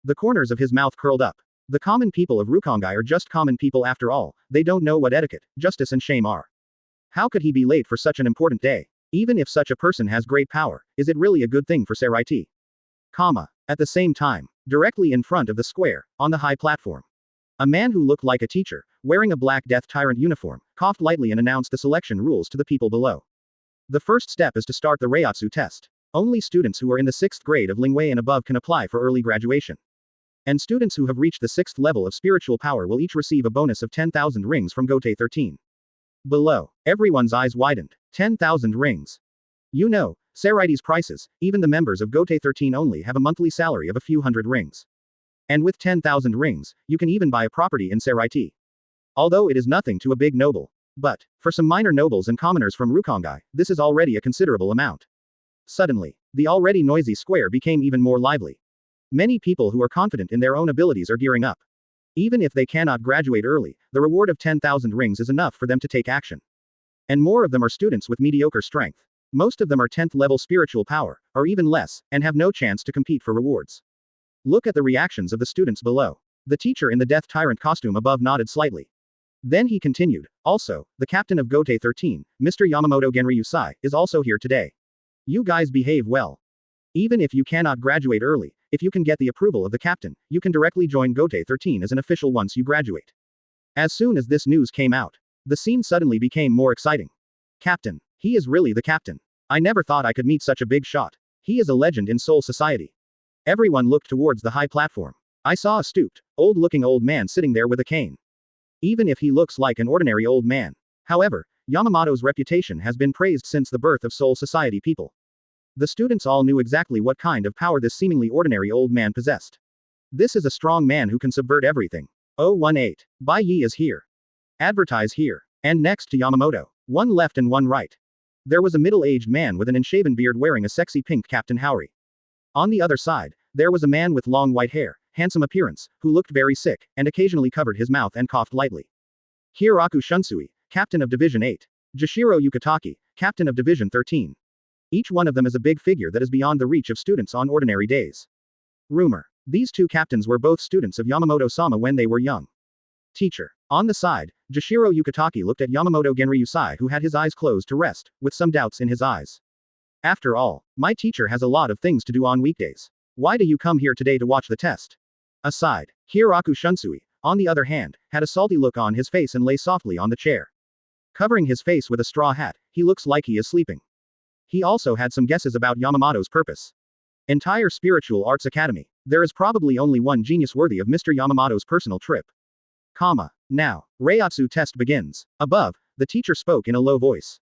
The corners of his mouth curled up. The common people of Rukongai are just common people after all, they don't know what etiquette, justice and shame are. How could he be late for such an important day? Even if such a person has great power, is it really a good thing for Seireitei? At the same time, directly in front of the square, on the high platform. A man who looked like a teacher, wearing a black Death Tyrant uniform, coughed lightly and announced the selection rules to the people below. The first step is to start the Reiatsu test. Only students who are in the 6th grade of Lingwei and above can apply for early graduation. And students who have reached the 6th level of spiritual power will each receive a bonus of 10,000 rings from Gotei 13. Below, everyone's eyes widened. 10,000 rings. You know, Seireitei's prices, even the members of Gotei 13 only have a monthly salary of a few hundred rings. And with 10,000 rings, you can even buy a property in Seireitei. Although it is nothing to a big noble. But, for some minor nobles and commoners from Rukongai, this is already a considerable amount. Suddenly, the already noisy square became even more lively. Many people who are confident in their own abilities are gearing up. Even if they cannot graduate early, the reward of 10,000 rings is enough for them to take action. And more of them are students with mediocre strength. Most of them are 10th level spiritual power, or even less, and have no chance to compete for rewards. Look at the reactions of the students below. The teacher in the Death Tyrant costume above nodded slightly. Then he continued, also, the captain of Gotei 13, Mr. Yamamoto Genryusai, is also here today. You guys behave well. Even if you cannot graduate early, if you can get the approval of the captain, you can directly join Gotei 13 as an official once you graduate. As soon as this news came out, the scene suddenly became more exciting. Captain. He is really the captain. I never thought I could meet such a big shot. He is a legend in Soul Society. Everyone looked towards the high platform. I saw a stooped, old-looking old man sitting there with a cane. Even if he looks like an ordinary old man. However, Yamamoto's reputation has been praised since the birth of Soul Society people. The students all knew exactly what kind of power this seemingly ordinary old man possessed. This is a strong man who can subvert everything. 018. Bai Ye is here. Advertise here. And next to Yamamoto. One left and one right. There was a middle-aged man with an unshaven beard wearing a sexy pink Captain Howry. On the other side, there was a man with long white hair, handsome appearance, who looked very sick, and occasionally covered his mouth and coughed lightly. Hiroku Shunsui, Captain of Division 8. Jashiro Yukitaki, Captain of Division 13. Each one of them is a big figure that is beyond the reach of students on ordinary days. Rumor. These 2 captains were both students of Yamamoto-sama when they were young. Teacher. On the side, Jashiro Yukitaki looked at Yamamoto Genryusai who had his eyes closed to rest, with some doubts in his eyes. After all, my teacher has a lot of things to do on weekdays. Why do you come here today to watch the test? Aside, Hiroku Shunsui, on the other hand, had a salty look on his face and lay softly on the chair. Covering his face with a straw hat, he looks like he is sleeping. He also had some guesses about Yamamoto's purpose. Entire Spiritual Arts Academy. There is probably only one genius worthy of Mr. Yamamoto's personal trip. Now, Reiatsu test begins. Above, the teacher spoke in a low voice.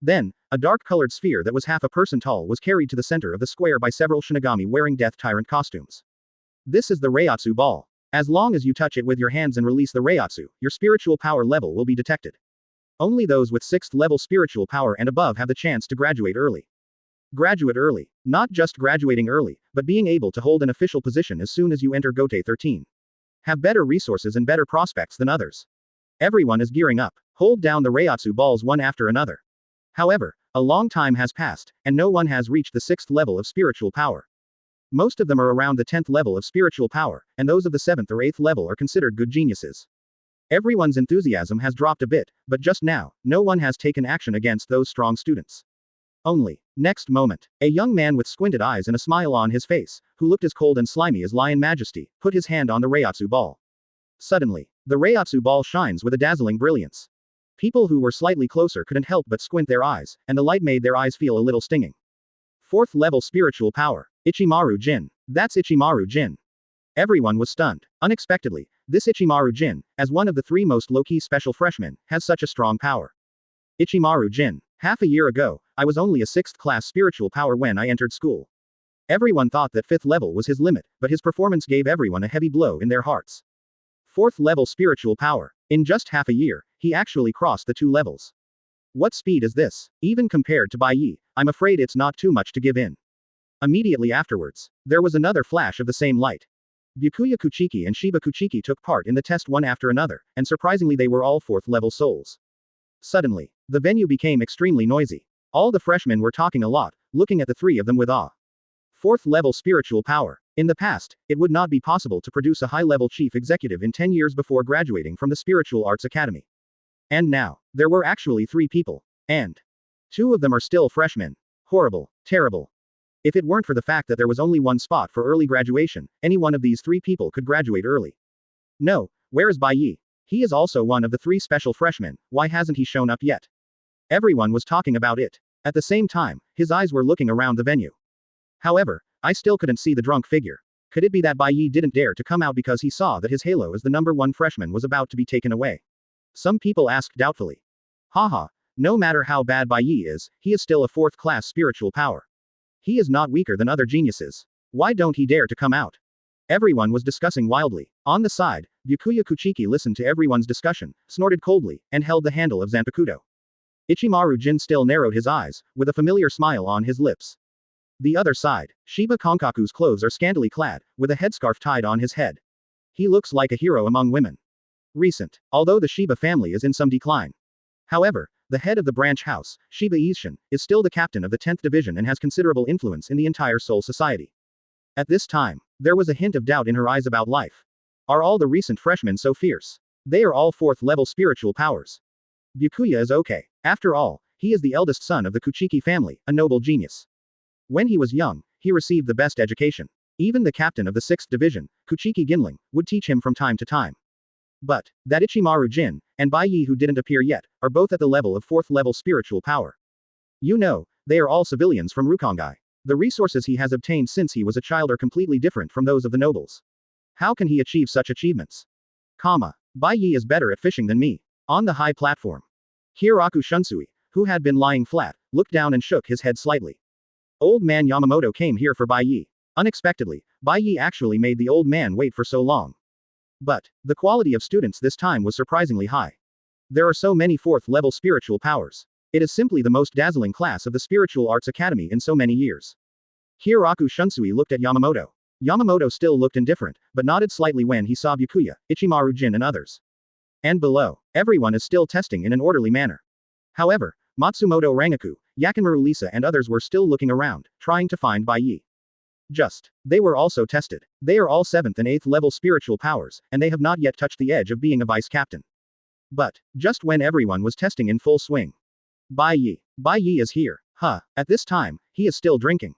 Then, a dark-colored sphere that was half a person tall was carried to the center of the square by several Shinigami wearing Death Tyrant costumes. This is the Reiatsu ball. As long as you touch it with your hands and release the Reiatsu, your spiritual power level will be detected. Only those with 6th level spiritual power and above have the chance to graduate early. Graduate early. Not just graduating early, but being able to hold an official position as soon as you enter Gotei 13. Have better resources and better prospects than others. Everyone is gearing up. Hold down the Reiatsu balls one after another. However, a long time has passed, and no one has reached the 6th level of spiritual power. Most of them are around the 10th level of spiritual power, and those of the 7th or 8th level are considered good geniuses. Everyone's enthusiasm has dropped a bit, but just now, no one has taken action against those strong students. Only. Next moment, a young man with squinted eyes and a smile on his face, who looked as cold and slimy as Lion Majesty, put his hand on the Reiatsu ball. Suddenly, the Reiatsu ball shines with a dazzling brilliance. People who were slightly closer couldn't help but squint their eyes, and the light made their eyes feel a little stinging. 4th level spiritual power. Ichimaru Jin. That's Ichimaru Jin. Everyone was stunned. Unexpectedly, this Ichimaru Jin, as one of the 3 most low-key special freshmen, has such a strong power. Ichimaru Jin. Half a year ago, I was only a 6th class spiritual power when I entered school. Everyone thought that 5th level was his limit, but his performance gave everyone a heavy blow in their hearts. 4th level spiritual power. In just half a year, he actually crossed the 2 levels. What speed is this? Even compared to Bai Ye, I'm afraid it's not too much to give in. Immediately afterwards, there was another flash of the same light. Byakuya Kuchiki and Shiba Kuchiki took part in the test one after another, and surprisingly they were all 4th level souls. Suddenly, the venue became extremely noisy. All the freshmen were talking a lot, looking at the 3 of them with awe. 4th level spiritual power. In the past, it would not be possible to produce a high-level chief executive in 10 years before graduating from the Spiritual Arts Academy. And now, there were actually 3 people. And 2 of them are still freshmen. Horrible. Terrible. If it weren't for the fact that there was only 1 spot for early graduation, any one of these 3 people could graduate early. No, where is Bai Ye? He is also one of the 3 special freshmen, why hasn't he shown up yet? Everyone was talking about it. At the same time, his eyes were looking around the venue. However, I still couldn't see the drunk figure. Could it be that Bai Ye didn't dare to come out because he saw that his halo as the number 1 freshman was about to be taken away? Some people asked doubtfully. Haha, no matter how bad Bai Ye is, he is still a 4th class spiritual power. He is not weaker than other geniuses. Why don't he dare to come out? Everyone was discussing wildly. On the side, Byakuya Kuchiki listened to everyone's discussion, snorted coldly, and held the handle of Zanpakuto. Ichimaru Jin still narrowed his eyes, with a familiar smile on his lips. The other side, Shiba Konkaku's clothes are scantily clad, with a headscarf tied on his head. He looks like a hero among women. Recent, although the Shiba family is in some decline. However, the head of the branch house, Shiba Ishin, is still the captain of the 10th division and has considerable influence in the entire Soul Society. At this time, there was a hint of doubt in her eyes about life. Are all the recent freshmen so fierce? They are all 4th level spiritual powers. Byakuya is okay. After all, he is the eldest son of the Kuchiki family, a noble genius. When he was young, he received the best education. Even the captain of the 6th division, Kuchiki Ginling, would teach him from time to time. But, that Ichimaru Jin, and Bai Ye who didn't appear yet, are both at the level of 4th level spiritual power. You know, they are all civilians from Rukongai. The resources he has obtained since he was a child are completely different from those of the nobles. How can he achieve such achievements? Bai Ye is better at fishing than me. On the high platform. Hieraku Shunsui, who had been lying flat, looked down and shook his head slightly. Old man Yamamoto came here for Bai Ye. Unexpectedly, Bai Ye actually made the old man wait for so long. But, the quality of students this time was surprisingly high. There are so many 4th level spiritual powers. It is simply the most dazzling class of the Spiritual Arts Academy in so many years. Hieraku Shunsui looked at Yamamoto. Yamamoto still looked indifferent, but nodded slightly when he saw Byakuya, Ichimaru Jin and others. And below, everyone is still testing in an orderly manner. However, Matsumoto Rangaku, Yakinmaru Lisa and others were still looking around, trying to find Bai Ye. They were also tested. They are all 7th and 8th level spiritual powers, and they have not yet touched the edge of being a vice captain. But, just when everyone was testing in full swing. Bai Ye is here. At this time, he is still drinking.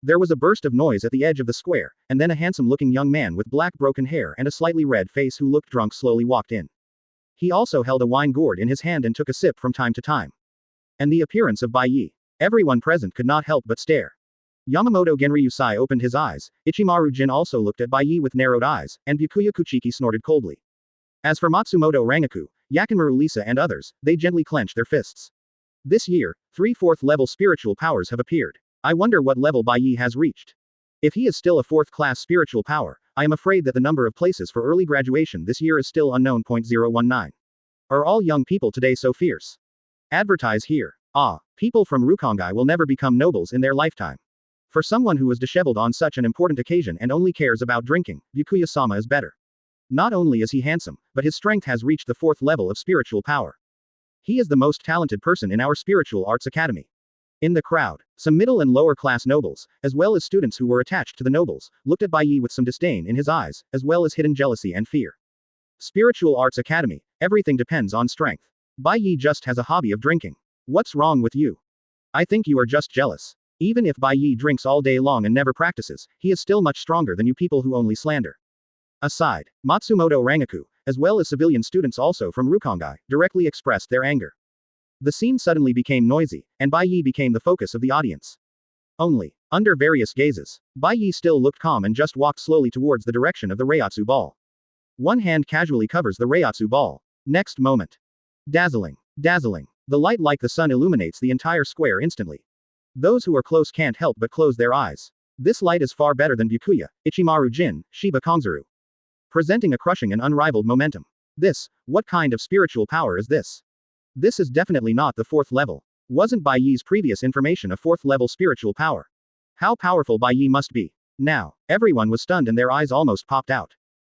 There was a burst of noise at the edge of the square, and then a handsome-looking young man with black broken hair and a slightly red face who looked drunk slowly walked in. He also held a wine gourd in his hand and took a sip from time to time. And the appearance of Bai Ye. Everyone present could not help but stare. Yamamoto Genryusai opened his eyes, Ichimaru Jin also looked at Bai Ye with narrowed eyes, and Byakuya Kuchiki snorted coldly. As for Matsumoto Rangaku, Yakinmaru Lisa and others, they gently clenched their fists. This year, 3 4th level spiritual powers have appeared. I wonder what level Bai Ye has reached. If he is still a 4th class spiritual power, I am afraid that the number of places for early graduation this year is still unknown. 019. Are all young people today so fierce? Advertise here. People from Rukongai will never become nobles in their lifetime. For someone who is disheveled on such an important occasion and only cares about drinking, Byakuya-sama is better. Not only is he handsome, but his strength has reached the 4th level of spiritual power. He is the most talented person in our spiritual arts academy. In the crowd, some middle and lower class nobles, as well as students who were attached to the nobles, looked at Bai Ye with some disdain in his eyes, as well as hidden jealousy and fear. Spiritual Arts Academy, everything depends on strength. Bai Ye just has a hobby of drinking. What's wrong with you? I think you are just jealous. Even if Bai Ye drinks all day long and never practices, he is still much stronger than you people who only slander. Aside, Matsumoto Rangaku, as well as civilian students also from Rukongai, directly expressed their anger. The scene suddenly became noisy, and Bai Ye became the focus of the audience. Only, under various gazes, Bai Ye still looked calm and just walked slowly towards the direction of the Reiatsu ball. One hand casually covers the Reiatsu ball. Next moment. Dazzling. Dazzling. The light like the sun illuminates the entire square instantly. Those who are close can't help but close their eyes. This light is far better than Byakuya, Ichimaru Jin, Shiba Kongzuru. Presenting a crushing and unrivaled momentum. What kind of spiritual power is this? This is definitely not the 4th level. Wasn't Bai Ye's previous information a 4th level spiritual power? How powerful Bai Ye must be. Now, everyone was stunned and their eyes almost popped out.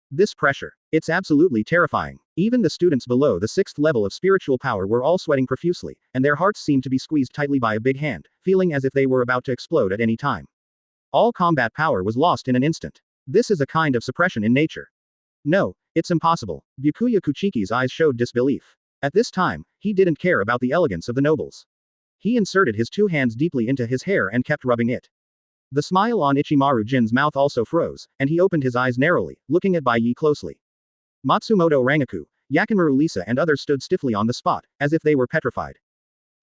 This pressure. It's absolutely terrifying. Even the students below the 6th level of spiritual power were all sweating profusely, and their hearts seemed to be squeezed tightly by a big hand, feeling as if they were about to explode at any time. All combat power was lost in an instant. This is a kind of suppression in nature. No, it's impossible. Byakuya Kuchiki's eyes showed disbelief. At this time, he didn't care about the elegance of the nobles. He inserted his 2 hands deeply into his hair and kept rubbing it. The smile on Ichimaru Jin's mouth also froze, and he opened his eyes narrowly, looking at Bai Ye closely. Matsumoto Rangaku, Yakinmaru Lisa and others stood stiffly on the spot, as if they were petrified.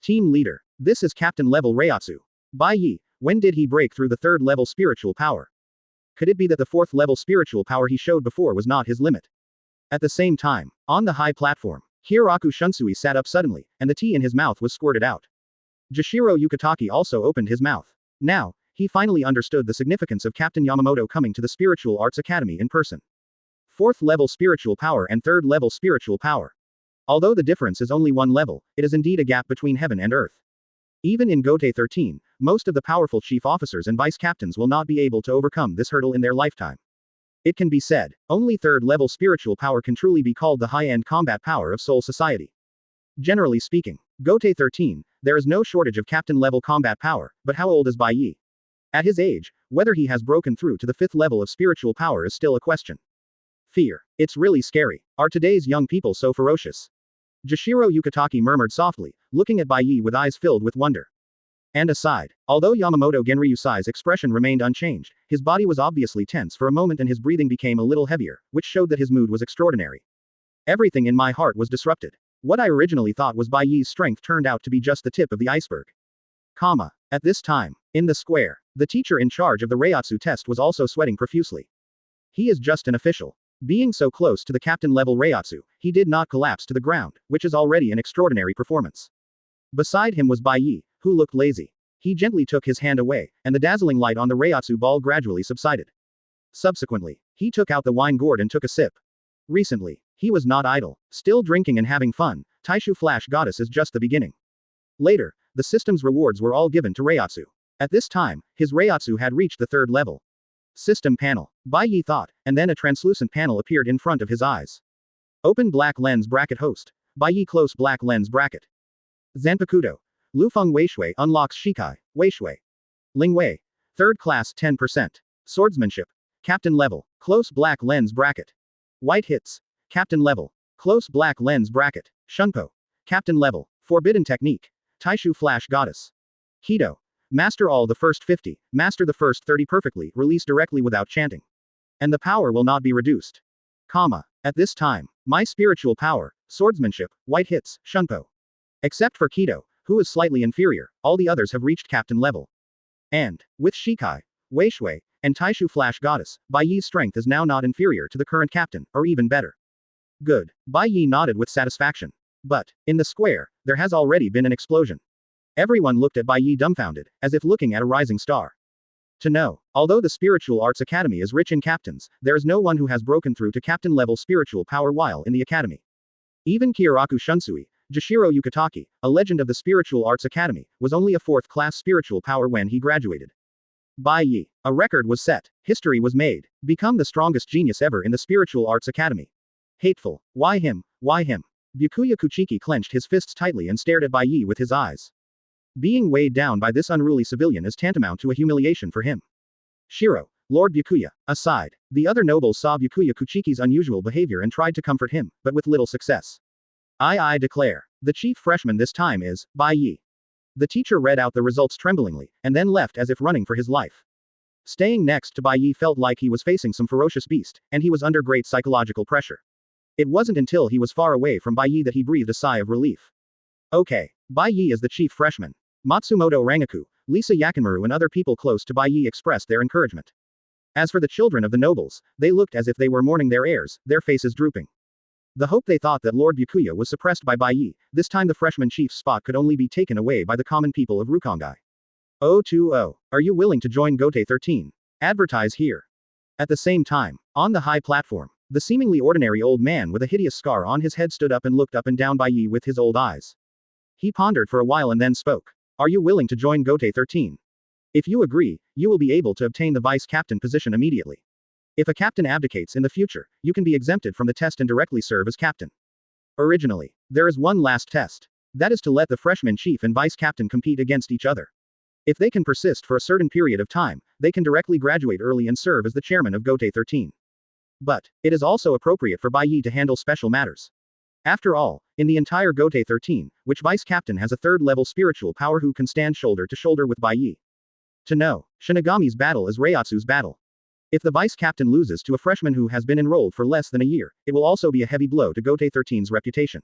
Team leader. This is captain level Reiatsu. Bai Ye, when did he break through the 3rd level spiritual power? Could it be that the 4th level spiritual power he showed before was not his limit? At the same time, on the high platform, Hiroku Shunsui sat up suddenly, and the tea in his mouth was squirted out. Jashiro Yukitaki also opened his mouth. Now, he finally understood the significance of Captain Yamamoto coming to the Spiritual Arts Academy in person. 4th level spiritual power and 3rd level spiritual power. Although the difference is only 1 level, it is indeed a gap between heaven and earth. Even in Gotei 13, most of the powerful chief officers and vice captains will not be able to overcome this hurdle in their lifetime. It can be said, only 3rd level spiritual power can truly be called the high-end combat power of Soul Society. Generally speaking, Gotei 13, there is no shortage of captain level combat power, but how old is Bai Ye? At his age, whether he has broken through to the 5th level of spiritual power is still a question. Fear. It's really scary. Are today's young people so ferocious? Jashiro Yukitaki murmured softly, looking at Bai Ye with eyes filled with wonder. And aside, although Yamamoto Genryusai's expression remained unchanged, his body was obviously tense for a moment and his breathing became a little heavier, which showed that his mood was extraordinary. Everything in my heart was disrupted. What I originally thought was Bai Ye's strength turned out to be just the tip of the iceberg. At this time, in the square, the teacher in charge of the Reiatsu test was also sweating profusely. He is just an official. Being so close to the captain level Reiatsu, he did not collapse to the ground, which is already an extraordinary performance. Beside him was Bai Ye, who looked lazy. He gently took his hand away, and the dazzling light on the Reiatsu ball gradually subsided. Subsequently, he took out the wine gourd and took a sip. Recently, he was not idle, still drinking and having fun. Taishu Flash Goddess is just the beginning. Later, the system's rewards were all given to Reiatsu. At this time, his Reiatsu had reached the 3rd level. System panel. Bai Ye thought, and then a translucent panel appeared in front of his eyes. Open black lens bracket host. Bai Ye close black lens bracket. Zanpakuto. Lufeng Weishui unlocks Shikai, Weishui. Ling Wei. 3rd class 10%. Swordsmanship. Captain level. Close black lens bracket. White hits. Captain level. Close black lens bracket. Shunpo. Captain level. Forbidden Technique. Taishu Flash Goddess. Kidō. Master all the first 50, master the first 30 perfectly, release directly without chanting. And the power will not be reduced. At this time, my spiritual power, swordsmanship, white hits, shunpo. Except for Kidō, who is slightly inferior, all the others have reached captain level. And, with Shikai, Weishui, and Taishu Flash Goddess, Bai Ye's strength is now not inferior to the current captain, or even better. Good. Bai Ye nodded with satisfaction. But, in the square, there has already been an explosion. Everyone looked at Bai Ye dumbfounded, as if looking at a rising star. To know, although the Spiritual Arts Academy is rich in captains, there is no one who has broken through to captain-level spiritual power while in the academy. Even Kyoraku Shunsui, Jashiro Yukitaki, a legend of the Spiritual Arts Academy, was only a 4th-class spiritual power when he graduated. Bai Ye. A record was set. History was made. Become the strongest genius ever in the Spiritual Arts Academy. Hateful. Why him? Why him? Byakuya Kuchiki clenched his fists tightly and stared at Bai Ye with his eyes. Being weighed down by this unruly civilian is tantamount to a humiliation for him. Shiro, Lord Byakuya, aside. The other nobles saw Byakuya Kuchiki's unusual behavior and tried to comfort him, but with little success. I declare. The chief freshman this time is, Bai Ye. The teacher read out the results tremblingly, and then left as if running for his life. Staying next to Bai Ye felt like he was facing some ferocious beast, and he was under great psychological pressure. It wasn't until he was far away from Bai Ye that he breathed a sigh of relief. Okay. Bai Ye is the chief freshman. Matsumoto Rangaku, Lisa Yakinmaru and other people close to Bai Ye expressed their encouragement. As for the children of the nobles, they looked as if they were mourning their heirs, their faces drooping. The hope they thought that Lord Byakuya was suppressed by Bai Ye, this time the freshman chief's spot could only be taken away by the common people of Rukongai. 020. Are you willing to join Gote 13? Advertise here. At the same time, on the high platform, the seemingly ordinary old man with a hideous scar on his head stood up and looked up and down Bai Ye with his old eyes. He pondered for a while and then spoke. Are you willing to join Gote 13? If you agree, you will be able to obtain the vice captain position immediately. If a captain abdicates in the future, you can be exempted from the test and directly serve as captain. Originally, there is one last test. That is to let the freshman chief and vice captain compete against each other. If they can persist for a certain period of time, they can directly graduate early and serve as the chairman of Gote 13. But, it is also appropriate for Bai Ye to handle special matters. After all, in the entire Gote 13, which vice captain has a third-level spiritual power who can stand shoulder to shoulder with Bai Ye? To know, Shinigami's battle is Reiatsu's battle. If the vice captain loses to a freshman who has been enrolled for less than a year, it will also be a heavy blow to Gote 13's reputation.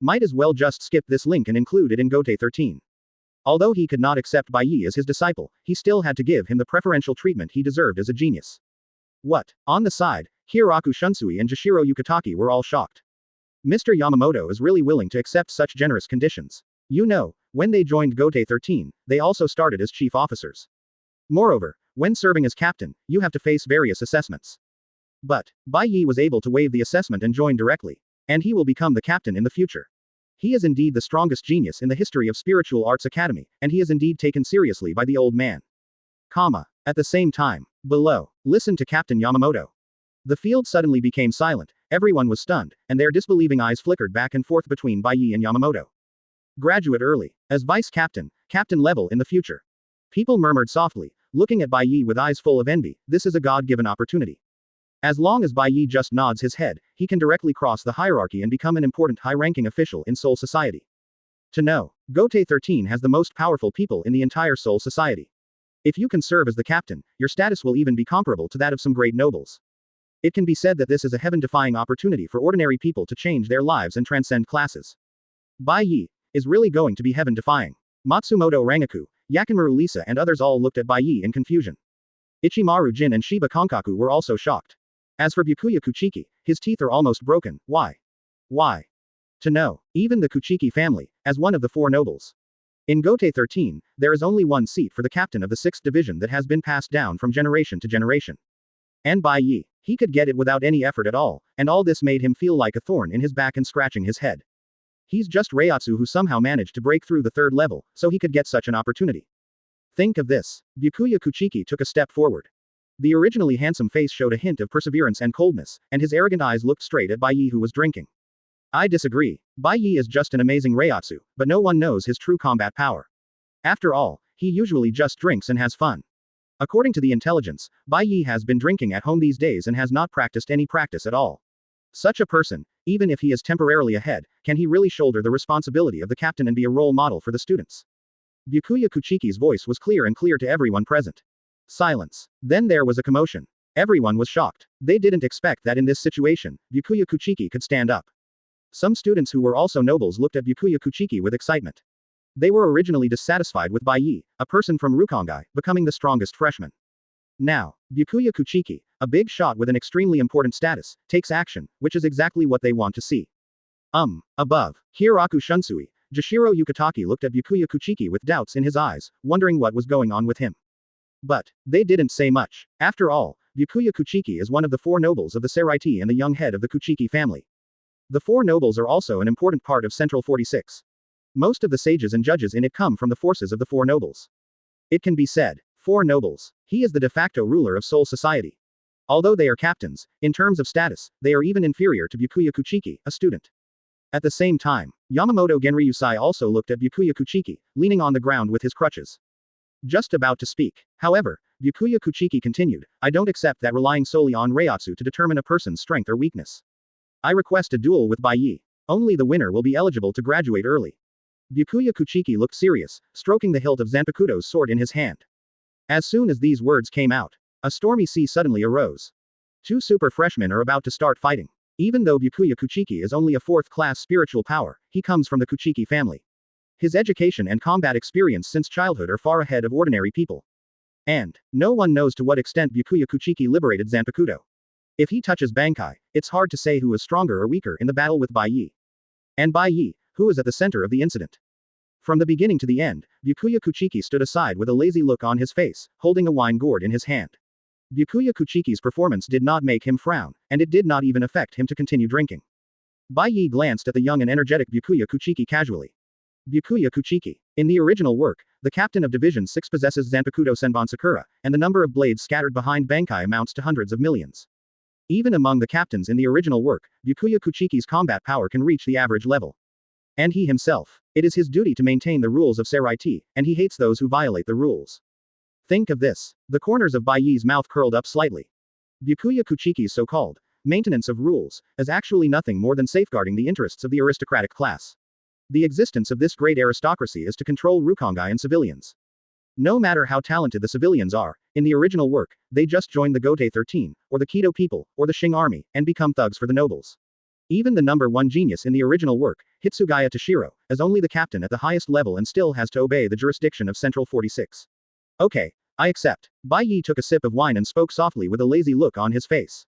Might as well just skip this link and include it in Gote 13. Although he could not accept Bai Ye as his disciple, he still had to give him the preferential treatment he deserved as a genius. What? On the side, Hiroku Shunsui and Jashiro Yukitaki were all shocked. Mr. Yamamoto is really willing to accept such generous conditions. You know, when they joined Gote 13, they also started as chief officers. Moreover, when serving as captain, you have to face various assessments. But, Bai Ye was able to waive the assessment and join directly. And he will become the captain in the future. He is indeed the strongest genius in the history of Spiritual Arts Academy, and he is indeed taken seriously by the old man. At the same time, below, listen to Captain Yamamoto. The field suddenly became silent, everyone was stunned, and their disbelieving eyes flickered back and forth between Bai Ye and Yamamoto. Graduate early, as vice captain, captain level in the future. People murmured softly, looking at Bai Ye with eyes full of envy, this is a God-given opportunity. As long as Bai Ye just nods his head, he can directly cross the hierarchy and become an important high-ranking official in Soul Society. To know, Gote 13 has the most powerful people in the entire Soul Society. If you can serve as the captain, your status will even be comparable to that of some great nobles. It can be said that this is a heaven-defying opportunity for ordinary people to change their lives and transcend classes. Bai Ye is really going to be heaven-defying. Matsumoto Rangaku, Yakinmaru Lisa and others all looked at Bai Ye in confusion. Ichimaru Jin and Shiba Konkaku were also shocked. As for Byakuya Kuchiki, his teeth are almost broken. Why? To know, even the Kuchiki family, as one of the four nobles. In Gote 13, there is only one seat for the captain of the 6th division that has been passed down from generation to generation. And Bai Ye, he could get it without any effort at all, and all this made him feel like a thorn in his back and scratching his head. He's just Reiatsu who somehow managed to break through the 3rd level, so he could get such an opportunity. Think of this. Byakuya Kuchiki took a step forward. The originally handsome face showed a hint of perseverance and coldness, and his arrogant eyes looked straight at Bai Ye who was drinking. I disagree. Bai Ye is just an amazing Reiatsu, but no one knows his true combat power. After all, he usually just drinks and has fun. According to the intelligence, Bai Ye has been drinking at home these days and has not practiced any practice at all. Such a person, even if he is temporarily ahead, can he really shoulder the responsibility of the captain and be a role model for the students? Byakuya Kuchiki's voice was clear to everyone present. Silence. Then there was a commotion. Everyone was shocked. They didn't expect that in this situation, Byakuya Kuchiki could stand up. Some students who were also nobles looked at Byakuya Kuchiki with excitement. They were originally dissatisfied with Bai Ye, a person from Rukongai, becoming the strongest freshman. Now, Byakuya Kuchiki, a big shot with an extremely important status, takes action, which is exactly what they want to see. Above, Hiroku Shunsui, Jashiro Yukitaki looked at Byakuya Kuchiki with doubts in his eyes, wondering what was going on with him. But, they didn't say much. After all, Byakuya Kuchiki is one of the 4 nobles of the Seireitei and the young head of the Kuchiki family. The 4 nobles are also an important part of Central 46. Most of the sages and judges in it come from the forces of the 4 nobles. It can be said, 4 nobles. He is the de facto ruler of Soul Society. Although they are captains, in terms of status, they are even inferior to Byakuya Kuchiki, a student. At the same time, Yamamoto Genryusai also looked at Byakuya Kuchiki, leaning on the ground with his crutches. Just about to speak. However, Byakuya Kuchiki continued, I don't accept that relying solely on Reiatsu to determine a person's strength or weakness. I request a duel with Bai Ye. Only the winner will be eligible to graduate early. Byakuya Kuchiki looked serious, stroking the hilt of Zanpakuto's sword in his hand. As soon as these words came out, a stormy sea suddenly arose. Two super freshmen are about to start fighting. Even though Byakuya Kuchiki is only a fourth-class spiritual power, he comes from the Kuchiki family. His education and combat experience since childhood are far ahead of ordinary people. And no one knows to what extent Byakuya Kuchiki liberated Zanpakuto. If he touches Bankai, it's hard to say who is stronger or weaker in the battle with Bai Ye. And Bai Ye, who is at the center of the incident. From the beginning to the end, Byakuya Kuchiki stood aside with a lazy look on his face, holding a wine gourd in his hand. Byakuya Kuchiki's performance did not make him frown, and it did not even affect him to continue drinking. Bai Ye glanced at the young and energetic Byakuya Kuchiki casually. Byakuya Kuchiki. In the original work, the captain of Division 6 possesses Zanpakuto Senbon Sakura, and the number of blades scattered behind Bankai amounts to hundreds of millions. Even among the captains in the original work, Byakuya Kuchiki's combat power can reach the average level. And he himself. It is his duty to maintain the rules of Seireitei, and he hates those who violate the rules. Think of this. The corners of Bai Ye's mouth curled up slightly. Byakuya Kuchiki's so-called maintenance of rules is actually nothing more than safeguarding the interests of the aristocratic class. The existence of this great aristocracy is to control Rukongai and civilians. No matter how talented the civilians are, in the original work, they just join the Gote 13, or the Kidō people, or the Shing army, and become thugs for the nobles. Even the number 1 genius in the original work, Hitsugaya Toshiro, is only the captain at the highest level and still has to obey the jurisdiction of Central 46. Okay, I accept. Bai Ye took a sip of wine and spoke softly with a lazy look on his face.